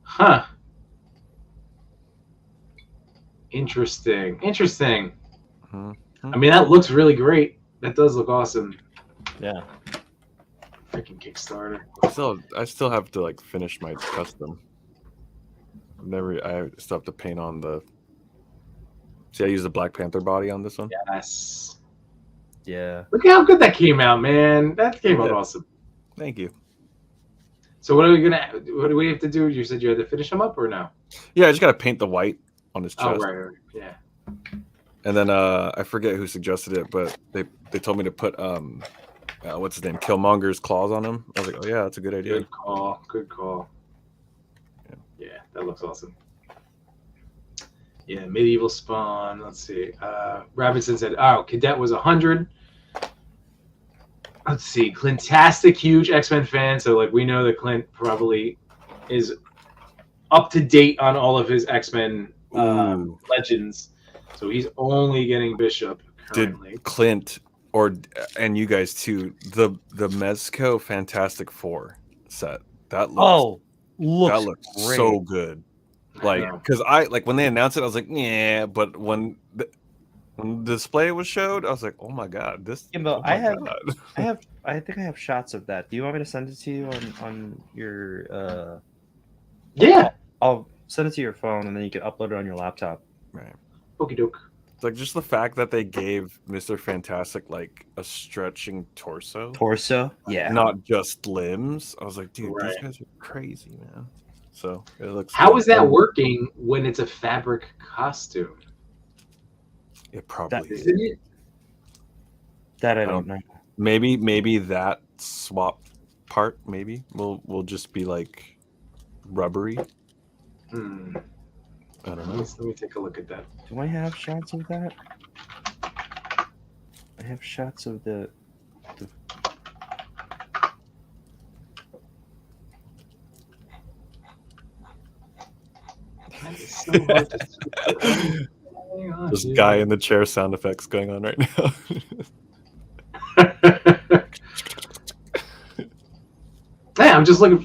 Huh. Interesting.
Mm-hmm.
I mean, that looks really great. That does look awesome.
Yeah.
Freaking Kickstarter.
I still have to like finish my custom. I still have to paint on the. See, I used the Black Panther body on this one.
Yes.
Yeah.
Look at how good that came out, man. That came out awesome.
Thank you.
So what do we have to do? You said you had to finish them up or no?
Yeah, I just gotta paint the white on his chest.
Oh, right. Yeah.
And then I forget who suggested it, but they told me to put what's his name, Killmonger's claws on him. I was like, oh yeah, that's a good idea.
Good call. Yeah, that looks awesome. Yeah, medieval Spawn. Let's see. Robinson said, Cadet was 100. Let's see. Clintastic, huge X-Men fan. So, like, we know that Clint probably is up to date on all of his X-Men legends. So he's only getting Bishop currently.
Did Clint and you guys too, the Mezco Fantastic Four set. That looks
great.
So good. Like, because I when they announced it, I was like, yeah, but when When the display was showed, I was like, oh my god, this.
Yimbo,
Oh my God.
I think I have shots of that. Do you want me to send it to you on your
Yeah.
I'll send it to your phone and then you can upload it on your laptop.
Right.
Okie doke.
It's like just the fact that they gave Mr. Fantastic like a stretching torso,
Yeah.
not just limbs. I was like, dude,
Right.
these guys are crazy, man. So it looks.
How
good.
is that working when it's a fabric costume?
It probably is.
Isn't it?
That I don't know.
Maybe that swap part will just be like rubbery. I don't know.
Let me take a look at that.
Do I have shots of that? I have shots of the
That is so hard to see. Hang on,
This
dude.
guy in the chair sound effects going on right now.
Yeah, I'm just looking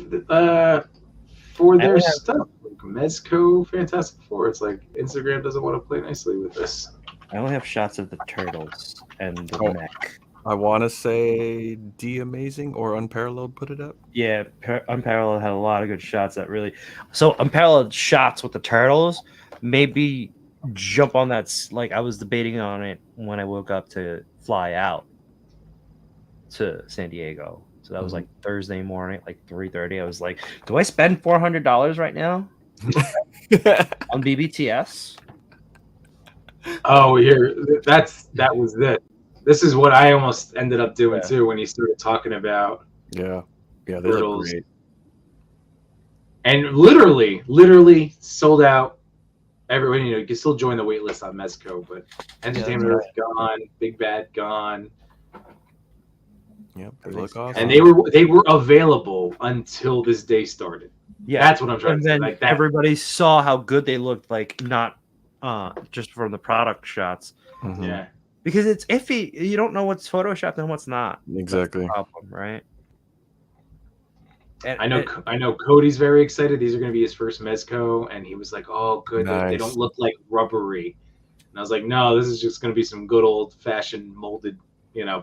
for their
have-
stuff. Like Mezco Fantastic Four. It's like Instagram doesn't want to play nicely with this.
I only have shots of the turtles and the
Oh.
neck.
I want to say D Amazing or Unparalleled put it up.
Yeah, Unparalleled had a lot of good shots that really. So Unparalleled shots with the turtles, maybe jump on that. Like I was debating on it when I woke up to fly out to San Diego. So that was like Thursday morning, like 3:30. I was like, do I spend $400 right now on BBTS?
Oh, here, that was it. This is what I almost ended up doing too when he started talking about
Yeah, they look
turtles.
great.
And literally sold out. Everyone, you can still join the wait list on Mezco, but Entertainment Earth gone, Big Bad gone.
Yep, they look awesome.
And they were available until this day started.
Yeah,
That's what I'm trying
and
to say.
then
Like that.
everybody saw how good they looked, like not just from the product shots.
Mhm.
Yeah.
Because it's iffy. You don't know what's photoshopped and what's not.
Exactly.
That's the problem, right? And,
I know Cody's very excited. These are going to be his first Mezco, and he was like, "Oh, good, they
Nice.
don't look like rubbery." And I was like, "No, this is just going to be some good old-fashioned molded,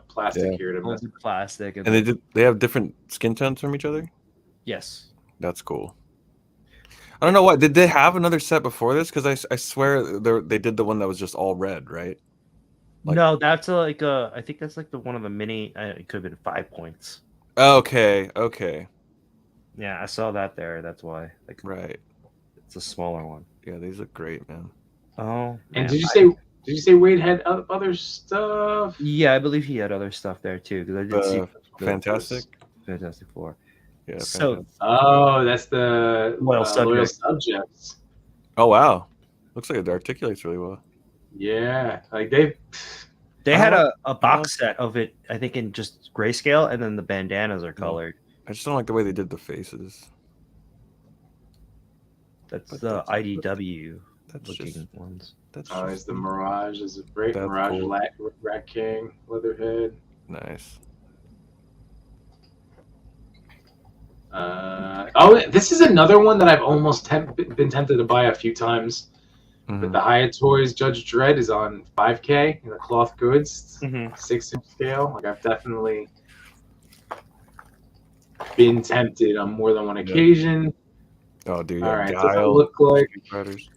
plastic here to mess."
plastic.
And they have different skin tones from each other.
Yes.
That's cool. I don't know why. Did they have another set before this? Because I swear they did the one that was just all red, right?
No, that's like I think that's like the one of the mini. It could have been 5 points.
Okay.
Yeah, I saw that there. That's why. Like,
Right.
it's a smaller one.
Yeah, these look great, man.
Oh.
And
man,
did you say Wade had other stuff?
Yeah, I believe he had other stuff there too. Because I did see
Fantastic
Four.
Yeah.
So,
Fantastic.
Oh, that's the
Loyal
subjects.
Oh wow, looks like it articulates really well.
Yeah, like
they had a box set of it, I think, in just grayscale, and then the bandanas are colored.
I just don't like the way they did the faces.
That's the IDW looking
just
ones.
That's
there's the Mirage. Is it great?
That's
Mirage
cool.
Rat King, Leatherhead.
nice.
This is another one that I've almost been tempted to buy a few times. But the Hyatt Toys Judge Dredd is on 5K in the cloth goods, 6-inch scale. Like I've definitely been tempted on more than one occasion.
Oh, dude.
All right,
Guile,
does it look like?
Riders.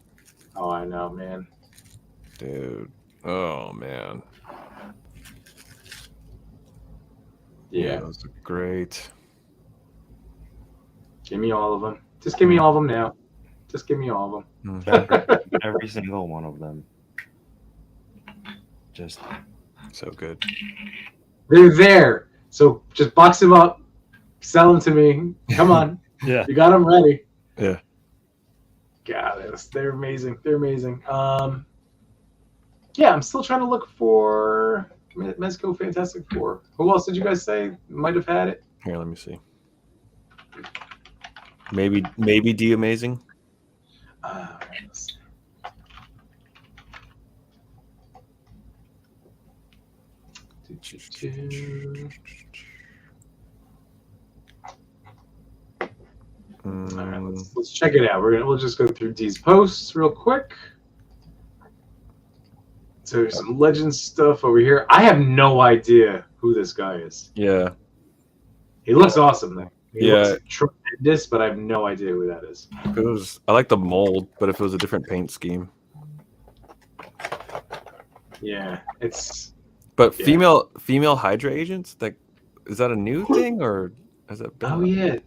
Oh, I know, man.
Dude. Oh man.
Yeah.
Those are great.
Give me all of them. Just give me all of them now. Just give me all of them.
Every single one of them. Just
so good.
They're there. So just box them up, sell them to me. Come on.
Yeah.
You got them ready.
Yeah.
God, they're amazing. They're amazing. Yeah, I'm still trying to look for Mezco Fantastic Four. Who else did you guys say might have had it?
Here, let me see. Maybe D Amazing.
Let's see. All right, let's check it out. We'll just go through these posts real quick. So there's some legend stuff over here. I have no idea who this guy is.
Yeah.
He looks awesome though. He
Yeah.
looks tremendous, but I have no idea who that is.
I like the mold, but if it was a different paint scheme.
Yeah, it's.
But female Hydra agents, like, is that a new thing or has it been?
Oh yeah,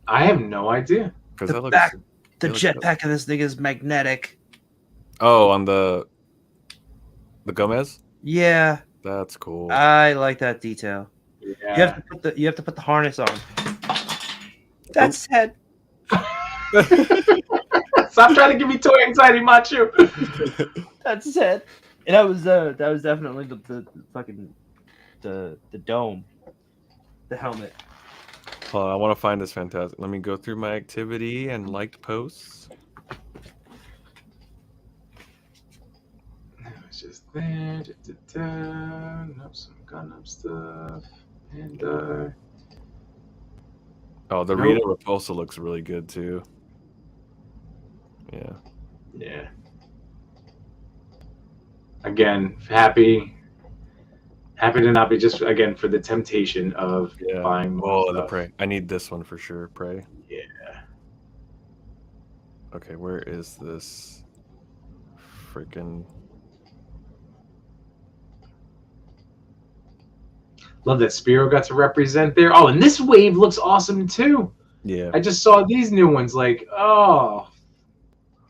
I have no idea.
The jetpack of this thing is magnetic.
Oh, on the Gomez?
Yeah.
That's cool.
I like that detail.
Yeah.
You have to put the harness on. That's head.
Stop trying to give me toy anxiety, Machu.
That's his head. And that was definitely the fucking the dome, the helmet.
Hold on, I want to find this fantastic. Let me go through my activity and liked posts.
It's just there. Nope, some Gundam stuff. And
oh, the Rita Repulsa looks really good too. Yeah.
Yeah. Again, happy to not be just again for the temptation of buying more
the
stuff.
Prey. I need this one for sure, Prey.
Yeah.
Okay, where is this freaking?
Love that Spiro got to represent there. Oh, and this wave looks awesome too.
Yeah.
I just saw these new ones. Like, oh,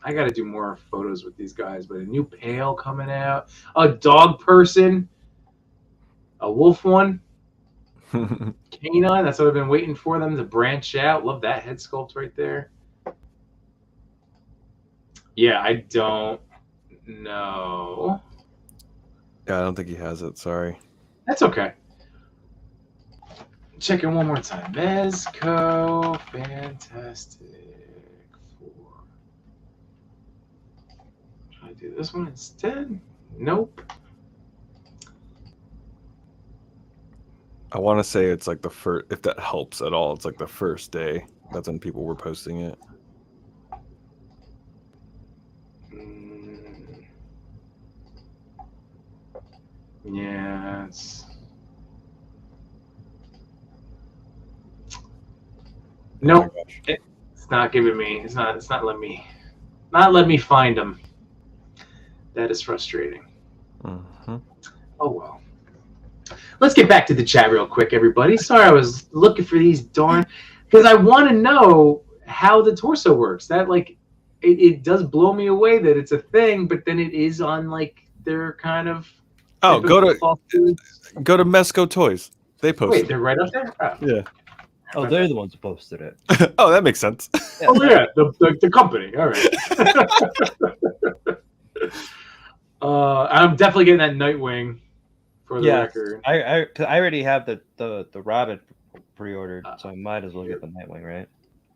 I got to do more photos with these guys. But a new Pale coming out, a dog person, a wolf one, canine. That's what I've been waiting for them to branch out. Love that head sculpt right there. Yeah, I don't know.
Yeah, I don't think he has it. Sorry.
That's okay. Checking one more time. Mezco, Fantastic Four. Should I do this one instead? Nope.
I want to say it's like the first, if that helps at all, it's like the first day. That's when people were posting it.
Yeah, it's... Nope.
Oh
it's not giving me. It's not letting me find them. That is frustrating.
Mm-hmm.
Oh well. Let's get back to the chat real quick, everybody. Sorry, I was looking for these because I want to know how the torso works. That like, it does blow me away that it's a thing, but then it is on like their kind of.
Oh, go to Mezco Toys. They posted.
Wait, they're right up there. Oh.
Yeah.
Oh, they're the ones who posted it.
Oh, that makes sense.
Yeah. Oh yeah, the company. All right. I'm definitely getting that Nightwing for the record.
I already have the Robin pre-ordered, so I might as well get the Nightwing, right?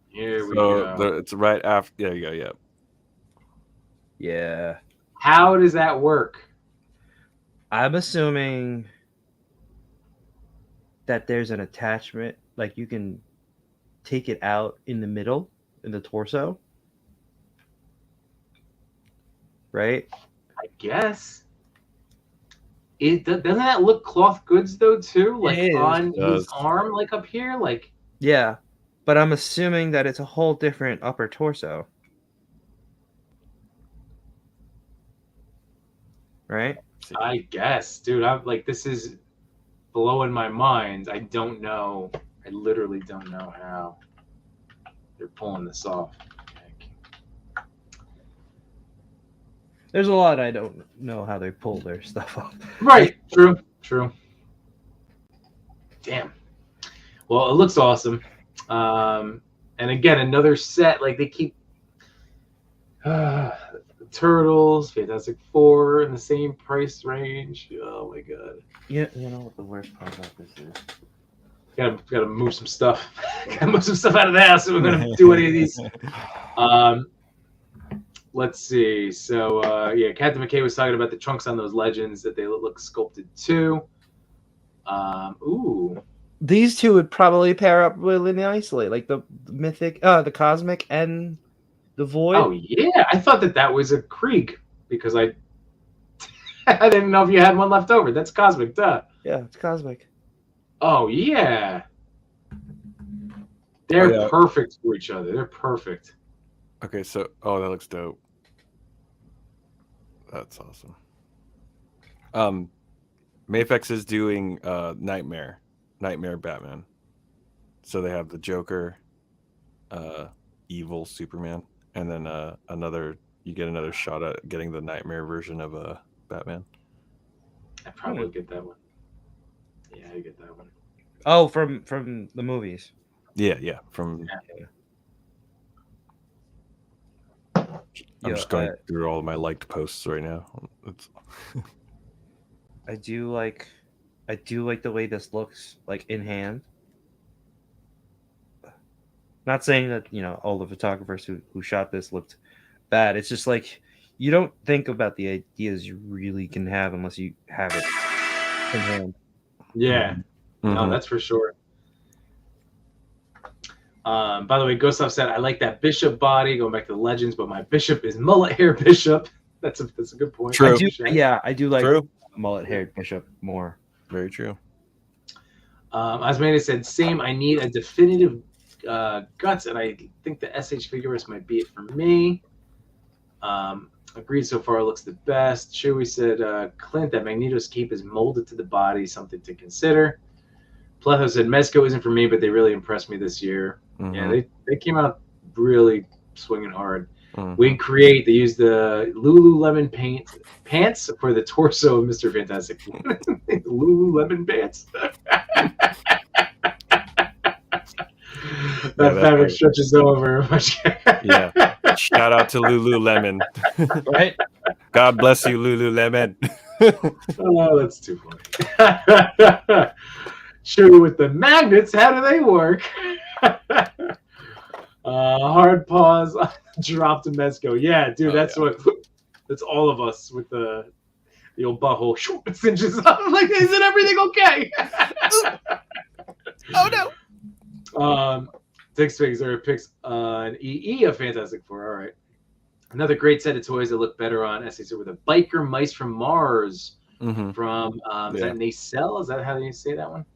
Here we go.
It's right after. Yeah, yeah.
Yeah.
How does that work?
I'm assuming that there's an attachment, like you can take it out in the middle, in the torso. Right? I
guess. Doesn't that look cloth goods though too? Like on his arm, like up here? Like
yeah. But I'm assuming that it's a whole different upper torso. Right?
I guess, dude. I'm like, this is blowing my mind. I don't know. I literally don't know how they're pulling this off.
There's a lot I don't know how they pull their stuff off.
Right. True. Damn. Well, it looks awesome. And again, another set. Like they keep Turtles, Fantastic Four in the same price range. Oh my god.
Yeah, you know what the worst part about this is?
Gotta move some stuff. Gotta move some stuff out of the house if we're gonna do any of these. Let's see. So Captain McKay was talking about the trunks on those Legends that they look sculpted too. Ooh.
These two would probably pair up really nicely, like the Mythic, the Cosmic, and the Void.
Oh yeah, I thought that was a Krieg because I didn't know if you had one left over. That's Cosmic, duh.
Yeah, it's Cosmic.
Oh, yeah. They're perfect for each other. They're perfect.
Okay, so that looks dope. That's awesome. Mafex is doing Nightmare Batman. So they have the Joker, evil Superman, and then you get another shot at getting the Nightmare version of Batman.
I probably get that one. Yeah, I get that one.
Oh, from the movies.
Yeah, from.
Yeah.
I'm just going through all of my liked posts right now.
I do like the way this looks, like in hand. Not saying that all the photographers who shot this looked bad. It's just like you don't think about the ideas you really can have unless you have it in hand.
Yeah, no, that's for sure. By the way, Gustav said, I like that Bishop body, going back to the Legends, but my Bishop is mullet hair Bishop. That's a good point.
True.
I do like mullet haired Bishop more.
Very true.
Osmania said, same, I need a definitive guts, and I think the SH Figuarts might be it for me. Agreed, so far it looks the best. Chewy said, Clint, that Magneto's cape is molded to the body, something to consider. Pletho said, Mezco isn't for me, but they really impressed me this year. Mm-hmm. Yeah, they came out really swinging hard. Mm-hmm. We Create, they used the Lululemon pants for the torso of Mr. Fantastic. Lululemon pants. That fabric stretches over.
Yeah. Shout out to Lululemon.
Right?
God bless you, Lululemon.
Oh, that's too funny. Sure, with the magnets, how do they work? Hard pause. Drop to Mezco. Yeah, dude, that's all of us with the old butthole. It cinches up. I'm like, isn't everything okay?
Oh no.
Six Figs are picks an EE of Fantastic Four. All right. Another great set of toys that look better on SAC with a Biker Mice from Mars from is that Nacelle? Is that how you say that one?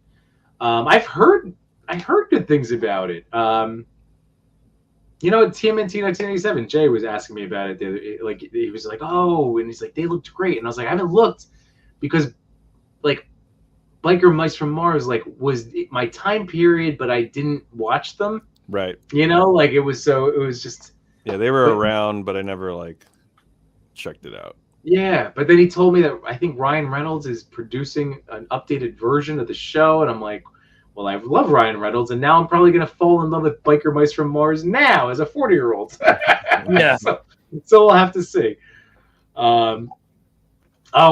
I heard good things about it. TMNT 1987, Jay was asking me about it. Like he was like, oh, and he's like, they looked great, and I was like, I haven't looked because like Biker Mice from Mars was my time period, but I didn't watch them.
Right.
It was just.
Yeah, they were around, but I never checked it out.
Yeah, but then he told me that I think Ryan Reynolds is producing an updated version of the show, and I'm like, well, I love Ryan Reynolds, and now I'm probably going to fall in love with Biker Mice from Mars now as a 40-year-old.
Yeah.
So we'll have to see.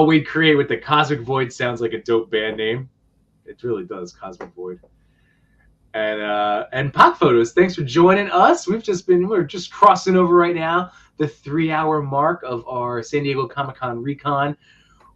We Create with the Cosmic Void sounds like a dope band name. It really does, Cosmic Void. And Pop Photos, thanks for joining us. We're just crossing over right now the 3-hour mark of our San Diego Comic-Con recon,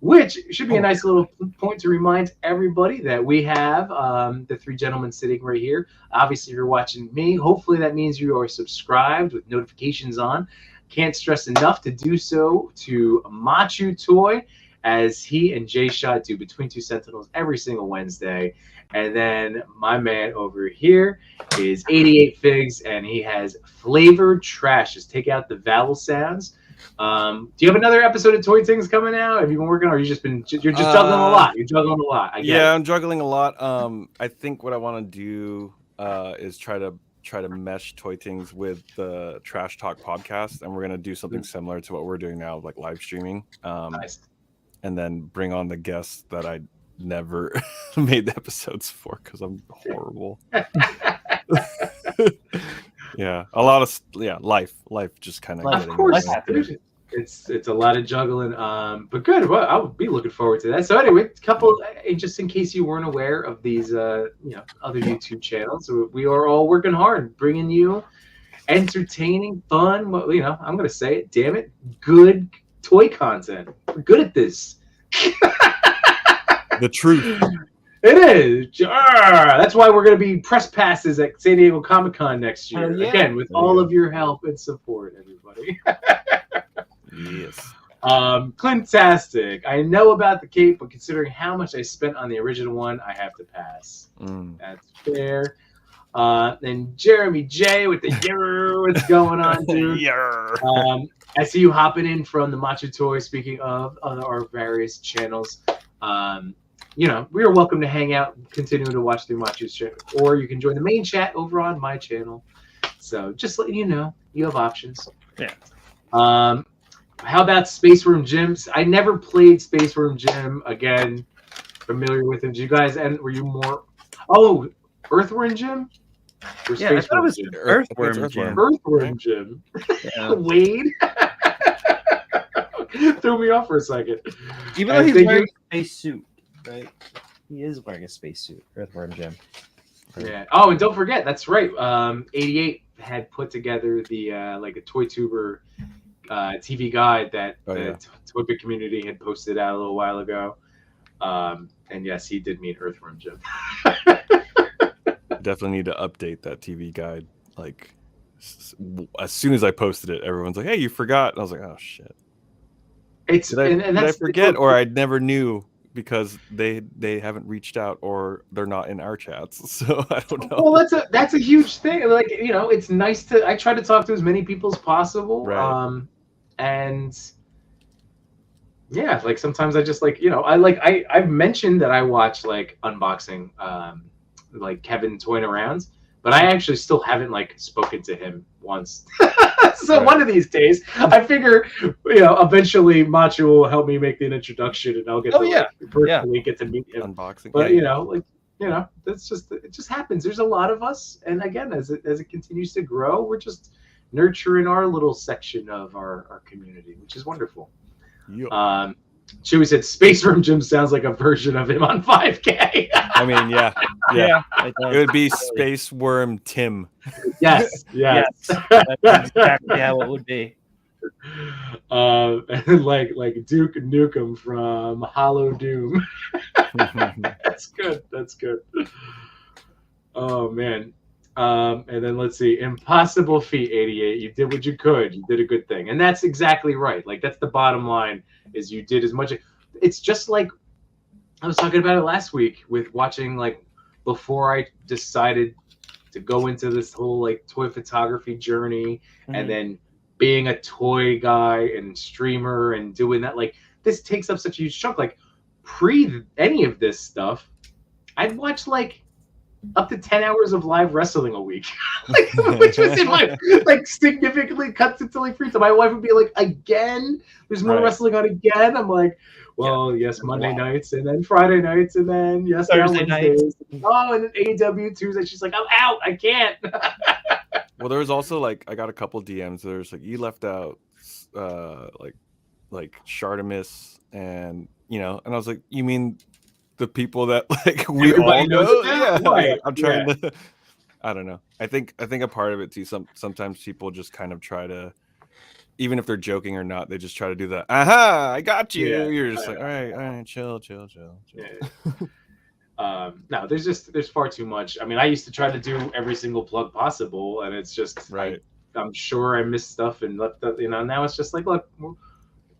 which should be a nice little point to remind everybody that we have the three gentlemen sitting right here. Obviously, you're watching me. Hopefully, that means you are subscribed with notifications on. Can't stress enough to do so to Machu Toy, as he and Jay Shot do Between Two Sentinels every single Wednesday. And then my man over here is 88 Figs, and he has Flavored Trash. Just take out the vowel sounds. Do you have another episode of Toy Things coming out? Have you been working, or you're just juggling a lot? You're juggling a lot.
I'm juggling a lot. I think what I want to do is try to mesh Toy Things with the Trash Talk podcast, and we're gonna do something similar to what we're doing now, like live streaming.
Nice.
And then bring on the guests that I never made the episodes for because I'm horrible. Yeah, a lot of life just kind of.
Of course, it's a lot of juggling. But good. Well, I would be looking forward to that. So anyway, a couple, just in case you weren't aware of these, other YouTube channels, we are all working hard, bringing you entertaining, fun. I'm gonna say it. Damn it, good toy content. We're good at this.
The truth.
It is. That's why we're going to be press passes at San Diego Comic-Con next year. Again, with all of your help and support, everybody.
Yes.
Clintastic. I know about the cape, but considering how much I spent on the original one, I have to pass. That's fair. And Jeremy J with the yer, what's going on, dude? I see you hopping in from the Macho Toy. Speaking of our various channels, we are welcome to hang out, continuing to watch the Macho's channel, or you can join the main chat over on my channel. So just letting you know, you have options.
Yeah.
How about Space Room Gyms? I never played Space Room Gym. Again, familiar with him. Did you guys? And were you more? Oh, Earthworm Gym. Or
Yeah, I thought it was Earthworm Gym.
Earthworm Gym. Yeah. Wade threw me off for a second.
Even though he's wearing a space suit, right? He is wearing a space suit. Earthworm Gym.
Yeah. Oh, and don't forget, that's right. 88 had put together the like a Toy Tuber TV guide that the Toy Bit community had posted out a little while ago. And yes, he did meet Earthworm Jim.
Definitely need to update that TV guide. Like as soon as I posted it, everyone's like, "Hey, you forgot." And I was like, "Oh shit!" Did I forget, or I never knew because they haven't reached out or they're not in our chats, so I don't know.
Well, that's a huge thing. Like it's nice to. I try to talk to as many people as possible.
Right.
And yeah, like sometimes I just I've mentioned that I watch like unboxing like Kevin toying around, but I actually still haven't like spoken to him once. So one of these days I figure eventually Macho will help me make the introduction and I'll get to personally get to meet him.
Unboxing.
But that's just, it just happens. There's a lot of us, and again, as it continues to grow, we're just nurturing our little section of our community, which is wonderful.
Yep.
Chewy said Space Room Jim sounds like a version of him on 5K.
I mean, yeah. It would be Space Worm Tim.
Yes.
That's exactly how it would be.
Like Duke Nukem from Hollow Doom. That's good. Oh man. And then let's see, Impossible Feat 88. You did what you could. You did a good thing, and that's exactly right. Like that's the bottom line. Is you did as much. It's just like I was talking about it last week with watching like before I decided to go into this whole like toy photography journey, and then being a toy guy and streamer and doing that. Like this takes up such a huge chunk. Like pre any of this stuff, I'd watch like up to 10 hours of live wrestling a week, which was in my significantly cuts into like free time. My wife would be like, "Again, there's more wrestling on again." I'm like, "Well, yes, Monday nights, and then Friday nights, and then yes,
Thursday nights.
Oh, and then AEW Tuesday." She's like, "I'm out. I can't."
Well, there was also like I got a couple DMs. There's like you left out like Shartimus and and I was like, "You mean?" The people that like we all know. Yeah, right. I'm trying to. I don't know. I think a part of it too. Sometimes people just kind of try to, even if they're joking or not, they just try to do the "aha, I got you." Yeah, you're just like, all right, chill.
Yeah. No, there's far too much. I mean, I used to try to do every single plug possible, and it's just I'm sure I missed stuff and left. Now it's just like, look.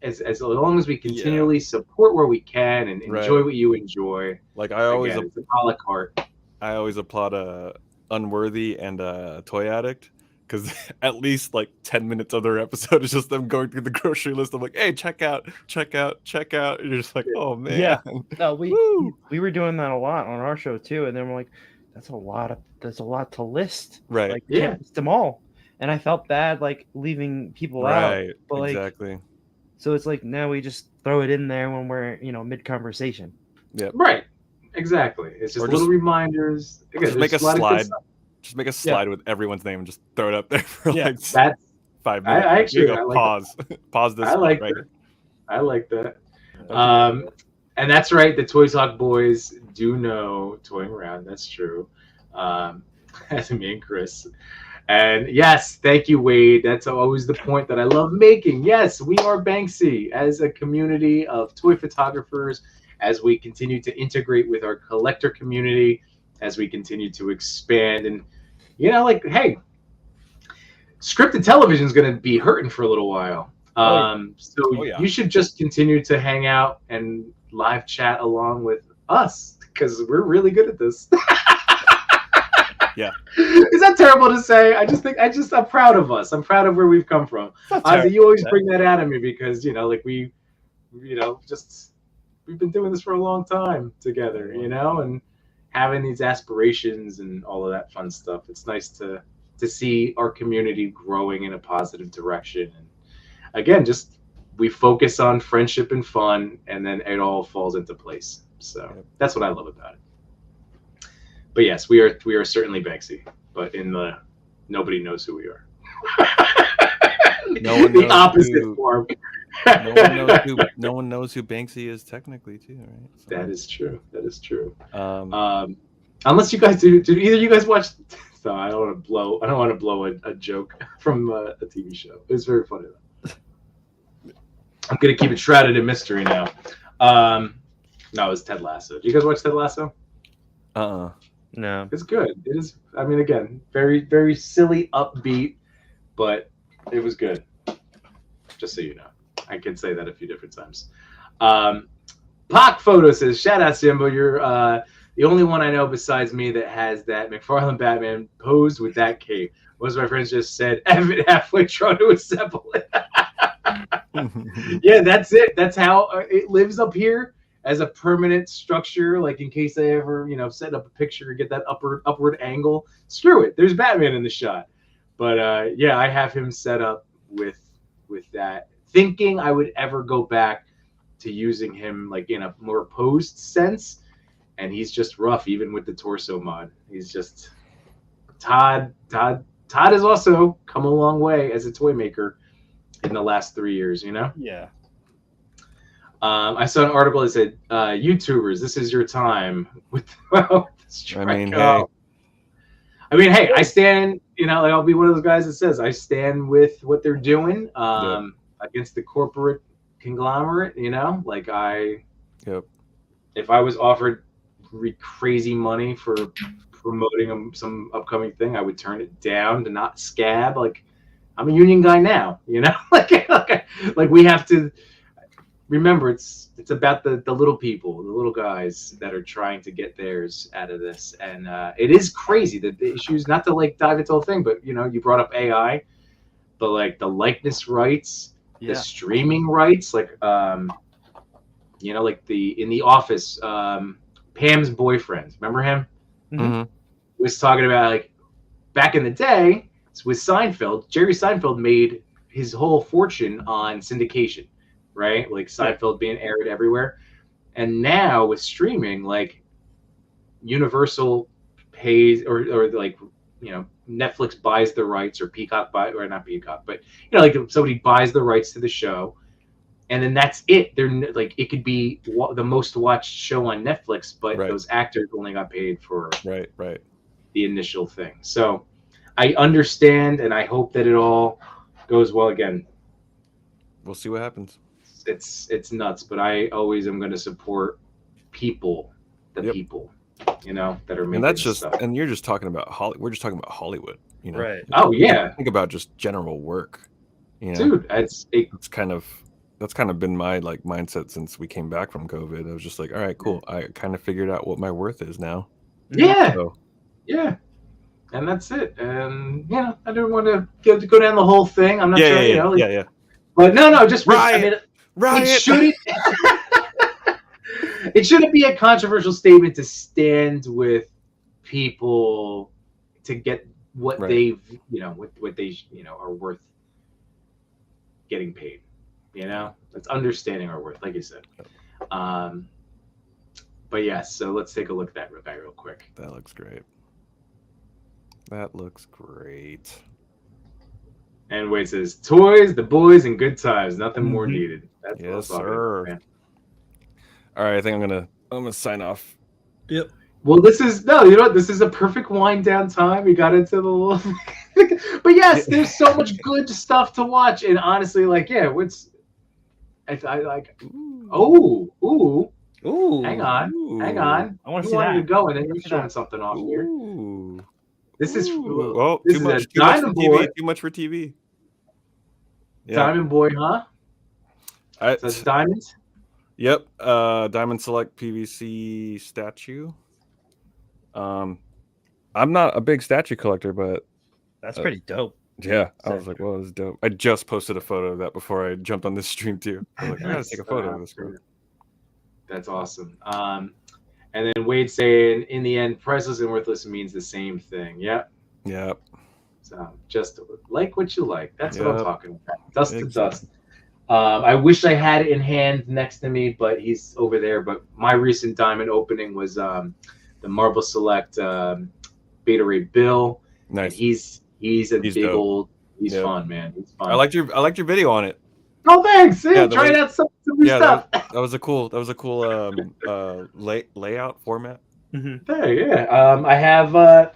As long as we continually support where we can and enjoy what you enjoy,
like I always
it's a la carte.
I always applaud Unworthy and Toy Addict because at least like 10 minutes of their episode is just them going through the grocery list. I'm like, hey, check out. And you're just like, oh man.
Yeah. No, we were doing that a lot on our show too, and then we're like, there's a lot to list.
Right.
Like can't list them all, and I felt bad like leaving people out. But
exactly.
So it's like now we just throw it in there when we're mid conversation.
Yeah.
Right. Exactly. It's just little reminders. Again,
just make a slide. Just make a slide with everyone's name and just throw it up there for like 5 minutes.
I actually
pause. Pause this.
I like that. I like that. And that's right. The Toy Talk boys do know toying around. That's true. As me and Chris. And yes, thank you, Wade. That's always the point that I love making. Yes, we are Banksy as a community of toy photographers, as we continue to integrate with our collector community, as we continue to expand. And, hey, scripted television is going to be hurting for a little while. So you should just continue to hang out and live chat along with us because we're really good at this.
Yeah.
Is that terrible to say? I'm proud of us. I'm proud of where we've come from. Ozzy, you always bring that out of me because, we've been doing this for a long time together, and having these aspirations and all of that fun stuff. It's nice to see our community growing in a positive direction. And again, just we focus on friendship and fun, and then it all falls into place. So that's what I love about it. But yes, we are certainly Banksy, but in the nobody knows who we are.
No one
the opposite form.
No one knows who Banksy is technically too, right? So.
That is true. Unless you guys do either you guys watch? So I don't want to blow a joke from a TV show. It's very funny though. I'm gonna keep it shrouded in mystery now. No, it's Ted Lasso. Do you guys watch Ted Lasso?
No.
It's good. It is. I mean, again, very, very silly, upbeat, but it was good. Just so you know, I can say that a few different times. Pac Photo says, "Shout out Simbo. You're the only one I know besides me that has that McFarlane Batman posed with that cape. Most of my friends just said, Evan halfway trying to assemble it." Yeah, that's it. That's how it lives up here. As a permanent structure, like in case I ever, set up a picture and get that upward angle. Screw it. There's Batman in the shot. But I have him set up with that, thinking I would ever go back to using him like in a more posed sense. And he's just rough, even with the torso mod. He's just Todd has also come a long way as a toy maker in the last 3 years.
Yeah.
I saw an article that said, "YouTubers, this is your time." Hey, I stand. I'll be one of those guys that says I stand with what they're doing against the corporate conglomerate. If I was offered crazy money for promoting some upcoming thing, I would turn it down to not scab. Like, I'm a union guy now. Like we have to. Remember, it's about the little people, the little guys that are trying to get theirs out of this, and it is crazy that the issues. Not to dive into the whole thing, but you brought up AI, but like the likeness rights, the streaming rights, like like in the Office, Pam's boyfriend. Remember him?
Mm-hmm.
Was talking about like back in the day with Seinfeld. Jerry Seinfeld made his whole fortune on syndication. Right, like Seinfeld being aired everywhere, and now with streaming, like Universal pays or Netflix buys the rights, or Peacock or not Peacock, but like if somebody buys the rights to the show, and then that's it. They're like it could be the most watched show on Netflix, but those actors only got paid for the initial thing. So I understand, and I hope that it all goes well. Again,
we'll see what happens.
It's nuts, but I always am going to support people, people, that are making.
And that's just,
stuff.
And you're just talking about We're just talking about Hollywood,
Right?
Oh yeah.
Think about just general work,
dude. That's
kind of been my mindset since we came back from COVID. I was just like, all right, cool. I kind of figured out what my worth is now.
Yeah. Yeah. And that's it. And I didn't want to go down the whole thing. I'm not sure.
Yeah.
But no, just
Riot.
It shouldn't be a controversial statement to stand with people to get what they've, what they, are worth getting paid. It's understanding our worth, like you said. But yes, so let's take a look at that real quick.
That looks great.
And Wade says, "Toys, the boys, and good times. Nothing more needed." That's
yes, sir. About, all right, I think I'm gonna sign off.
Yep.
Well, this is this is a perfect wind down time. We got into the little, but yes, there's so much good stuff to watch. And honestly, I like. I hang on.
I want to see that.
You go, and then you're showing something off here. This is
too much for TV. Too much for TV.
Diamond Boy, huh?
So
that's diamonds.
Yep. Diamond Select PVC statue. I'm not a big statue collector, but
that's pretty dope.
Yeah, I was like, well, it's dope. I just posted a photo of that before I jumped on this stream too. I was like, I gotta take a photo of this girl.
That's awesome. And then Wade saying, in the end, priceless and worthless means the same thing. Yep.
Yep.
So just like what you like. That's what I'm talking about. Dust to dust. I wish I had it in hand next to me, but he's over there. But my recent diamond opening was the Marble Select Beta Ray Bill.
Nice.
And he's a big
dope.
He's fun, man. He's fun.
I liked your video on it.
Oh, thanks. Yeah, trying out some new stuff.
That was a cool layout format.
Mm-hmm. Yeah.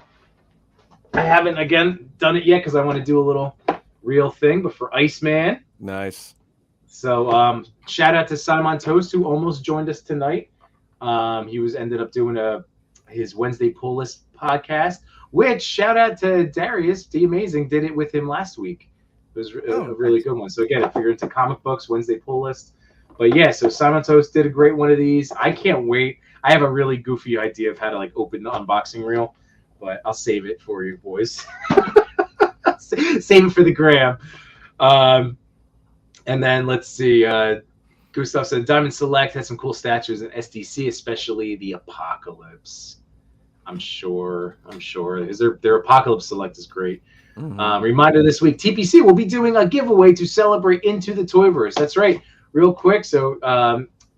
I haven't again done it yet because I want to do a little real thing, but for Iceman.
Nice.
So shout out to Simon Toast who almost joined us tonight. He ended up doing his Wednesday Pull List podcast, which shout out to Darius D Amazing, did it with him last week. It was a really good one. So again, if you're into comic books, Wednesday Pull List. But yeah, so Simon Toast did a great one of these. I can't wait. I have a really goofy idea of how to like open the unboxing reel, but I'll save it for you boys. Save it for the gram. And then let's see. Gustav said Diamond Select has some cool statues in SDC, especially the Apocalypse. I'm sure. Their Apocalypse Select is great. Mm-hmm. Reminder this week, TPC will be doing a giveaway to celebrate Into the Toyverse. That's right. Real quick. So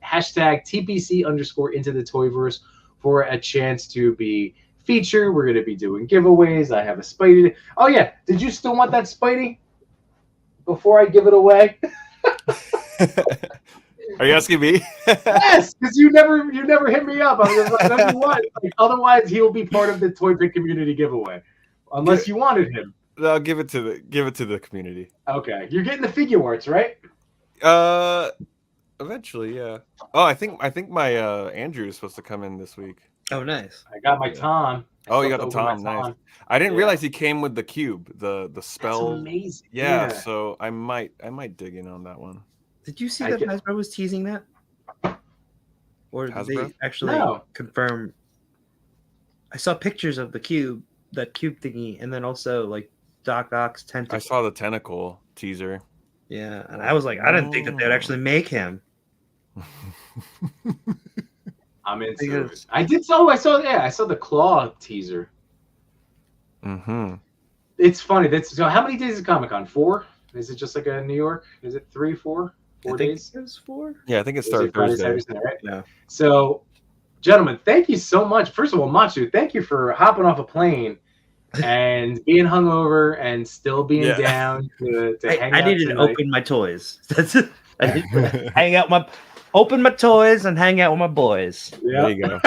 hashtag TPC_Into the Toyverse for a chance to be featured. We're going to be doing giveaways. I have a Spidey. Oh, yeah. Did you still want that Spidey before I give it away?
Are you asking me?
Yes, because you never hit me up. I was like, what? Like, otherwise, he will be part of the Toy Pick community giveaway, unless you wanted him.
I'll give it to the community.
Okay, you're getting the figure arts, right?
Eventually, yeah. Oh, I think my Andrew is supposed to come in this week.
Oh, nice.
I got my Tom.
Oh, you got the Tom. Nice. I didn't realize he came with the cube, the spell.
That's amazing.
Yeah, so I might dig in on that one.
Did you see that Hasbro was teasing that? Or did they actually confirm? I saw pictures of the cube, that cube thingy, and then also like Doc Ock's tentacle.
I saw the tentacle teaser.
Yeah, and I was like, I didn't think that they would actually make him.
I'm into it. I saw the claw teaser.
Mm-hmm.
It's funny. So how many days is Comic-Con? 4? Is it just like a New York? Is it 3, 4? 4 days?
It was 4.
Yeah, I think it started Thursday.
Right?
Yeah.
So, gentlemen, thank you so much. First of all, Machu, thank you for hopping off a plane and being hungover and still being down to hang out.
I needed to open my toys. That's it. I needed to open my toys and hang out with my boys.
Yeah.
There you go.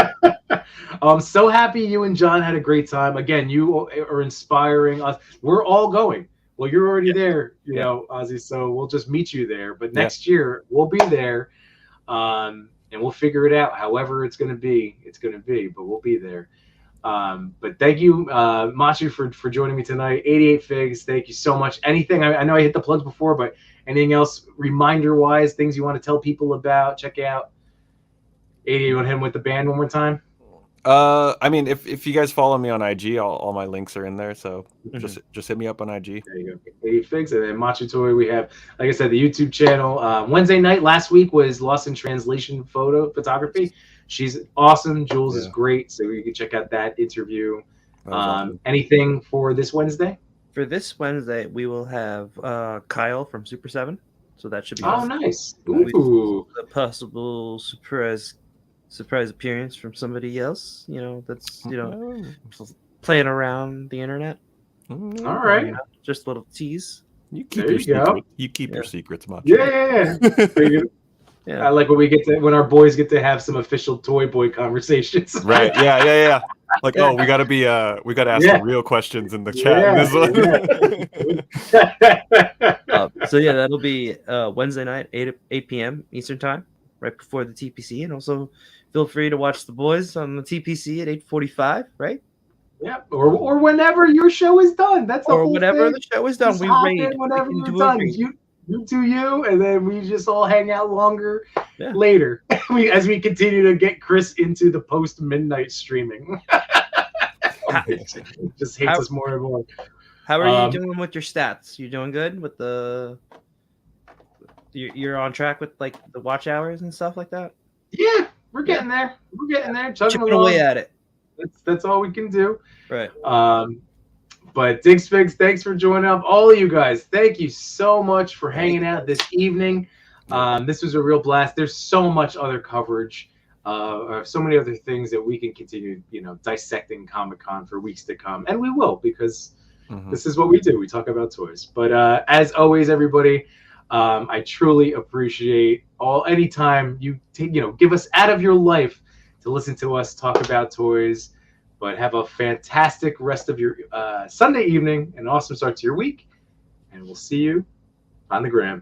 I'm so happy you and John had a great time. Again, you are inspiring us. We're all going. Well, you're already there, you know, Ozzy, so we'll just meet you there. But next year, we'll be there, and we'll figure it out. However it's going to be, but we'll be there. But thank you, Machu, for joining me tonight. 88 Figs, thank you so much. Anything, I know I hit the plugs before, but anything else, reminder-wise, things you want to tell people about, check out? 88, you want to hit him with the band one more time?
I mean, if you guys follow me on IG, all my links are in there. So just hit me up on IG.
There you go. 88 Figs, and then Machu Toy. We have, like I said, the YouTube channel. Wednesday night last week was Lost in Translation photography. She's awesome. Jules is great, so you can check out that interview. Awesome. Anything for this Wednesday?
For this Wednesday, we will have Kyle from Super 7. So that should be
awesome. Nice. Ooh.
A possible surprise appearance from somebody else, you know, that's, you know, playing around the internet.
All right.
You know, just a little tease.
You keep your secrets. You keep your secrets, Macho.
Yeah. I like when our boys get to have some official Toy Boy conversations.
Right. Yeah. Like, we gotta ask the real questions in the chat.
So that'll be Wednesday night, 8 p.m. Eastern time, right before the TPC, and also feel free to watch the boys on the TPC at 8:45, right?
Yeah, or whenever your show is done. That's the whole
whenever
thing.
the show is done.
Just
we
hop
raid
in whenever
we
you're done. You do you, and then we just all hang out longer later. As we continue to get Chris into the post midnight streaming. Just hates us more and more.
How are you doing with your stats? You doing good with the? You're on track with like the watch hours and stuff like that.
Yeah, we're getting there. We're getting there. Chugging
Chipping away at it.
That's all we can do.
Right.
But Diggs Figs, thanks for joining up. All of you guys, thank you so much for hanging out this evening. This was a real blast. There's so much other coverage, so many other things that we can continue, dissecting Comic-Con for weeks to come, and we will, because this is what we do. We talk about toys. But as always, everybody, I truly appreciate any time you give us out of your life to listen to us talk about toys. But have a fantastic rest of your Sunday evening, an awesome start to your week, and we'll see you on the gram.